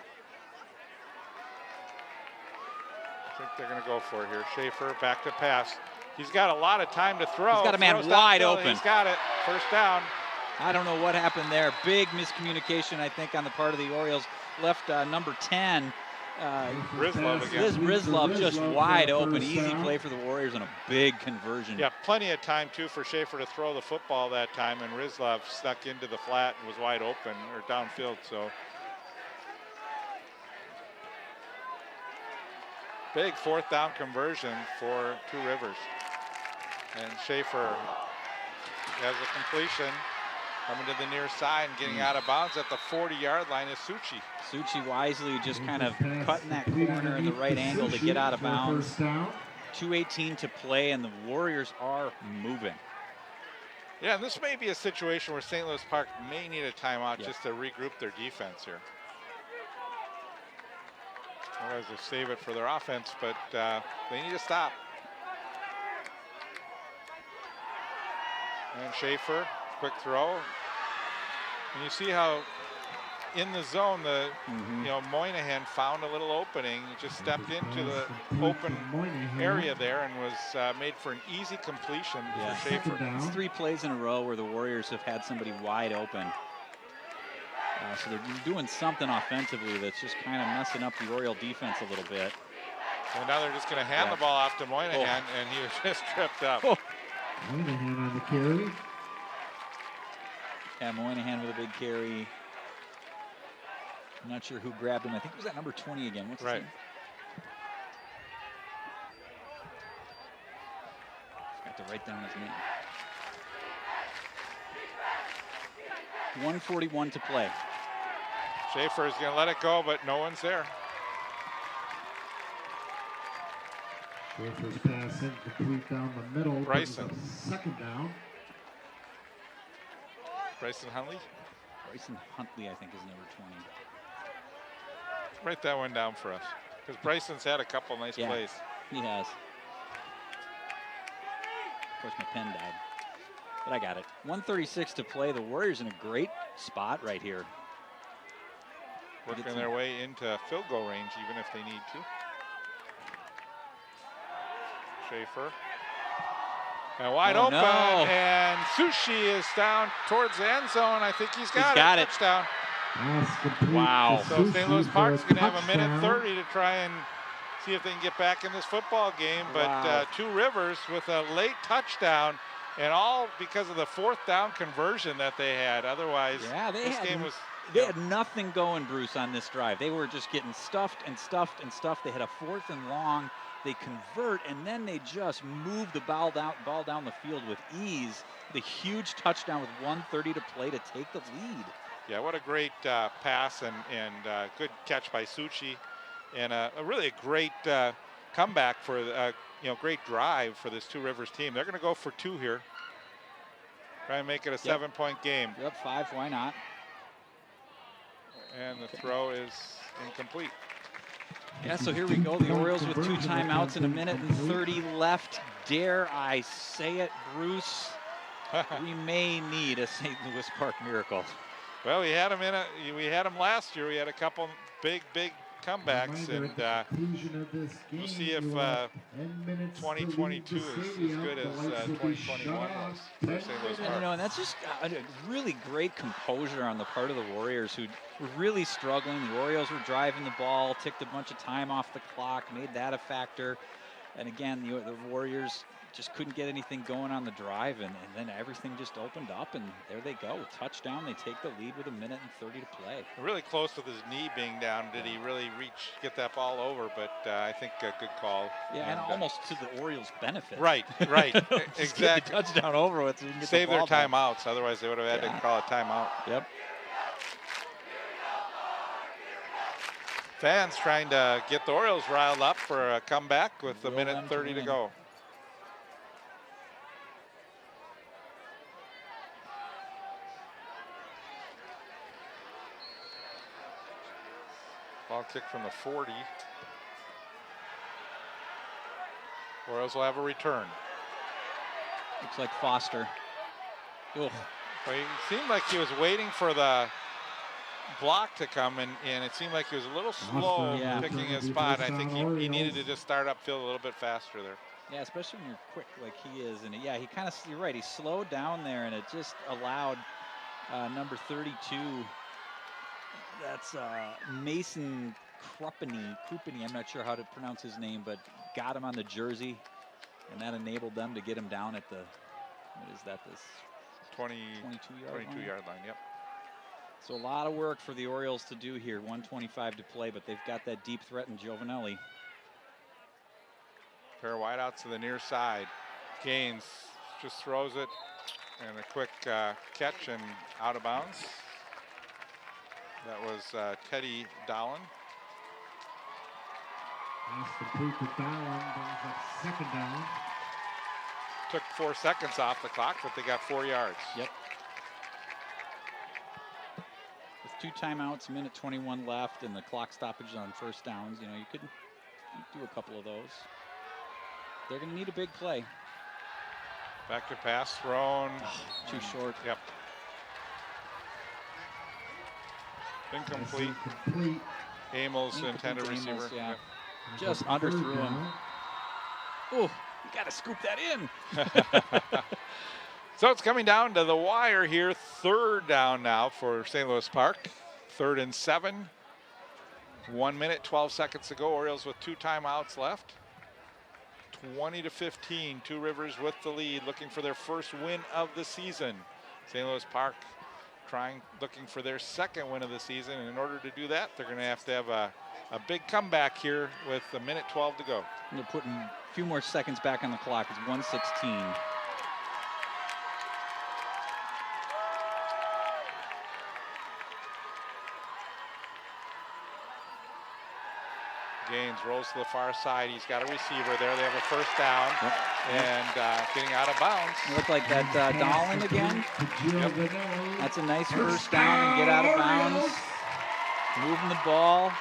they're going to go for it here. Schaefer back to pass. He's got a lot of time to throw. He's got a man wide open. He's got it. First down. I don't know what happened there. Big miscommunication, I think, on the part of the Orioles. Left number 10. Rizlov again. Rizlov just wide open. Easy play for the Warriors and a big conversion. Yeah, plenty of time, too, for Schaefer to throw the football that time, and Rizlov stuck into the flat and was wide open, or downfield, so. Big fourth down conversion for Two Rivers. And Schaefer has a completion. Coming to the near side and getting out of bounds at the 40-yard line is Suchi. Suchi wisely just kind of cutting that corner in the right angle to get out of bounds. 2:18 to play, and the Warriors are moving. Yeah, and this may be a situation where St. Louis Park may need a timeout just to regroup their defense here. Otherwise, they'll save it for their offense, but they need to stop. And Schaefer, quick throw. And you see how in the zone, Moynihan found a little opening. He just stepped into the open area there and was made for an easy completion for Schaefer. It's 3 plays in a row where the Warriors have had somebody wide open. So they're doing something offensively that's just kind of messing up the Oriole defense a little bit. And now they're just going to hand the ball off to Moynihan, and he was just tripped up. Moynihan on the carry. Yeah, Moynihan with a big carry. I'm not sure who grabbed him. I think it was that number 20 again. What's his name? Got to write down his name. 1:41 to play. Schaefer is going to let it go, but no one's there. Schaefer's pass incomplete down the middle. Bryson. Second down. Bryson Huntley? Bryson Huntley, I think, is number 20. Write that one down for us, because Bryson's had a couple nice plays. He has. Of course, my pen died, but I got it. 1:36 to play. The Warriors in a great spot right here. Working their way into field goal range, even if they need to. Schaefer. And wide open, and Sushi is down towards the end zone. I think he's got it. Touchdown. Wow. So St. Louis Park's going to have a minute 30 to try and see if they can get back in this football game. But Two Rivers with a late touchdown, and all because of the fourth down conversion that they had. Otherwise, this game was... They had nothing going, Bruce, on this drive. They were just getting stuffed and stuffed and stuffed. They had a 4th and long. They convert, and then they just move the ball down the field with ease. The huge touchdown with 1:30 to play to take the lead. Yeah, what a great pass and good catch by Suchi, and a really great comeback for great drive for this Two Rivers team. They're going to go for 2 here. Try and make it a 7-point game. Yep, 5. Why not? And the throw is incomplete. Yeah, so here we go. The Orioles with 2 timeouts and 1:30 left. Dare I say it, Bruce? We may need a St. Louis Park miracle. Well, we had him last year. We had a couple big comebacks, and we'll see if 2022 is as good as 2021 was for St. Louis Park. And that's just a really great composure on the part of the Warriors, who were really struggling. The Orioles were driving the ball, ticked a bunch of time off the clock, made that a factor. And again, the Warriors just couldn't get anything going on the drive, and then everything just opened up, and there they go. Touchdown, they take the lead with 1:30 to play. Really close with his knee being down. Did he really get that ball over? But I think a good call. Yeah, and almost to the Orioles' benefit. Right, exactly. Touchdown over with. So you can get Save the ball their timeouts, otherwise they would have had to call a timeout. Yep. Fans trying to get the Orioles riled up for a comeback with 1:30 to go. Ball kick from the 40. Orioles will have a return. Looks like Foster. Well, he seemed like he was waiting for the block to come, and it seemed like he was a little slow picking his spot. I think he needed to just start upfield a little bit faster there. Yeah, especially when you're quick like he is. And he kind of, you're right, he slowed down there, and it just allowed number 32, that's Mason Krupany, I'm not sure how to pronounce his name, but got him on the jersey, and that enabled them to get him down at the, what is that, this 22-yard line, yep. So a lot of work for the Orioles to do here, 1:25 to play, but they've got that deep threat in Giovanelli. Pair of wideouts to the near side. Gaines just throws it, and a quick catch and out of bounds. That was Teddy Dallin. Pass complete to Dallin, brings up second down. Took 4 seconds off the clock, but they got 4 yards. Yep. With 2 timeouts, minute 21 left, and the clock stoppage on first downs, you could do a couple of those. They're going to need a big play. Back to pass thrown. Too short. Yep. Incomplete. Amos, intended receiver. Yeah. Just underthrew him. Oh, you got to scoop that in. So it's coming down to the wire here. 3rd down now for St. Louis Park. 3rd and 7. 1 minute, 12 seconds to go. Orioles with 2 timeouts left. 20-15. Two Rivers with the lead, looking for their first win of the season. St. Louis Park looking for their 2nd win of the season. And in order to do that, they're going to have a big comeback here with 1:12 to go. They're putting a few more seconds back on the clock. It's 1:16. Gaines rolls to the far side. He's got a receiver there. They have a first down. Yep. And getting out of bounds. Look like that Dallin again. Yep. That's a nice first down and get out of bounds. Moving the ball.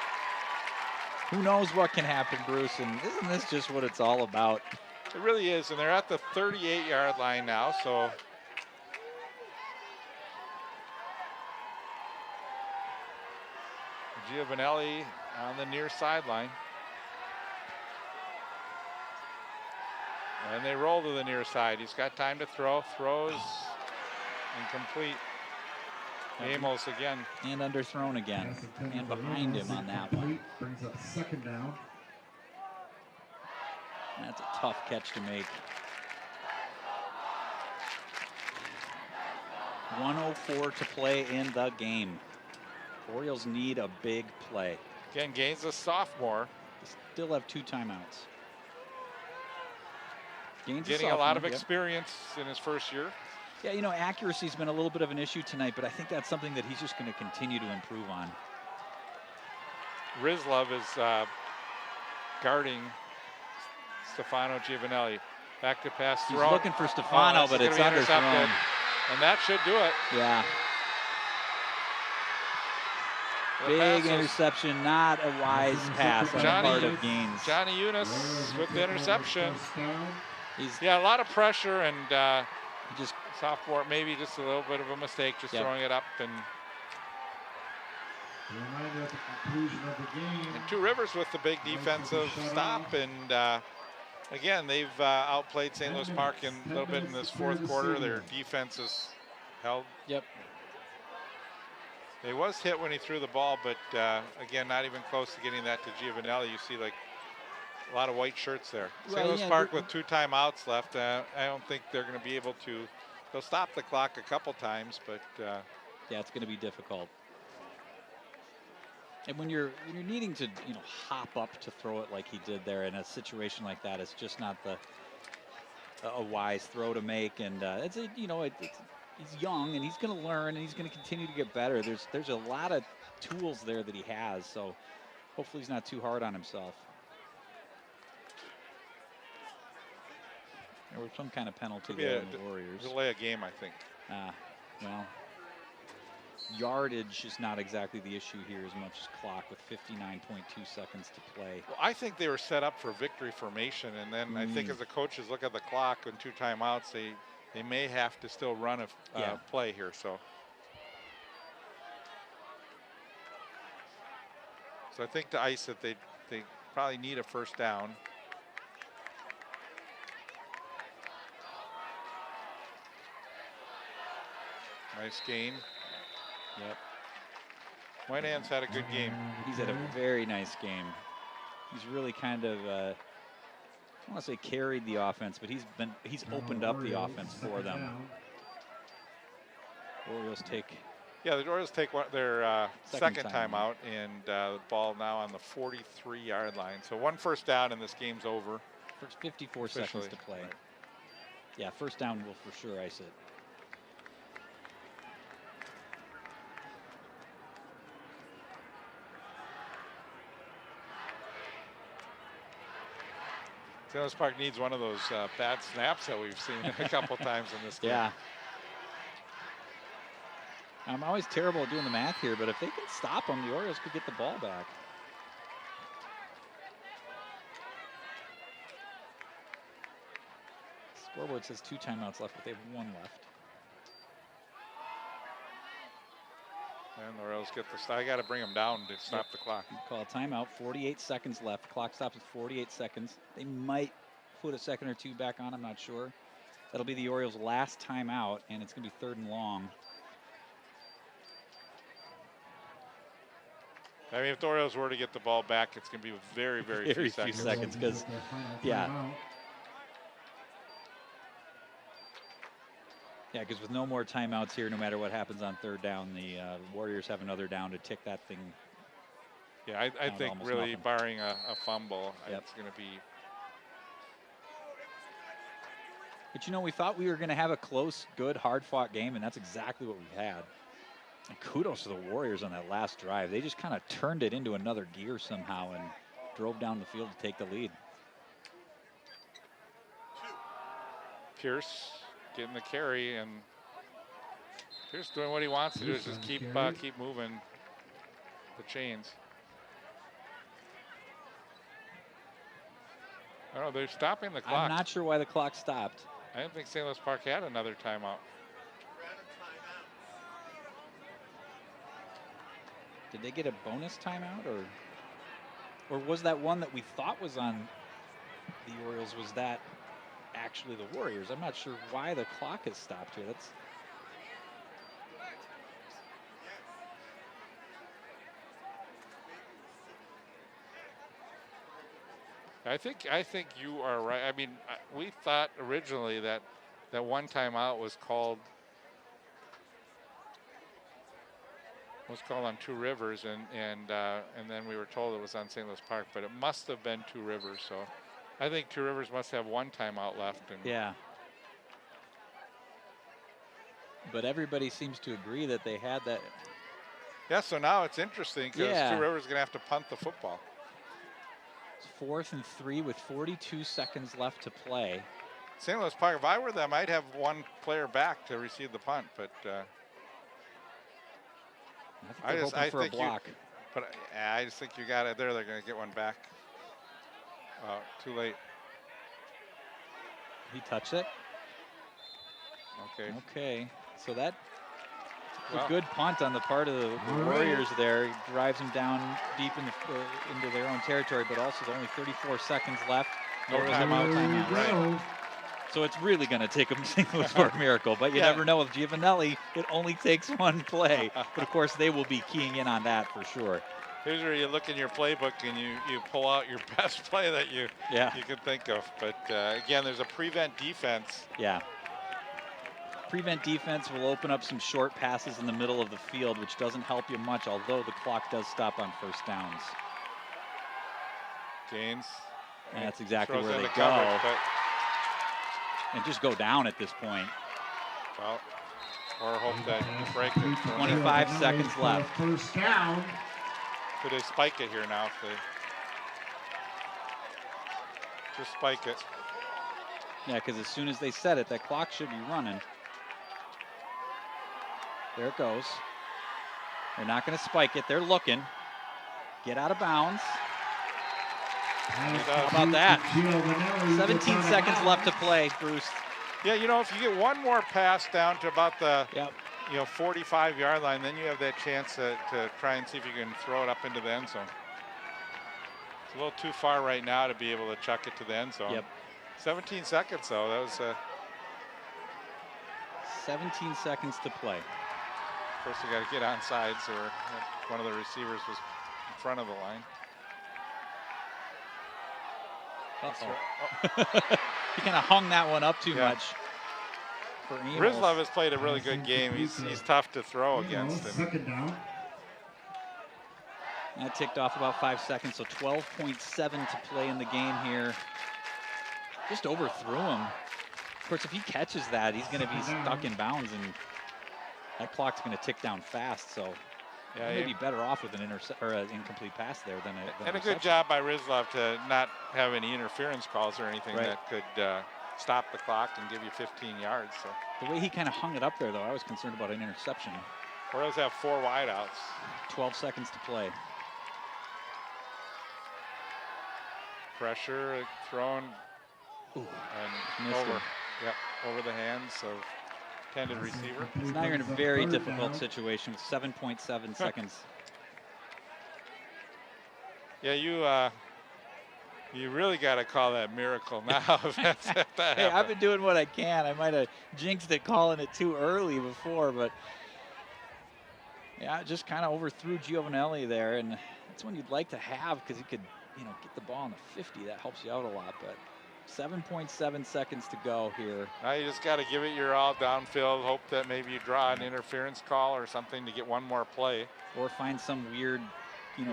Who knows what can happen, Bruce? And isn't this just what it's all about? It really is. And they're at the 38-yard line now. So Giovanelli on the near sideline. And they roll to the near side. He's got time to throw. Throws. Incomplete. Amos again. And underthrown again. And behind him on that one. Brings up 2nd down. That's a tough catch to make. 1:04 to play in the game. Orioles need a big play. Again, Gaines a sophomore. Still have 2 timeouts. Gaines getting a lot of experience in his first year. Yeah, accuracy's been a little bit of an issue tonight, but I think that's something that he's just going to continue to improve on. Rizlov is guarding Stefano Giovanelli. Back to pass throw. He's looking for Stefano, but it's underthrown. And that should do it. Yeah. Big interception, not a wise pass on the part of Gaines. Johnny Eunice with the interception. A lot of pressure, and he just sophomore, maybe just a little bit of a mistake, just throwing it up. And Two Rivers with the big defensive stop, and again, they've outplayed St. Louis Park in a little bit in this 4th quarter. Their defense is held. Yep. They was hit when he threw the ball, but again, not even close to getting that to Giovanelli. You see like a lot of white shirts there. St. Louis Park with 2 timeouts left. I don't think they're going to be able to. They'll stop the clock a couple times, but yeah, it's going to be difficult. And when you're needing to hop up to throw it like he did there in a situation like that, it's just not a wise throw to make. And he's young and he's going to learn and he's going to continue to get better. There's a lot of tools there that he has, so hopefully he's not too hard on himself. There was some kind of penalty there in the Warriors. Delay a game, I think. Well, yardage is not exactly the issue here as much as clock with 59.2 seconds to play. Well, I think they were set up for victory formation, and then I think as the coaches look at the clock and 2 timeouts, they may have to still run a play here. So So I think to ice it, they probably need a first down. Nice gain. Yep. Moynihan's had a good game. He's had a very nice game. He's really kind of, I don't want to say carried the offense, but he's opened up the offense for them. Orioles take. Yeah, the Orioles take their second timeout, and the ball now on the 43-yard line. So 1 first down, and this game's over. First 54 seconds to play. Right. Yeah, first down will for sure ice it. St. Louis Park needs one of those bad snaps that we've seen a couple times in this game. Yeah. I'm always terrible at doing the math here, but if they can stop them, the Orioles could get the ball back. Scoreboard says 2 timeouts left, but they have 1 left. And the Orioles get the I got to bring them down to stop the clock. Call a timeout, 48 seconds left. Clock stops at 48 seconds. They might put a second or 2 back on, I'm not sure. That'll be the Orioles' last timeout, and it's going to be 3rd and long. I mean, if the Orioles were to get the ball back, it's going to be very, very few seconds. Because, yeah. Yeah, because with no more timeouts here, no matter what happens on 3rd down, the Warriors have another down to tick that thing. Yeah, I think really nothing. barring a fumble, Yep. it's going to be. But, you know, we thought we were going to have a close, good, hard-fought game, and that's exactly what we had. And kudos to the Warriors on that last drive. They just kind of turned it into another gear somehow and drove down the field to take the lead. Pierce getting the carry, and Pierce doing what he wants to do is just keep moving the chains. I don't know, they're stopping the clock. I'm not sure why the clock stopped. I didn't think St. Louis Park had another timeout. Did they get a bonus timeout, or was that one that we thought was on the Orioles, was that actually the Warriors? I'm not sure why the clock has stopped here. That's I think you are right. I mean, we thought originally that one timeout was called on Two Rivers, and then we were told it was on St. Louis Park, but it must have been Two Rivers. So I think Two Rivers must have 1 timeout left. And yeah. But everybody seems to agree that they had that. Yeah, so now it's interesting because Yeah. Two Rivers is going to have to punt the football. It's 4th and 3 with 42 seconds left to play. St. Louis Park, if I were them, I'd have 1 player back to receive the punt, but I think they're hoping for a block. I just think you got it there. They're going to get 1 back. Too late. He touched it. Okay. Okay. So that a good punt on the part of the Warriors there. He drives them down deep into their own territory, but also there's only 34 seconds left. No timeout. Right. So it's really going to take a St. Louis Park miracle, but you never know with Giovanelli. It only takes 1 play. But of course, they will be keying in on that for sure. Here's where you look in your playbook and you pull out your best play that you can think of. But again, there's a prevent defense. Yeah. Prevent defense will open up some short passes in the middle of the field, which doesn't help you much, although the clock does stop on first downs. Gaines. And that's exactly where they go. Coverage, and just go down at this point. Well, or hope that you break it. 25 seconds left. First down. Could they spike it here now if they just spike it? Yeah, because as soon as they set it, that clock should be running. There it goes. They're not going to spike it. They're looking. Get out of bounds. How about that? 17 seconds left to play, Bruce. Yeah, you know, if you get 1 more pass down to about the 45-yard line, then you have that chance to try and see if you can throw it up into the end zone. It's a little too far right now to be able to chuck it to the end zone. Yep. 17 seconds, though. That was 17 seconds to play. First, we got to get on sides, or one of the receivers was in front of the line. He kind of hung that one up too much. Rizlov has played a really good game. He's tough to throw against. Second down. That ticked off about 5 seconds, so 12.7 to play in the game here. Just overthrew him. Of course, if he catches that, he's going to be stuck in bounds, and that clock's going to tick down fast. So yeah, maybe better off with an incomplete pass there than a good job by Rizlov to not have any interference calls or anything that could stop the clock and give you 15 yards. So the way he kind of hung it up there, though, I was concerned about an interception. Orioles have 4 wideouts. 12 seconds to play. Pressure thrown and over. Yep, over the hands of intended receiver. So now you're in a very difficult situation with 7.7 seconds. Yeah, you really got to call that miracle now. Hey, I've been doing what I can. I might have jinxed it calling it too early before, but yeah, just kind of overthrew Giovanelli there, and that's one you'd like to have because you could, get the ball on the 50. That helps you out a lot, but 7.7 seconds to go here. Now you just got to give it your all downfield, hope that maybe you draw an interference call or something to get one more play. Or find some weird,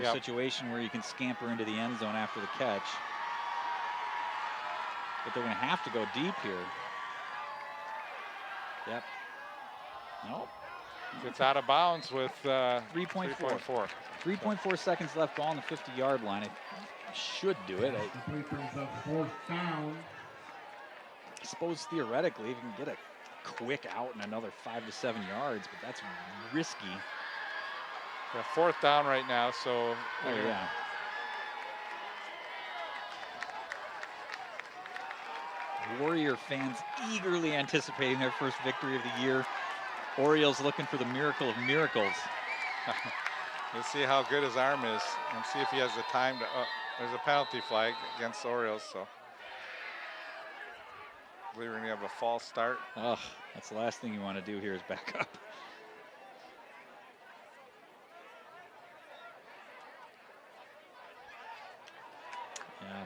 situation where you can scamper into the end zone after the catch. But they're going to have to go deep here. Yep. Nope. It's out of bounds with 3.4. 3.4 seconds left, ball on the 50-yard line. It should do it. Fourth down. I suppose theoretically, if you can get a quick out and another 5 to 7 yards, but that's risky. Yeah, 4th down right now, so. Oh, yeah. Warrior fans eagerly anticipating their first victory of the year. Orioles looking for the miracle of miracles. Let's see how good his arm is and see if he has the time to. There's a penalty flag against the Orioles, so I believe we're going to have a false start. Oh, that's the last thing you want to do here is back up. Yeah.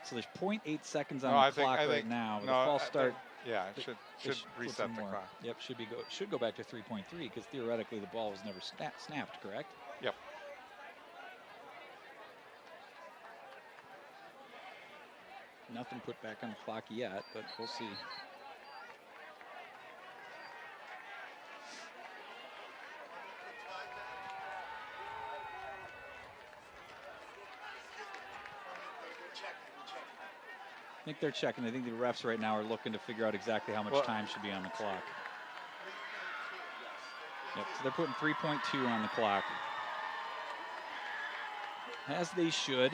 So there's 0.8 seconds on the clock right now. With a false start. Yeah, it should reset the clock. Yep, should go back to 3.3 because theoretically the ball was never snapped, correct? Yep. Nothing put back on the clock yet, but we'll see. I think they're checking. I think the refs right now are looking to figure out exactly how much time should be on the clock. Yep, so they're putting 3.2 on the clock. As they should.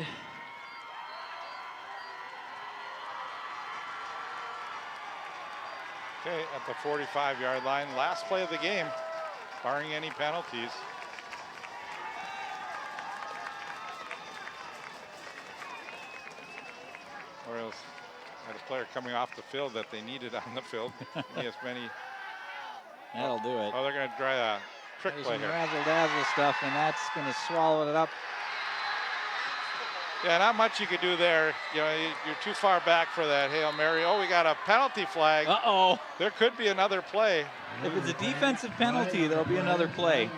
Okay, at the 45-yard line, last play of the game, barring any penalties. Orioles had a player coming off the field that they needed on the field. He has many. That'll do it. Oh, they're going to try a trick play here. Razzle-dazzle stuff, and that's going to swallow it up. Yeah, not much you could do there. You're too far back for that Hail Mary. Oh, we got a penalty flag. Uh-oh. There could be another play. If it's a defensive penalty, there'll be another play.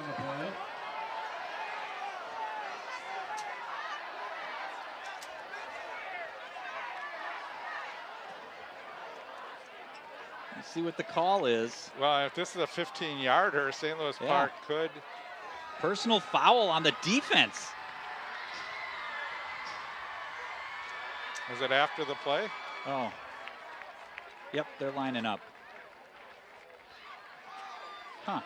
Let's see what the call is. Well, if this is a 15-yarder, St. Louis Park could. Personal foul on the defense. Was it after the play? Oh. Yep, they're lining up. Huh.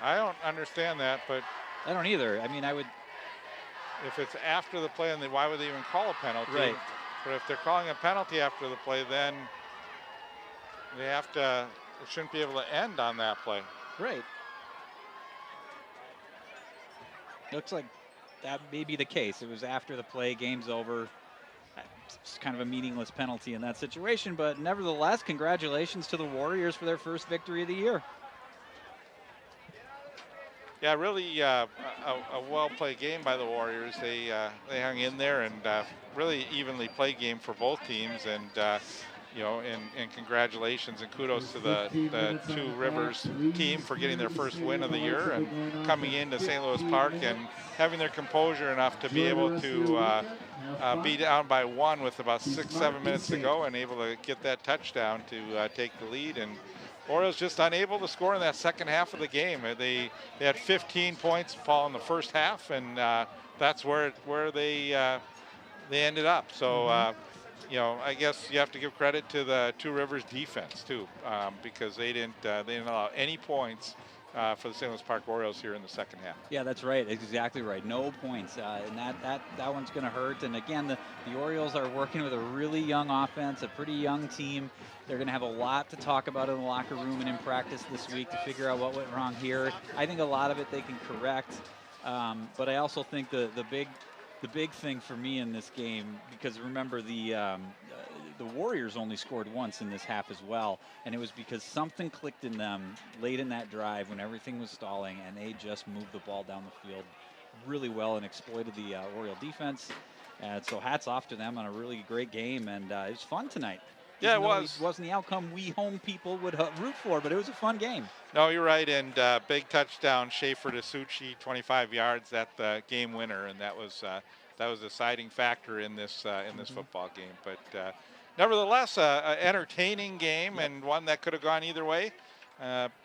I don't understand that, but. I don't either. I mean, I would. If it's after the play, then why would they even call a penalty? Right. But if they're calling a penalty after the play, then they have to, it shouldn't be able to end on that play. Right. Looks like that may be the case. It was after the play, game's over. It's kind of a meaningless penalty in that situation, but nevertheless, congratulations to the Warriors for their first victory of the year. Yeah, really a well-played game by the Warriors. They hung in there and really evenly played game for both teams. And you know, and congratulations and kudos to the Two Rivers team for getting their first win of the year and coming into St. Louis Park and having their composure enough to be able to be down by 1 with about 6-7 minutes to go and able to get that touchdown to take the lead. And Orioles just unable to score in that second half of the game. They had 15 points fall in the first half, and that's where they ended up. So you know, I guess you have to give credit to the Two Rivers defense too, because they didn't allow any points for the St. Louis Park Orioles here in the second half. Yeah, that's right. Exactly right. No points, and that one's going to hurt. And again, the Orioles are working with a really young offense, a pretty young team. They're going to have a lot to talk about in the locker room and in practice this week to figure out what went wrong here. I think a lot of it they can correct, but I also think the big thing for me in this game, because remember the Warriors only scored once in this half as well, and it was because something clicked in them late in that drive when everything was stalling, and they just moved the ball down the field really well and exploited the Oriole defense. And so hats off to them on a really great game, and it was fun tonight. Yeah, it was. It wasn't the outcome we home people would root for, but it was a fun game. No, you're right, and big touchdown, Schaefer to Suchi, 25 yards, that the game winner, and that was a deciding factor in this football game. But nevertheless, entertaining game and one that could have gone either way.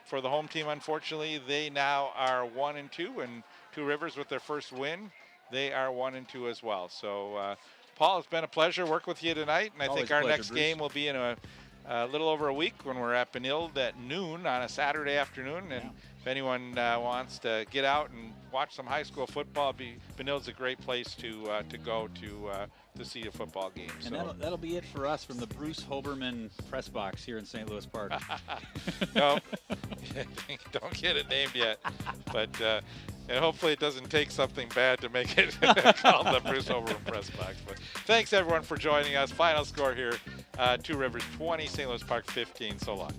For the home team, unfortunately, they now are 1-2, and Two Rivers with their first win, they are 1-2 as well. So, Paul, it's been a pleasure working with you tonight, and I think our next game will be in a little over a week when we're at Benilde at noon on a Saturday afternoon. And if anyone wants to get out and watch some high school football, Benilde's a great place to go to see a football game. And so that'll be it for us from the Bruce Hoberman press box here in St. Louis Park. No, don't get it named yet, but and hopefully it doesn't take something bad to make it called the Bruce Hoberman press box. But thanks everyone for joining us. Final score here: Two Rivers 20, St. Louis Park 15. So long.